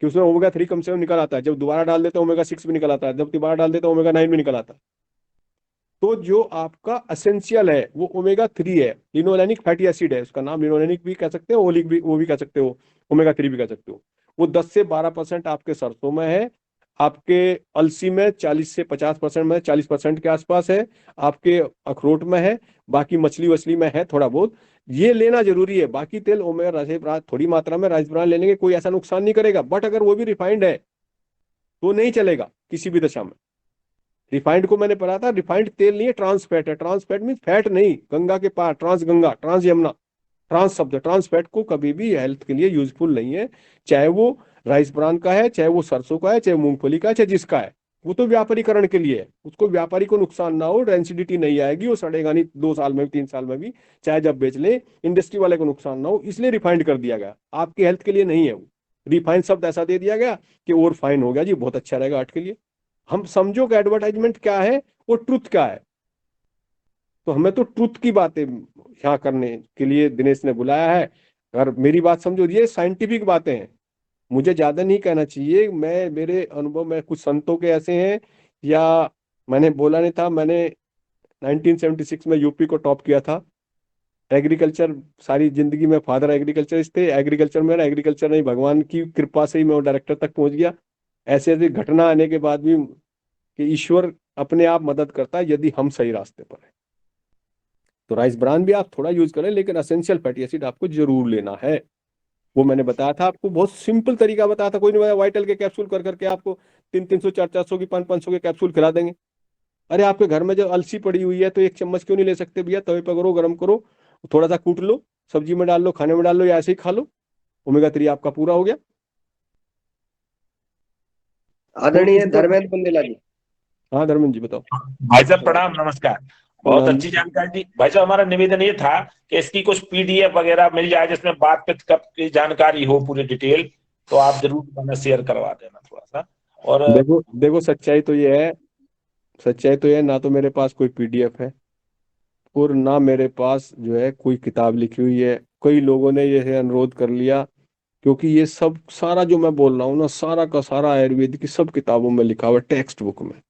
कि उसमें ओमेगा 3 कम से कम निकल आता है। जब दोबारा डाल देते हैं ओमेगा 6 भी निकल आता है, जब दोबारा डाल देते हैं ओमेगा 9 भी निकल आता है। तो जो आपका असेंशियल है वो ओमेगा 3 है, लिनोलेनिक फैटी एसिड है, उसका नाम लिनोलेनिक भी कह सकते हो, ओलिक भी वो भी कह सकते हो, ओमेगा 3 भी कह सकते हो। वो 10 से 12% आपके सरसों में है, आपके अलसी में 40 से 50% में, 40% के आसपास है, आपके अखरोट में है, बाकी मछली वछली में है थोड़ा बहुत। ये लेना जरूरी है। बाकी तेल ओमेगा थोड़ी मात्रा में राइस ब्रान लेने के कोई ऐसा नुकसान नहीं करेगा, बट अगर वो भी रिफाइंड है तो नहीं चलेगा किसी भी दशा में। रिफाइंड को मैंने पढ़ा था, रिफाइंड तेल नहीं है, ट्रांस फैट है। ट्रांस फैट मीन फैट नहीं, गंगा के पार, trans Ganga, trans Yamuna, trans शब्द, ट्रांस फैट को कभी भी हेल्थ के लिए यूजफुल नहीं है। चाहे वो राइस ब्रान का है, चाहे वो सरसों का है, चाहे मूंगफली का है, चाहे जिसका है, वो तो व्यापारीकरण के लिए है। उसको व्यापारी को नुकसान ना हो, डेंसिडिटी नहीं आएगी, वो सड़ेगा नहीं 2 साल में भी 3 साल में भी, चाहे जब बेच ले, इंडस्ट्री वाले को नुकसान ना हो, इसलिए रिफाइंड कर दिया गया। आपकी हेल्थ के लिए नहीं है वो। रिफाइंड शब्द ऐसा दे दिया गया कि और फाइन हो गया जी, बहुत अच्छा रहेगा हार्ट के लिए। हम समझो कि एडवर्टाइजमेंट क्या है और ट्रुथ क्या है। तो हमें तो ट्रुथ की बातें यहाँ करने के लिए दिनेश ने बुलाया है। अगर मेरी बात समझो, ये साइंटिफिक बातें हैं, मुझे ज्यादा नहीं कहना चाहिए। मैं मेरे अनुभव में कुछ संतों के ऐसे हैं, या मैंने बोला नहीं था, मैंने 1976 में यूपी को टॉप किया था एग्रीकल्चर। सारी जिंदगी में फादर एग्रीकल्चरिस्ट थे, एग्रीकल्चर में एग्रीकल्चर नहीं, भगवान की कृपा से ही मैं वो डायरेक्टर तक पहुंच गया। ऐसे ऐसी घटना आने के बाद भी कि ईश्वर अपने आप मदद करता है यदि हम सही रास्ते पर हैं। तो राइस ब्रान भी आप थोड़ा यूज करें, लेकिन असेंशियल फैटी एसिड आपको जरूर लेना है। वो मैंने बताया था आपको, बहुत सिंपल तरीका बताया था, कोई नहीं बताया। वाइटल के कैप्सूल कर करके आपको 300 400 की 500 के कैप्सूल खिला देंगे। अरे आपके घर में जो अलसी पड़ी हुई है तो 1 चम्मच क्यों नहीं ले सकते भैया? तवे पर करो, गर्म करो, थोड़ा सा कूट लो, सब्जी में डाल लो, खाने में डाल लो, या ऐसे ही खा लो, ओमेगा 3 आपका पूरा हो गया। आदरणीय धर्मेंद्र बुंदेला जी। हाँ धर्मेंद्र जी बताओ। भाई साहब प्रणाम, नमस्कार। बहुत प्रणाम। अच्छी जानकारी दी भाई साहब। हमारा निवेदन ये था कि इसकी कुछ पीडीएफ वगैरह मिल जाए जिसमें बात पे कब की जानकारी हो पूरी डिटेल, तो आप जरूर हमें शेयर करवा देना थोड़ा सा। और देखो देखो, सच्चाई तो ये है, सच्चाई तो ये है, ना तो मेरे पास कोई पीडीएफ है और ना मेरे पास जो है कोई किताब लिखी हुई है। कई लोगों ने ये अनुरोध कर लिया, क्योंकि ये सब सारा जो मैं बोल रहा हूँ ना, सारा का सारा आयुर्वेद की सब किताबों में लिखा हुआ है, टेक्स्ट बुक में।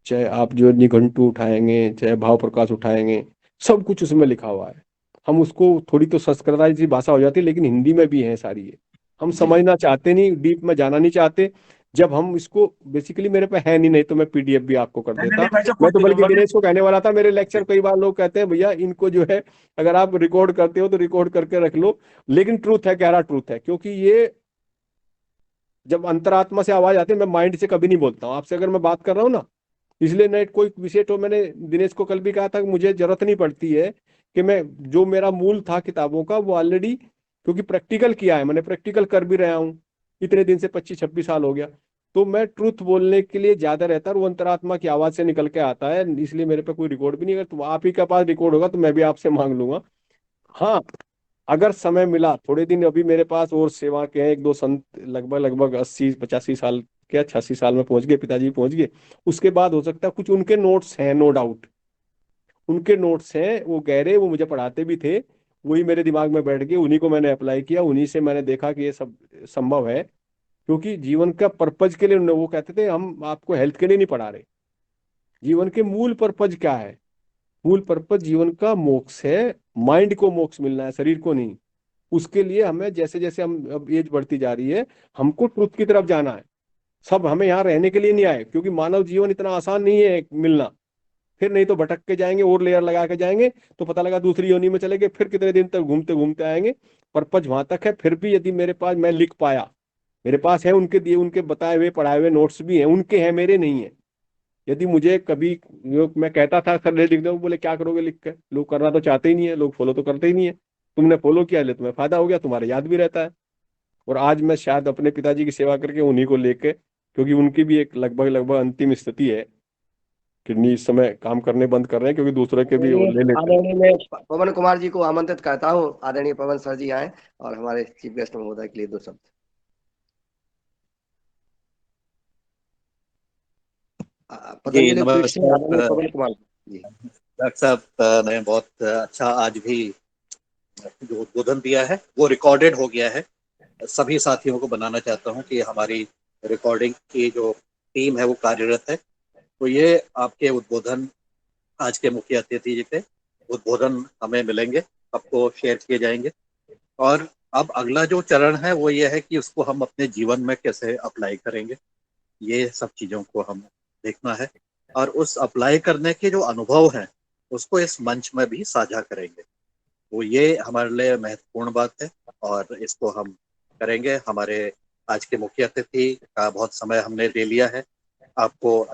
चाहे आप जो निघंटु उठाएंगे, चाहे भाव प्रकाश उठाएंगे, सब कुछ उसमें लिखा हुआ है। हम उसको थोड़ी तो संस्कृताई सी भाषा हो जाती है, लेकिन हिंदी में भी है सारी ये। हम समझना चाहते नहीं, डीप में जाना नहीं चाहते। जब हम इसको बेसिकली मेरे पे है नहीं तो मैं पीडीएफ भी आपको कर नहीं नहीं देता। नहीं भाई साहब, मैं तो कोई बल्कि दिनेश को कहने वाला था, मेरे लेक्चर कई बार लोग कहते हैं भैया इनको जो है अगर आप रिकॉर्ड करते हो तो रिकॉर्ड करके रख लो। लेकिन ट्रूथ है, गहरा ट्रूथ है, क्योंकि ये जब अंतरात्मा से आवाज आती है, मैं माइंड से कभी नहीं बोलता हूँ। आपसे अगर मैं बात कर रहा हूँ ना, इसलिए नहीं कोई विषय, तो मैंने दिनेश को कल भी कहा था कि मुझे जरूरत नहीं पड़ती है कि मैं जो मेरा मूल था किताबों का वो ऑलरेडी, क्योंकि प्रैक्टिकल किया है मैंने, प्रैक्टिकल कर भी रहा हूँ इतने दिन से, 25-26 साल हो गया। तो मैं ट्रूथ बोलने के लिए ज्यादा रहता है, और वो अंतरात्मा की आवाज से निकल के आता है, इसलिए मेरे पे कोई रिकॉर्ड भी नहीं। अगर तो आप ही के पास रिकॉर्ड होगा तो मैं भी आपसे मांग लूंगा। हाँ, अगर समय मिला थोड़े दिन, अभी मेरे पास और सेवा के हैं 1-2 संत, लगभग लगभग 80-85 साल के, 86 साल में पहुंच गए, पिताजी पहुंच गए। उसके बाद हो सकता है कुछ उनके नोट्स हैं, नो डाउट उनके नोट्स हैं, वो गहरे, वो मुझे पढ़ाते भी थे, वही मेरे दिमाग में बैठ गए, उन्हीं को मैंने अप्लाई किया, उन्हीं से मैंने देखा कि ये सब संभव है। क्योंकि जीवन का पर्पज के लिए वो कहते थे हम आपको हेल्थ के लिए नहीं पढ़ा रहे, जीवन के मूल पर्पज क्या है? मूल पर्पज जीवन का मोक्ष है, माइंड को मोक्ष मिलना है, शरीर को नहीं। उसके लिए हमें जैसे जैसे हम अब एज बढ़ती जा रही है, हमको ट्रुथ की तरफ जाना है। सब हमें यहाँ रहने के लिए नहीं आए, क्योंकि मानव जीवन इतना आसान नहीं है मिलना। फिर नहीं तो भटक के जाएंगे और लेयर लगा के जाएंगे तो पता लगा दूसरी योनि में चले गए, फिर कितने दिन तक घूमते घूमते आएंगे। पर्पज वहां तक है। फिर भी यदि मेरे पास, मैं लिख पाया, मेरे पास है उनके दिए, उनके बताए हुए पढ़ाए हुए नोट्स भी हैं, उनके हैं, मेरे नहीं है। यदि मुझे कभी, जो मैं कहता था सर ले लिख दो, बोले क्या करोगे लिख के, लोग करना तो चाहते ही नहीं है, लोग फॉलो तो करते ही नहीं है। तुमने फॉलो किया, ले तुम्हें फायदा हो गया, तुम्हारा याद भी रहता है। और आज मैं शायद अपने पिताजी की सेवा करके उन्हीं को लेके, क्योंकि उनकी भी एक लगभग लगभग अंतिम स्थिति है, किडनी इस समय काम करने बंद कर रहे हैं, क्योंकि दूसरे के भी वो ले लेते हैं। आदरणीय मैं पवन कुमार जी को आमंत्रित करता हूँ। आदरणीय पवन सर जी आए और हमारे चीफ गेस्ट महोदय के लिए 2 शब्द। जी पतंजलि पुष्टि आदरणीय नमस्कार पवन कुमार जी। डॉक्टर साहब ने बहुत अच्छा आज भी जो उद्बोधन दिया है वो रिकॉर्डेड हो गया है। सभी साथियों को बनाना चाहता हूँ कि हमारी रिकॉर्डिंग की जो टीम है वो कार्यरत है। तो ये आपके उद्बोधन, आज के मुख्य अतिथि जी के उद्बोधन हमें मिलेंगे, आपको शेयर किए जाएंगे। और अब अगला जो चरण है वो ये है कि उसको हम अपने जीवन में कैसे अप्लाई करेंगे, ये सब चीज़ों को हम देखना है। और उस अप्लाई करने के जो अनुभव हैं उसको इस मंच में भी साझा करेंगे। तो ये हमारे लिए महत्वपूर्ण बात है और इसको हम करेंगे। हमारे आज के मुख्य अतिथि का बहुत समय हमने ले लिया है। आपको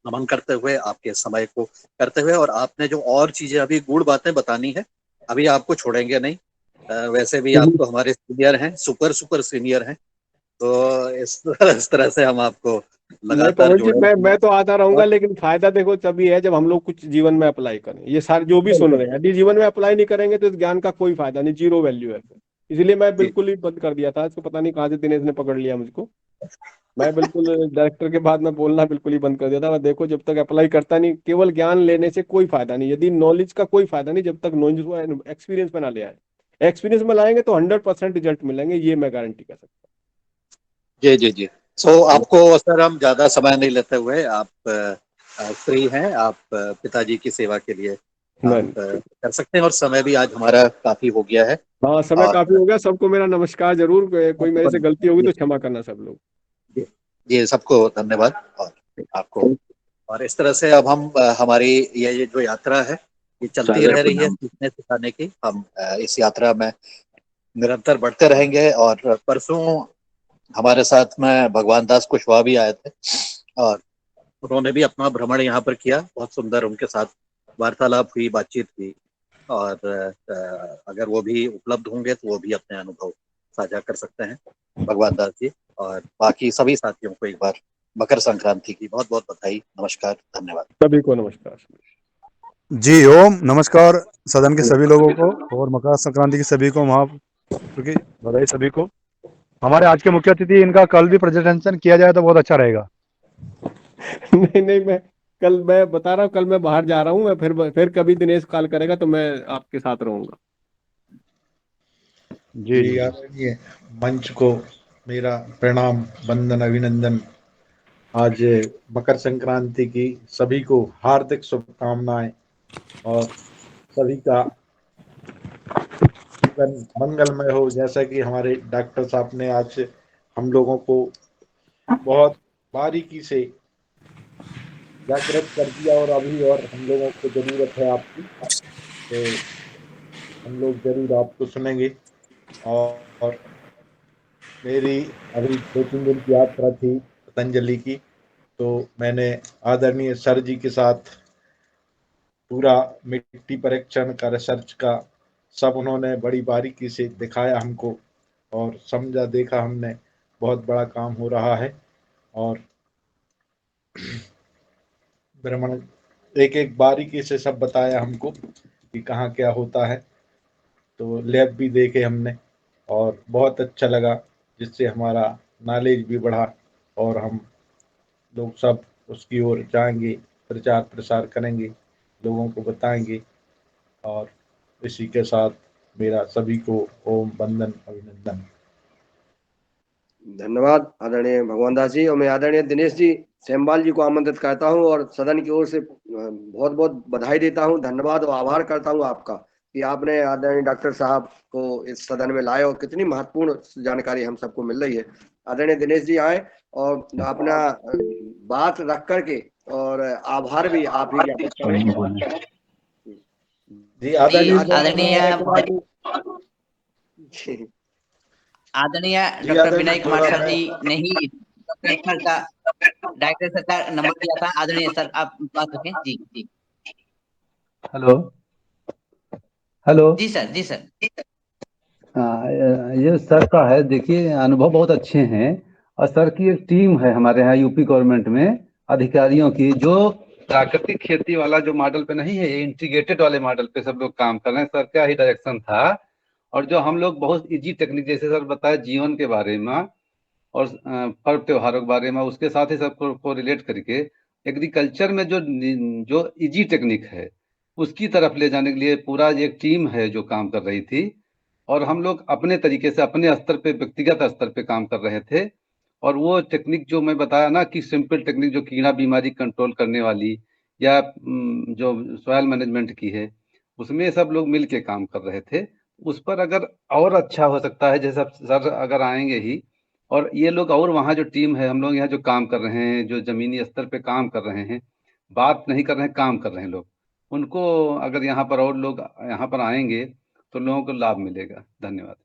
नमन करते हुए, आपके समय को करते हुए, और आपने जो और चीजें अभी गूढ़ बातें बतानी है, अभी आपको छोड़ेंगे नहीं। वैसे भी आप तो हमारे सीनियर हैं, सुपर सुपर सीनियर हैं। तो इस तरह से हम आपको नहीं लगातार पवन जी, जोड़ेंगे। मैं तो आता रहूंगा, और लेकिन फायदा देखो तभी है जब हम लोग कुछ जीवन में अप्लाई करें। ये सारे जो भी सुन रहे हैं, यदि जीवन में अप्लाई नहीं करेंगे तो इस ज्ञान का कोई फायदा नहीं, जीरो वैल्यू है। इसलिए मैं जी बिल्कुल ही बंद कर दिया था। इसको पता नहीं कहाँ से दिनेश ने पकड़ लिया मुझको। मैं बिल्कुल डायरेक्टर के बाद में बोलना बिल्कुल ही बंद कर दिया था। मैं देखो जब तक अप्लाई करता नहीं, केवल ज्ञान लेने से कोई फायदा नहीं, यदि नॉलेज का कोई फायदा नहीं जब तक नॉलेज को एक्सपीरियंस में ना ले आए। एक्सपीरियंस में लाएंगे तो 100% रिजल्ट मिलेंगे, ये मैं गारंटी कर सकता जी जी जी। आपको सर हम ज्यादा समय नहीं लेते हुए, आप फ्री हैं, आप पिताजी की सेवा के लिए हूँ। आप कर सकते हैं। और समय भी आज हमारा काफी हो गया है। हाँ, समय काफी और हो गया। सबको मेरा नमस्कार जरूर। कोई मेरे से गलती होगी तो क्षमा करना सब लोग। ये सबको धन्यवाद। और आपको, और इस तरह से अब हम हमारी ये जो यात्रा है ये चलती सादर रह रही है प्रणाम। सीखने सिखाने की। हम इस यात्रा में निरंतर बढ़ते रहेंगे। और परसों हमारे साथ में भगवान दास कुशवाहा भी आए थे और उन्होंने भी अपना भ्रमण यहाँ पर किया। बहुत सुंदर उनके साथ वार्तालाप हुई, बातचीत हुई। और अगर वो भी उपलब्ध होंगे तो वो भी अपने अनुभव साझा कर सकते हैं, भगवान दास जी। और बाकी सभी साथियों को एक बार मकर संक्रांति की बहुत बहुत बधाई, नमस्कार, धन्यवाद। सभी को नमस्कार। जी ओम नमस्कार सदन के सभी लोगों को और मकर संक्रांति की सभी को महापर्व की बधाई सभी को। हमारे आज के मुख्य अतिथि, इनका कल भी प्रेजेंटेशन किया जाए तो बहुत अच्छा रहेगा। नहीं नहीं, मैं बता रहा हूँ, कल मैं बाहर जा रहा हूँ। मैं फिर कभी दिनेश कॉल करेगा तो मैं आपके साथ रहूंगा। जी जी आदरणीय मंच को मेरा प्रणाम, वंदन, अभिनंदन। आज मकर संक्रांति की सभी को हार्दिक शुभकामनाएं और सभी का जीवन मंगलमय हो। जैसा कि हमारे डॉक्टर साहब ने आज हम लोगों को बहुत बारीकी से जागृत कर दिया और अभी और हम लोगों को जरूरत है आपकी, तो हम लोग जरूर आपको सुनेंगे। और मेरी अभी 2-3 दिन की यात्रा थी पतंजलि की, तो मैंने आदरणीय सर जी के साथ पूरा मिट्टी परीक्षण का, रिसर्च का सब उन्होंने बड़ी बारीकी से दिखाया हमको और समझा, देखा हमने बहुत बड़ा काम हो रहा है। और भ्रमण एक एक बारीकी से सब बताया हमको कि कहाँ क्या होता है। तो लैब भी देखे हमने और बहुत अच्छा लगा, जिससे हमारा नॉलेज भी बढ़ा और हम लोग सब उसकी ओर जाएंगे, प्रचार प्रसार करेंगे, लोगों को बताएंगे। और इसी के साथ मेरा सभी को ओम, वंदन, अभिनंदन। धन्यवाद आदरणीय भगवान दास जी। और मैं आदरणीय दिनेश जी सेमवाल जी को आमंत्रित करता हूं और सदन की ओर से बहुत बहुत बधाई देता हूं, धन्यवाद और आभार करता हूं आपका कि आपने आदरणीय डॉक्टर साहब को इस सदन में लाए और कितनी महत्वपूर्ण जानकारी हम सबको मिल रही है। आदरणीय दिनेश जी आए और अपना बात रख करके और आभार भी आप ही ज्ञापित करें। जी आदरणीय आदरणीय जी आदरणीय जी डॉक्टर आदरणीय विनय कुमार थोड़ा सर मैं जी ने ही डायरेक्टर सर का नंबर दिया था। आदरणीय सर आप बात रखें। जी जी हेलो हेलो। जी सर, जी सर। हाँ, ये सर का है। देखिए अनुभव बहुत अच्छे हैं और सर की एक टीम है हमारे यहाँ यूपी गवर्नमेंट में अधिकारियों की, जो प्राकृतिक खेती वाला जो मॉडल पे नहीं है, इंटीग्रेटेड वाले मॉडल पे सब लोग काम कर रहे हैं। सर का ही डायरेक्शन था। और जो हम लोग बहुत इजी टेक्निक, जैसे सर बताया जीवन के बारे में और पर्व त्योहारों के बारे में, उसके साथ ही सबको रिलेट करके एग्रीकल्चर में जो इजी टेक्निक है उसकी तरफ ले जाने के लिए पूरा एक टीम है जो काम कर रही थी। और हम लोग अपने तरीके से अपने स्तर पे, व्यक्तिगत स्तर पे काम कर रहे थे। और वो टेक्निक जो मैं बताया ना कि सिंपल टेक्निक जो कीड़ा बीमारी कंट्रोल करने वाली या जो सॉयल मैनेजमेंट की है, उसमें सब लोग मिल के काम कर रहे थे। उस पर अगर और अच्छा हो सकता है, जैसे सर अगर आएंगे ही, और ये लोग और वहाँ जो टीम है, हम लोग यहाँ जो काम कर रहे हैं, जो जमीनी स्तर पे काम कर रहे हैं, बात नहीं कर रहे हैं, काम कर रहे हैं लोग, उनको अगर यहाँ पर और लोग यहाँ पर आएंगे तो लोगों को लाभ मिलेगा। धन्यवाद।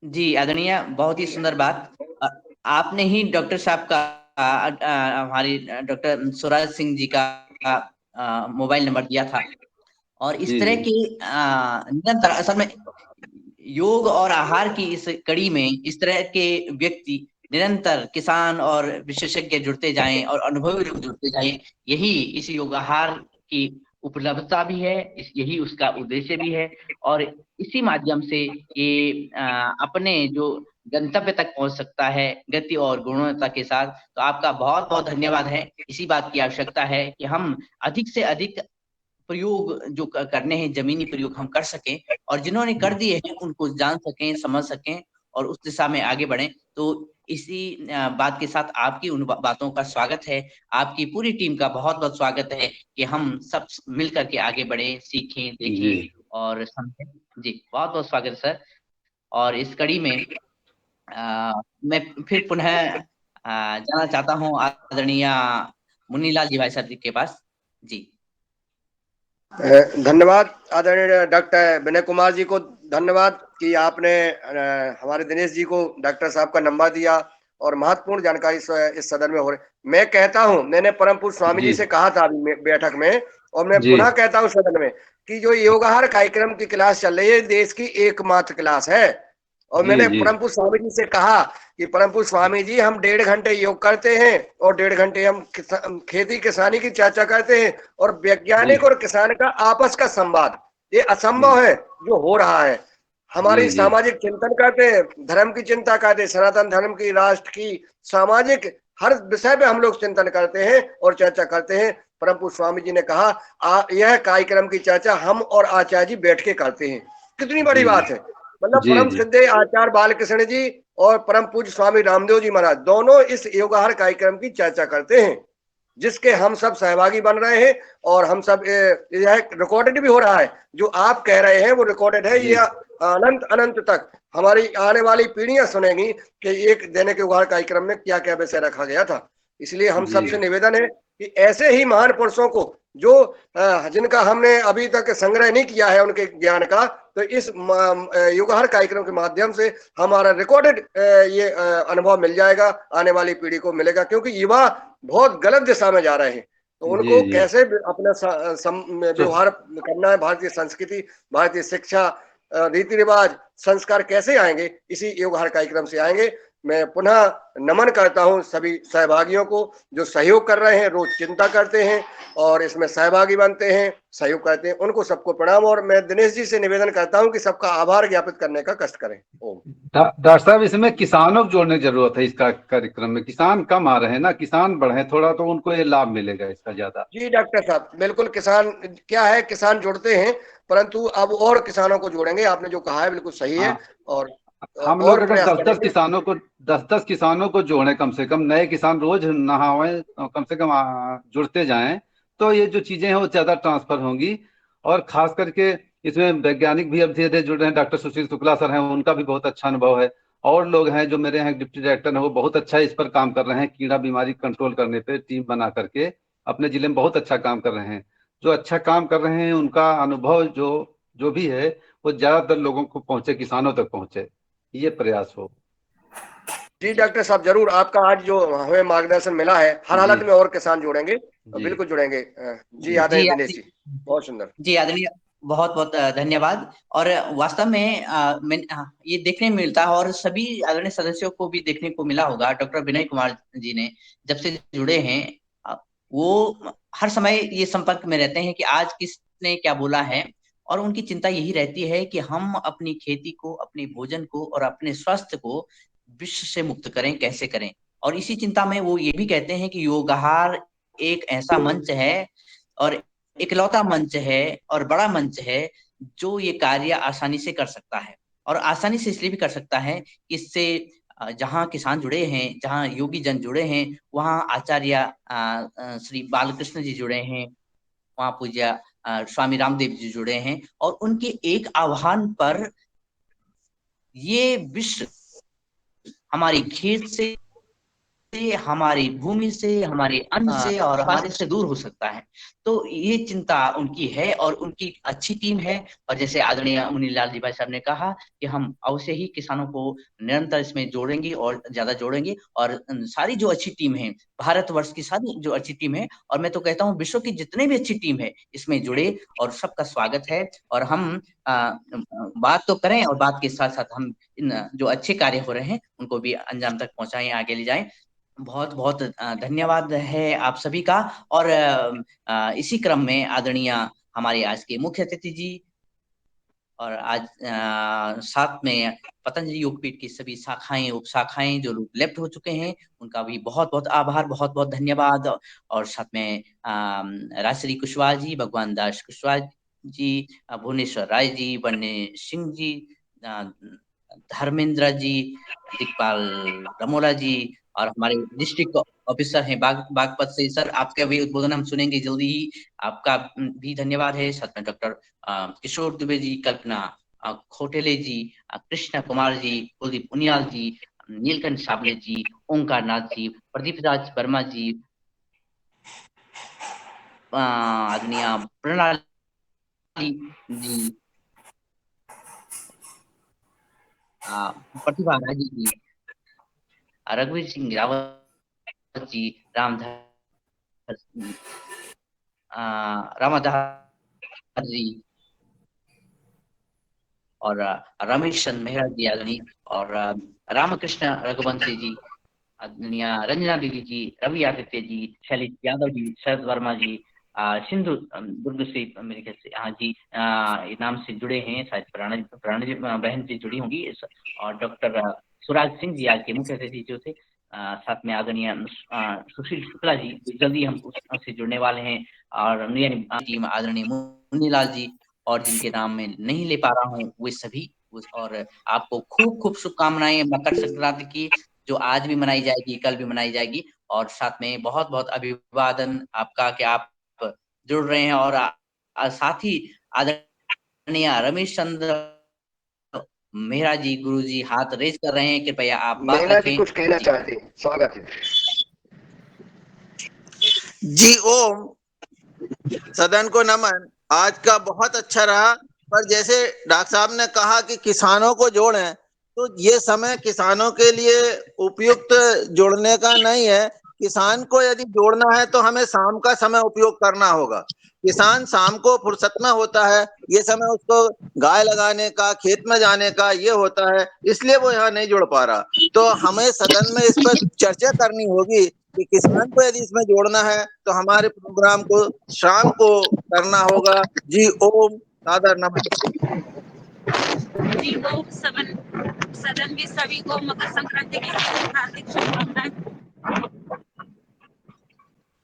जी आदरणीय, बहुत ही सुंदर बात। आपने ही डॉक्टर साहब का हमारी डॉक्टर स्वराज सिंह जी का मोबाइल नंबर दिया था। और इस जी तरह जी की निरंतर असल में योग और आहार की इस कड़ी में इस तरह के व्यक्ति निरंतर किसान और विशेषज्ञ जुड़ते जाएं और अनुभवी लोग जुड़ते जाएं, यही इस योग आहार की उपलब्धता भी है, यही उसका उद्देश्य भी है। और इसी माध्यम से ये अपने जो गंतव्य तक पहुंच सकता है गति और गुणवत्ता के साथ। तो आपका बहुत बहुत धन्यवाद है। इसी बात की आवश्यकता है कि हम अधिक से अधिक प्रयोग जो करने हैं, जमीनी प्रयोग हम कर सकें, और जिन्होंने कर दिए हैं उनको जान सकें, समझ सकें और उस दिशा में आगे बढ़ें। तो इसी बात के साथ आपकी उन बातों का स्वागत है। आपकी पूरी टीम का बहुत बहुत स्वागत है कि हम सब मिल करके आगे बढ़े, सीखें, जी देखें और समझें। जी बहुत बहुत स्वागत है सर। और इस कड़ी में मैं फिर पुनः जाना चाहता हूँ आदरणीय मुन्नीलाल जी भाई सर जी के पास। जी धन्यवाद आदरणीय डॉक्टर विनय कुमार जी को। धन्यवाद कि आपने हमारे दिनेश जी को डॉक्टर साहब का नंबर दिया और महत्वपूर्ण जानकारी इस सदन में हो रही। मैं कहता हूं, मैंने परम पूज्य स्वामी जी से कहा था अभी बैठक में, और मैं पुनः कहता हूं सदन में कि जो योगाहार कार्यक्रम की क्लास चल रही है देश की एकमात्र क्लास है। और मैंने परम पूज्य स्वामी जी से कहा कि परम पूज्य स्वामी जी, हम 1.5 घंटे योग करते हैं और 1.5 घंटे हम खेती किसानी की चर्चा करते हैं, और वैज्ञानिक और किसान का आपस का संवाद, ये असंभव है जो हो रहा है। हमारी सामाजिक चिंतन करते हैं, धर्म की चिंता करते हैं, सनातन धर्म की, राष्ट्र की, सामाजिक हर विषय पे हम लोग चिंतन करते हैं और चर्चा करते हैं। परम पूज्य स्वामी जी ने कहा यह कार्यक्रम की चर्चा हम और आचार्य जी बैठ के करते हैं। कितनी बड़ी बात है। मतलब परम सिद्धे आचार्य बालकृष्ण जी और परम पूज्य स्वामी रामदेव जी महाराज दोनों इस योगाहार कार्यक्रम की चर्चा करते हैं, जिसके हम सब सहभागी बन रहे हैं। और हम सब यह रिकॉर्डेड भी हो रहा है। जो आप कह रहे हैं वो रिकॉर्डेड है। यह अनंत अनंत तक हमारी आने वाली पीढ़ियां सुनेंगी कि एक दैनिक योगाहार कार्यक्रम में क्या क्या विषय रखा गया था। इसलिए हम सबसे निवेदन है कि ऐसे ही महान पुरुषों को जो जिनका हमने अभी तक संग्रह नहीं किया है उनके ज्ञान का, तो इस योगाहार कार्यक्रम के माध्यम से हमारा रिकॉर्डेड ये अनुभव मिल जाएगा, आने वाली पीढ़ी को मिलेगा। क्योंकि युवा बहुत गलत दिशा में जा रहे हैं, तो उनको कैसे अपना व्यवहार करना है, भारतीय संस्कृति, भारतीय शिक्षा, रीति रिवाज, संस्कार कैसे आएंगे, इसी योगाहार कार्यक्रम से आएंगे। मैं पुनः नमन करता हूं सभी सहभागियों को जो सहयोग कर रहे हैं, रोज चिंता करते हैं और इसमें सहभागी बनते हैं, सहयोग करते हैं, उनको सबको प्रणाम। और मैं दिनेश जी से निवेदन करता हूं कि सबका आभार ज्ञापित करने का कष्ट करें। ओम। डॉक्टर साहब, इसमें किसानों को जोड़ने की जरूरत है। इसका कार्यक्रम में किसान कम आ रहे हैं ना, किसान बढ़े थोड़ा तो उनको ये लाभ मिलेगा इसका ज्यादा। जी डॉक्टर साहब, बिल्कुल। किसान क्या है, किसान जुड़ते हैं, परंतु अब और किसानों को जोड़ेंगे। आपने जो कहा है बिल्कुल सही है। और हम लोग अगर 10-10 किसानों को जोड़े, कम से कम नए किसान रोज नहावे, कम से कम जुड़ते जाएं, तो ये जो चीजें हैं वो ज्यादा ट्रांसफर होंगी। और खास करके इसमें वैज्ञानिक भी अब धीरे धीरे जुड़ रहे हैं। डॉक्टर सुशील शुक्ला सर हैं, उनका भी बहुत अच्छा अनुभव है। और लोग हैं जो मेरे यहाँ डिप्टी डायरेक्टर हैं, वो बहुत अच्छा इस पर काम कर रहे हैं, कीड़ा बीमारी कंट्रोल करने पे टीम बना करके अपने जिले में बहुत अच्छा काम कर रहे हैं। जो अच्छा काम कर रहे हैं उनका अनुभव जो भी है वो ज्यादातर लोगों को पहुंचे, किसानों तक पहुंचे, ये प्रयास हो। जी डॉक्टर साहब, जरूर आपका आज जो हमें मार्गदर्शन मिला है, हर हालत में और किसान जुड़ेंगे, तो बिल्कुल जुड़ेंगे। जी आदरणीय दिनेश जी, बहुत सुंदर। जी आदरणीय, बहुत बहुत धन्यवाद। और वास्तव में ये देखने में मिलता है और सभी आदरणीय सदस्यों को भी देखने को मिला होगा, डॉक्टर विनय कुमार जी ने जब से जुड़े हैं वो हर समय ये संपर्क में रहते हैं कि आज किसने क्या बोला है, और उनकी चिंता यही रहती है कि हम अपनी खेती को, अपने भोजन को और अपने स्वास्थ्य को विश्व से मुक्त करें, कैसे करें। और इसी चिंता में वो ये भी कहते हैं कि योगाहार एक ऐसा मंच है और इकलौता मंच है और बड़ा मंच है जो ये कार्य आसानी से कर सकता है। और आसानी से इसलिए भी कर सकता है, इससे जहाँ किसान जुड़े हैं, जहाँ योगी जन जुड़े हैं, वहाँ आचार्य श्री बालकृष्ण जी जुड़े हैं, वहाँ पूज्य स्वामी रामदेव जी जुड़े हैं, और उनके एक आह्वान पर ये विश्व हमारी खेत से, हमारी भूमि से, हमारे अन्न से और हमारे से दूर हो सकता है। तो ये चिंता उनकी है और उनकी अच्छी टीम है। और जैसे आदरणीय मुनीलाल जी भाई साहब ने कहा कि हम अवश्य ही किसानों को निरंतर इसमें जोड़ेंगे और ज्यादा जोड़ेंगे, और सारी जो अच्छी टीम है, भारतवर्ष की सारी जो अच्छी टीम है, और मैं तो कहता हूँ विश्व की जितने भी अच्छी टीम है, इसमें जुड़े, और सबका स्वागत है। और हम बात तो करें और बात के साथ साथ हम इन जो अच्छे कार्य हो रहे हैं उनको भी अंजाम तक पहुंचाएं, आगे ले जाएं। बहुत बहुत धन्यवाद है आप सभी का। और इसी क्रम में आदरणीय हमारे आज के मुख्य अतिथि जी, और आज साथ में पतंजलि योगपीठ की सभी शाखाएं, उप शाखाएं जो लोग लेफ्ट हो चुके हैं, उनका भी बहुत बहुत आभार, बहुत बहुत धन्यवाद। और साथ में राजश्री कुशवाहा जी, भगवान दास कुशवाहा जी, भुवनेश्वर राय जी, बन्ने सिंह जी, धर्मेंद्र जी, दिकपाल रमोला जी, और हमारे डिस्ट्रिक्ट ऑफिसर हैं बागपत से। सर आपका भी उद्बोधन हम सुनेंगे जल्दी ही, आपका भी धन्यवाद है। साथ में डॉक्टर किशोर दुबे जी, कल्पना खोटेले जी, कृष्णा कुमार जी, कुलदीप उनियाल जी, नीलकंठ साबले जी, ओंकार नाथ जी, प्रदीप राज वर्मा जी, आदरणीय प्रणाली जी, प्रतिभा राजी जी, रघुवीर सिंह रावत जी, रामाधार जी, और रमेश चंद मेहरा जी आदरणीय, और रामकृष्ण रघुवंशी जी, आदरणीय रंजना दीदी जी, रवि आदित्य जी, शैलेश यादव जी, शरद वर्मा जी, सिंधु दुर्ग से मेरे ख्याल से, हाँ जी, नाम से जुड़े हैं, शायद प्राणी बहन से जुड़ी होंगी, और डॉक्टर सुराज सिंह जी आज के मुख्य अतिथि जो थे। साथ में आदरणीय सुशील शुक्ला जी, जल्दी हम उससे जुड़ने वाले हैं, और टीम आदरणीय मुन्नीलाल जी, और जिनके नाम में नहीं ले पा रहा हूँ वे सभी। और आपको खूब खूब शुभकामनाएं मकर संक्रांति की, जो आज भी मनाई जाएगी, कल भी मनाई जाएगी। और साथ में बहुत बहुत अभिवादन आपका कि आप जुड़ रहे हैं, और साथ ही आदरणीय रमेश चंद्र मेहरा जी, गुरु जी हाथ रेज कर रहे हैं, कृपया आप बात मेहरा जी रखें। कुछ कहना चाहते हैं, स्वागत है जी। ओम, सदन को नमन। आज का बहुत अच्छा रहा, पर जैसे डॉक्टर साहब ने कहा कि किसानों को जोड़ें, तो ये समय किसानों के लिए उपयुक्त जोड़ने का नहीं है। किसान को यदि जोड़ना है तो हमें शाम का समय उपयोग करना होगा। किसान शाम को फुर्सत में होता है, ये समय उसको गाय लगाने का, खेत में जाने का ये होता है, इसलिए वो यहाँ नहीं जुड़ पा रहा। तो हमें सदन में इस पर चर्चा करनी होगी कि किसान को यदि इसमें जोड़ना है तो हमारे प्रोग्राम को शाम को करना होगा। जी ओम, सादर नमन। जी ओम, सदन के सभी को मकर संक्रांति की हार्दिक शुभकामनाएं।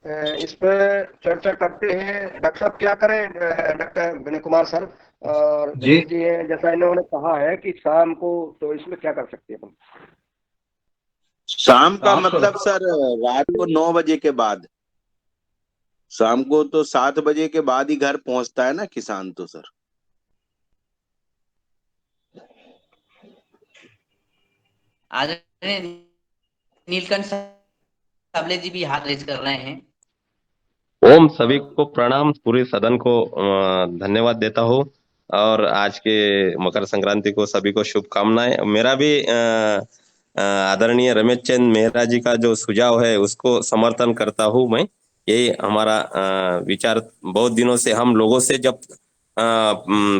इस पर चर्चा करते हैं। डॉक्टर साहब क्या करें, डॉक्टर विनय कुमार सर और दिनेश जी हैं, जैसा इन्होंने कहा है कि शाम को, तो इसमें क्या कर सकते हैं हम? शाम का मतलब सर रात को 9 बजे के बाद। शाम को तो 7 बजे के बाद ही घर पहुंचता है ना किसान, तो सर आदरणीय नीलकंठ साबले जी भी हाथ रेज कर रहे हैं। ओम, सभी को प्रणाम, पूरे सदन को धन्यवाद देता हूँ और आज के मकर संक्रांति को सभी को शुभकामनाएं। मेरा भी आदरणीय रमेश चंद मेहरा जी का जो सुझाव है उसको समर्थन करता हूँ मैं। यही हमारा विचार। बहुत दिनों से हम लोगों से जब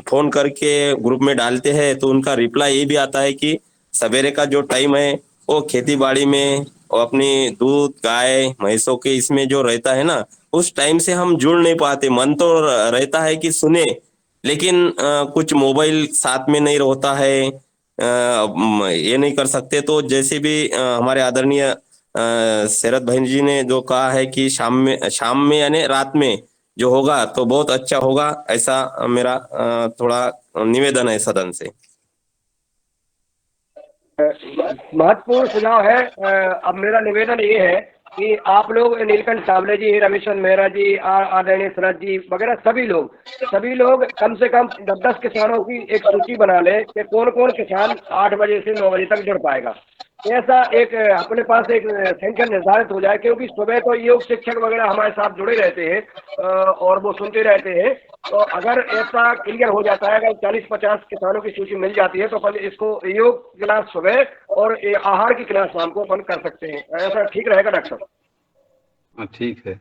फोन करके ग्रुप में डालते हैं तो उनका रिप्लाई ये भी आता है कि सवेरे का जो टाइम है वो खेती बाड़ी में और अपनी दूध गाय भैंसों के इसमें जो रहता है ना, उस टाइम से हम जुड़ नहीं पाते। मन तो रहता है कि सुने, लेकिन कुछ मोबाइल साथ में नहीं होता है, ये नहीं कर सकते। तो जैसे भी हमारे आदरणीय शरद भाई जी ने जो कहा है कि शाम में यानी रात में जो होगा तो बहुत अच्छा होगा, ऐसा मेरा थोड़ा निवेदन है सदन से। महत्वपूर्ण सुझाव है। अब मेरा निवेदन ये है कि आप लोग नीलकंठ साबले जी, रमेश चंद मेहरा जी, आदरणीय शरद जी वगैरह सभी लोग कम से कम 10-10 किसानों की एक सूची बना लें कि कौन कौन किसान 8 बजे से 9 बजे तक जुड़ पाएगा। ऐसा एक अपने पास एक संख्या निर्धारित हो जाए, क्योंकि सुबह तो योग शिक्षक वगैरह हमारे साथ जुड़े रहते हैं और वो सुनते रहते हैं। तो अगर ऐसा क्लियर हो जाता है, अगर 40-50 किसानों की सूची मिल जाती है तो अपन इसको योग क्लास सुबह और आहार की क्लास शाम को अपन कर सकते हैं। ऐसा ठीक रहेगा डॉक्टर साहब? ठीक है,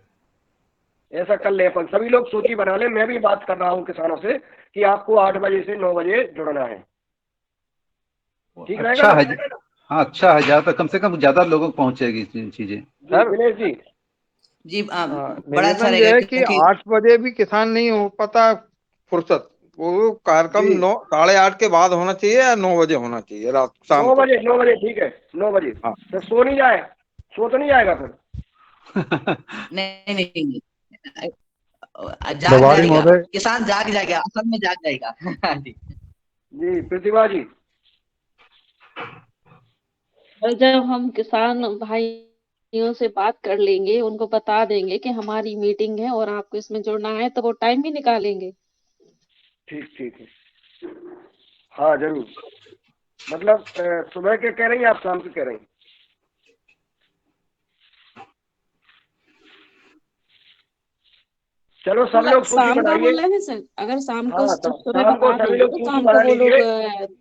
ऐसा कर ले अपन। सभी लोग सूची बना ले। मैं भी बात कर रहा हूँ किसानों से कि आपको 8 बजे से 9 बजे जुड़ना है। ठीक रहेगा? अच्छा है। हाँ, अच्छा है। ज्यादा कम से कम ज्यादा लोगों को पहुंचेगी चीजें। दिनेश जी जी बड़ा अच्छा निवेदन ये रहेगा है कि 8 बजे भी किसान नहीं हो पाता फुर्सत, वो कार्यक्रम 8:30 के बाद होना चाहिए या 9 बजे होना चाहिए रात शाम 9 को? बजे 9 बजे ठीक है, 9 बजे। हाँ। तो सो नहीं जाए, सो तो नहीं जाएगा फिर? नहीं जाग प्रभारी जाएगा, महोदय। किसान जाग जाएगा, असल में जाग जाएगा। जी प्रतिभा जी। और जब हम किसान भाइयों से बात कर लेंगे, उनको बता देंगे कि हमारी मीटिंग है और आपको इसमें जुड़ना है, तो वो टाइम भी निकालेंगे। ठीक है, हाँ जरूर। मतलब सुबह के कह रही हैं आप, शाम के कह रही हैं? चलो सब लोग सूची शाम का बनाइए। बोल रहे हैं सर, अगर शाम को हाँ, सुबह शाम को बता सभी देंगे लोग तो सूची शाम बना को वो लीजिए। लोग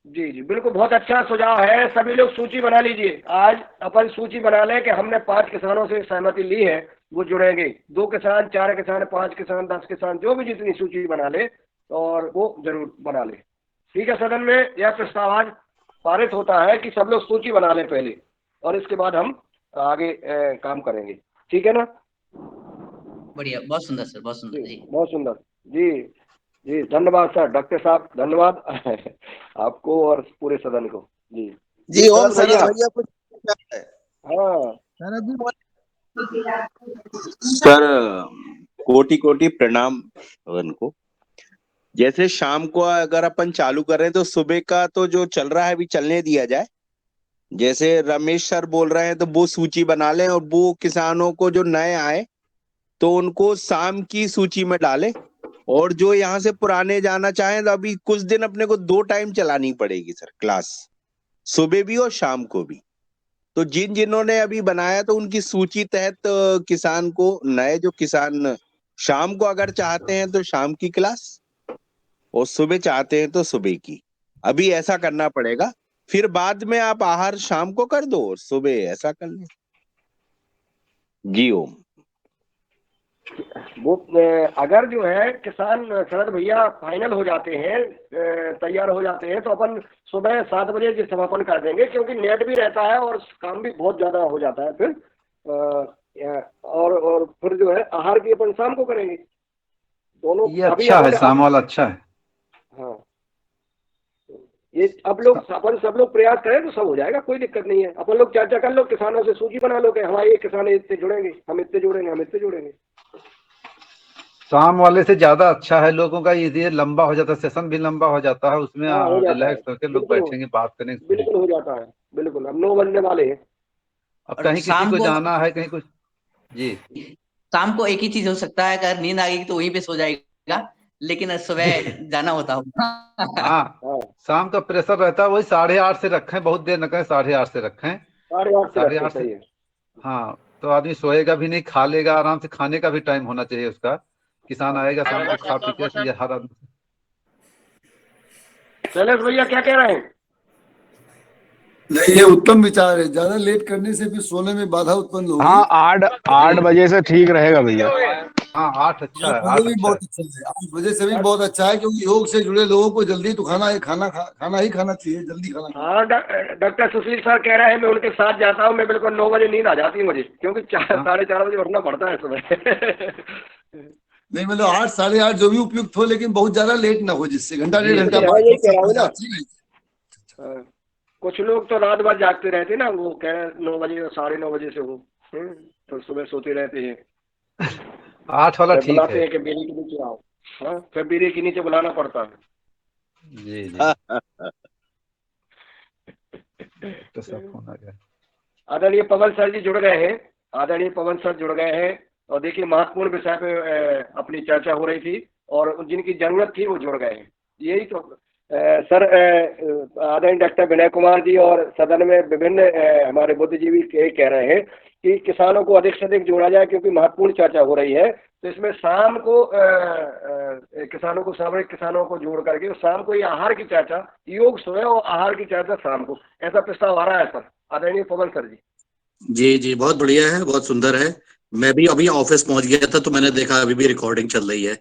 जी बिल्कुल, बहुत अच्छा सुझाव है। सभी लोग सूची बना लीजिए। आज अपन सूची बना लें कि हमने 5 किसानों से सहमति ली है, वो जुड़ेंगे। 2 किसान, 4 किसान, 5 किसान, 10 किसान, जो भी जितनी सूची बना ले और वो जरूर बना ले। ठीक है, सदन में यह प्रस्ताव आज पारित होता है कि सब लोग सूची बना लें पहले और इसके बाद हम आगे काम करेंगे। ठीक है ना? बढ़िया, बहुत सुंदर सर, बहुत सुंदर जी। बहुत सुंदर जी, धन्यवाद सर। डॉक्टर साहब धन्यवाद आपको और पूरे सदन को। जी ओम शरद शरद भैया कुछ है? हाँ सर, कोटि कोटि प्रणाम सदन को। जैसे शाम को अगर अपन चालू कर रहे हैं तो सुबह का तो जो चल रहा है अभी चलने दिया जाए। जैसे रमेश सर बोल रहे हैं तो वो सूची बना लें और वो किसानों को जो नए आए तो उनको शाम की सूची में डालें, और जो यहाँ से पुराने जाना चाहें तो अभी कुछ दिन अपने को 2 टाइम चलानी पड़ेगी सर क्लास, सुबह भी और शाम को भी। तो जिन्होंने अभी बनाया तो उनकी सूची तहत किसान को, नए जो किसान शाम को अगर चाहते हैं तो शाम की क्लास और सुबह चाहते हैं तो सुबह की, अभी ऐसा करना पड़ेगा। फिर बाद में आप आहार शाम को कर दो और सुबह ऐसा कर लें। जी ओम। वो अगर जो है किसान शरद भैया फाइनल हो जाते हैं, तैयार हो जाते हैं, तो अपन सुबह 7 बजे की समापन कर देंगे, क्योंकि नेट भी रहता है और काम भी बहुत ज्यादा हो जाता है फिर। और फिर जो है आहार की अपन शाम को करेंगे दोनों। ये अच्छा है, शाम वाला अच्छा है। हाँ, ये अब लोग अपन सब लोग प्रयास करें तो सब हो जाएगा, कोई दिक्कत नहीं है। अपन लोग चर्चा कर लो, किसानों से सूची बना लो कि हमारे ये किसान इतने जुड़ेंगे, हम इतने जुड़ेंगे, हम इतने जुड़ेंगे। शाम वाले से ज्यादा अच्छा है, लोगों का ये लंबा हो जाता है, सेशन भी लंबा हो जाता है, उसमें रिलैक्स करके लोग बैठेंगे, बात करेंगे। बिल्कुल हो जाता है, बिल्कुल। अब 9 बजने वाले हैं। अब कहीं किसी को जाना है, कहीं कुछ। जी शाम को एक ही चीज हो सकता है, अगर नींद आ गई तो वहीं पे सो जाएगा, लेकिन सुबह जाना होता होगा। हाँ, शाम का प्रेशर रहता है, वही 8:30 से रखें, बहुत देर न करें, 8:30 से रखें। 8:30 से रखते 8:30 से, सही है। हाँ, तो आदमी सोएगा भी नहीं, खा लेगा आराम से, खाने का भी टाइम होना चाहिए उसका। किसान आएगा शाम को खा पी के, ये हर आदमी। शैलेश भैया क्या कह रहे हैं? नहीं, ये उत्तम विचार है। ज्यादा लेट करने से फिर सोने में बाधा उत्पन्न होगी। हाँ, 8 बजे से ठीक रहेगा भैया। हाँ, 8 अच्छा है, 8 बजे 8 भी अच्छा बहुत है। अच्छा है, 8 बजे से भी बहुत अच्छा है, क्योंकि योग से जुड़े लोगों को जल्दी तो खाना ही खाना चाहिए, जल्दी खाना। हाँ, डॉक्टर सुशील सर कह रहे हैं, मैं उनके साथ जाता हूँ, मैं बिल्कुल 9 बजे नींद आ जाती है मुझे, क्योंकि 4:30 बजे उठना पड़ता है सुबह। नहीं, मतलब 8, 8:30 जो भी उपयुक्त हो, लेकिन बहुत ज्यादा लेट ना हो, जिससे घंटा 1.5 घंटा हाँ, यही कह रहा हूँ ना। बाद। कुछ लोग तो रात भर जागते रहते ना, वो कह रहे हैं 9 बजे 9:30 बजे से हो, तो सुबह सोते रहते हैं। 8 वाला फिर ठीक बुलाते है। हैं कि बीड़ी के नीचे आओ। हाँ, फिर बीड़ी के नीचे बुलाना पड़ता है। जी जी। तो सब फोन आ गया। आदरणीय पवन सर जी जुड़ गए हैं, आदरणीय पवन सर जुड़ गए हैं, और देखिए महत्वपूर्ण विषय पे अपनी चर्चा हो रही थी, और जिनकी जरूरत थी वो जुड़ गए हैं। यही तो सर, आदरणीय डॉक्टर विनय कुमार जी और सदन में विभिन्न हमारे बुद्धिजीवी कह रहे हैं कि किसानों को अधिक से अधिक जोड़ा जाए, क्योंकि महत्वपूर्ण चर्चा हो रही है। तो इसमें शाम को किसानों को, सामूहिक किसानों को जोड़ करके शाम को ये आहार की चर्चा, योग सुबह और आहार की चर्चा शाम को, ऐसा प्रस्ताव आ रहा है सर। आदरणीय पवन सर जी। जी जी, बहुत बढ़िया है, बहुत सुंदर है। मैं भी अभी ऑफिस पहुंच गया था, तो मैंने देखा अभी भी रिकॉर्डिंग चल रही है।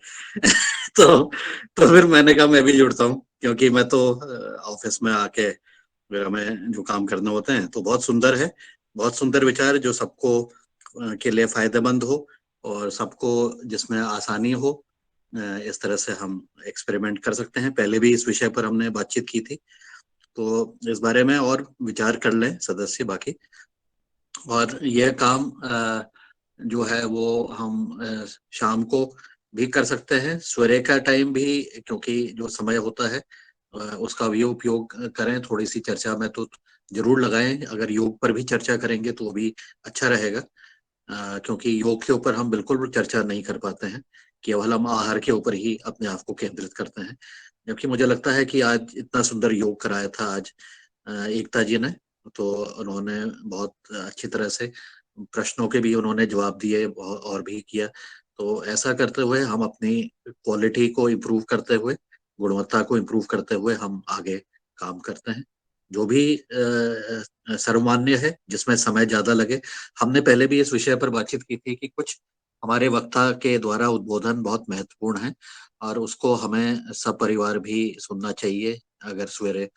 तो फिर मैंने कहा मैं भी जुड़ता हूँ, क्योंकि मैं तो ऑफिस में आके हमें जो काम करने होते हैं। तो बहुत सुंदर है, बहुत सुंदर विचार जो सबको के लिए फायदेमंद हो, और सबको जिसमें आसानी हो। इस तरह से हम एक्सपेरिमेंट कर सकते हैं। पहले भी इस विषय पर हमने बातचीत की थी, तो इस बारे में और विचार कर लें सदस्य बाकी। और यह काम जो है वो हम शाम को भी कर सकते हैं, सवेरे का टाइम भी, क्योंकि जो समय होता है उसका भी उपयोग करें। थोड़ी सी चर्चा में तो जरूर लगाएं। अगर योग पर भी चर्चा करेंगे तो भी अच्छा रहेगा, क्योंकि योग के ऊपर हम बिल्कुल भी चर्चा नहीं कर पाते हैं, केवल हम आहार के ऊपर ही अपने आप को केंद्रित करते हैं। जबकि मुझे लगता है कि आज इतना सुंदर योग कराया था आज एकता जी ने, तो उन्होंने बहुत अच्छी तरह से प्रश्नों के भी उन्होंने जवाब दिए और भी किया। तो ऐसा करते हुए हम अपनी क्वालिटी को इम्प्रूव करते हुए, गुणवत्ता को इम्प्रूव करते हुए हम आगे काम करते हैं। जो भी सर्वमान्य है, जिसमें समय ज्यादा लगे। हमने पहले भी इस विषय पर बातचीत की थी कि कुछ हमारे वक्ता के द्वारा उद्बोधन बहुत महत्वपूर्ण है, और उसको हमें सब परिवार भी सुनना चाहिए। अगर सवेरे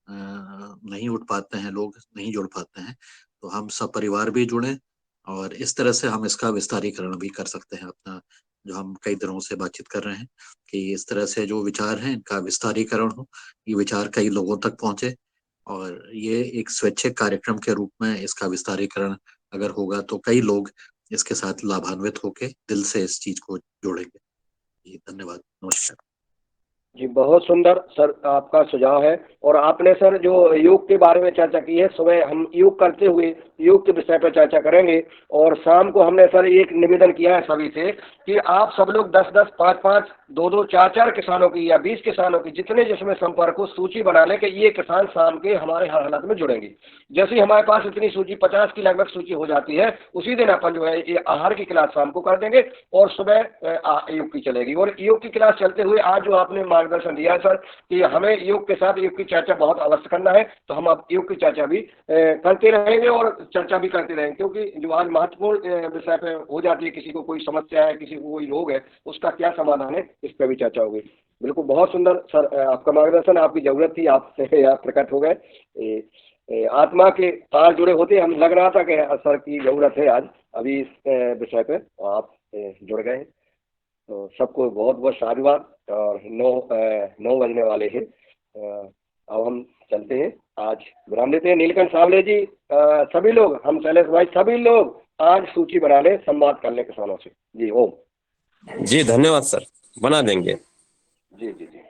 नहीं उठ पाते हैं लोग, नहीं जुड़ पाते हैं, तो हम सब परिवार भी जुड़ें, और इस तरह से हम इसका विस्तारीकरण भी कर सकते हैं अपना, जो हम कई दिनों से बातचीत कर रहे हैं कि इस तरह से जो विचार हैं इनका विस्तारीकरण हो, ये विचार कई लोगों तक पहुंचे, और ये एक स्वैच्छिक कार्यक्रम के रूप में इसका विस्तारीकरण अगर होगा तो कई लोग इसके साथ लाभान्वित होकर दिल से इस चीज को जोड़ेंगे। जी धन्यवाद, नमस्कार। जी बहुत सुंदर सर आपका सुझाव है। और आपने सर जो योग के बारे में चर्चा की है, सुबह हम योग करते हुए योग के विषय पर चर्चा करेंगे, और शाम को हमने सर एक निवेदन किया है सभी से कि आप सब लोग 10-10, 5-5, 2-2, 4-4 किसानों की या 20 किसानों की, जितने जिसमें संपर्क हो, सूची बना लें कि ये किसान शाम के हमारे हर हालत में जुड़ेंगे। जैसे ही हमारे पास इतनी सूची 50 की लगभग सूची हो जाती है, उसी दिन अपन जो है ये आहार की क्लास शाम को कर देंगे, और सुबह योग की चलेगी। और योग की क्लास चलते हुए आज जो आपने मार्गदर्शन दिया है सर कि हमें योग के साथ योग की चर्चा बहुत अवश्य करना है, तो हम अब योग की चर्चा भी करते रहेंगे और चर्चा भी करते रहेंगे, क्योंकि जो आज महत्वपूर्ण विषय पे हो जाती है, किसी को कोई समस्या है, किसी को कोई रोग है, उसका क्या समाधान है, इस पर भी चर्चा होगी। बिल्कुल बहुत सुंदर सर आपका मार्गदर्शन, आपकी जरूरत थी, आप प्रकट हो गए। आत्मा के तार जुड़े होते, हम लग रहा था कि सर की जरूरत है आज अभी इस विषय पे, आप जुड़ गए। तो सबको बहुत बहुत साधुवाद। और 9 बजने वाले हैं, अब हम चलते हैं, आज विराम लेते हैं। नीलकंठ सावले जी, सभी लोग, हम शैलेश भाई, सभी लोग आज सूची बना ले, संवाद कर ले किसानों से। जी ओम। जी धन्यवाद सर, बना देंगे। जी जी जी।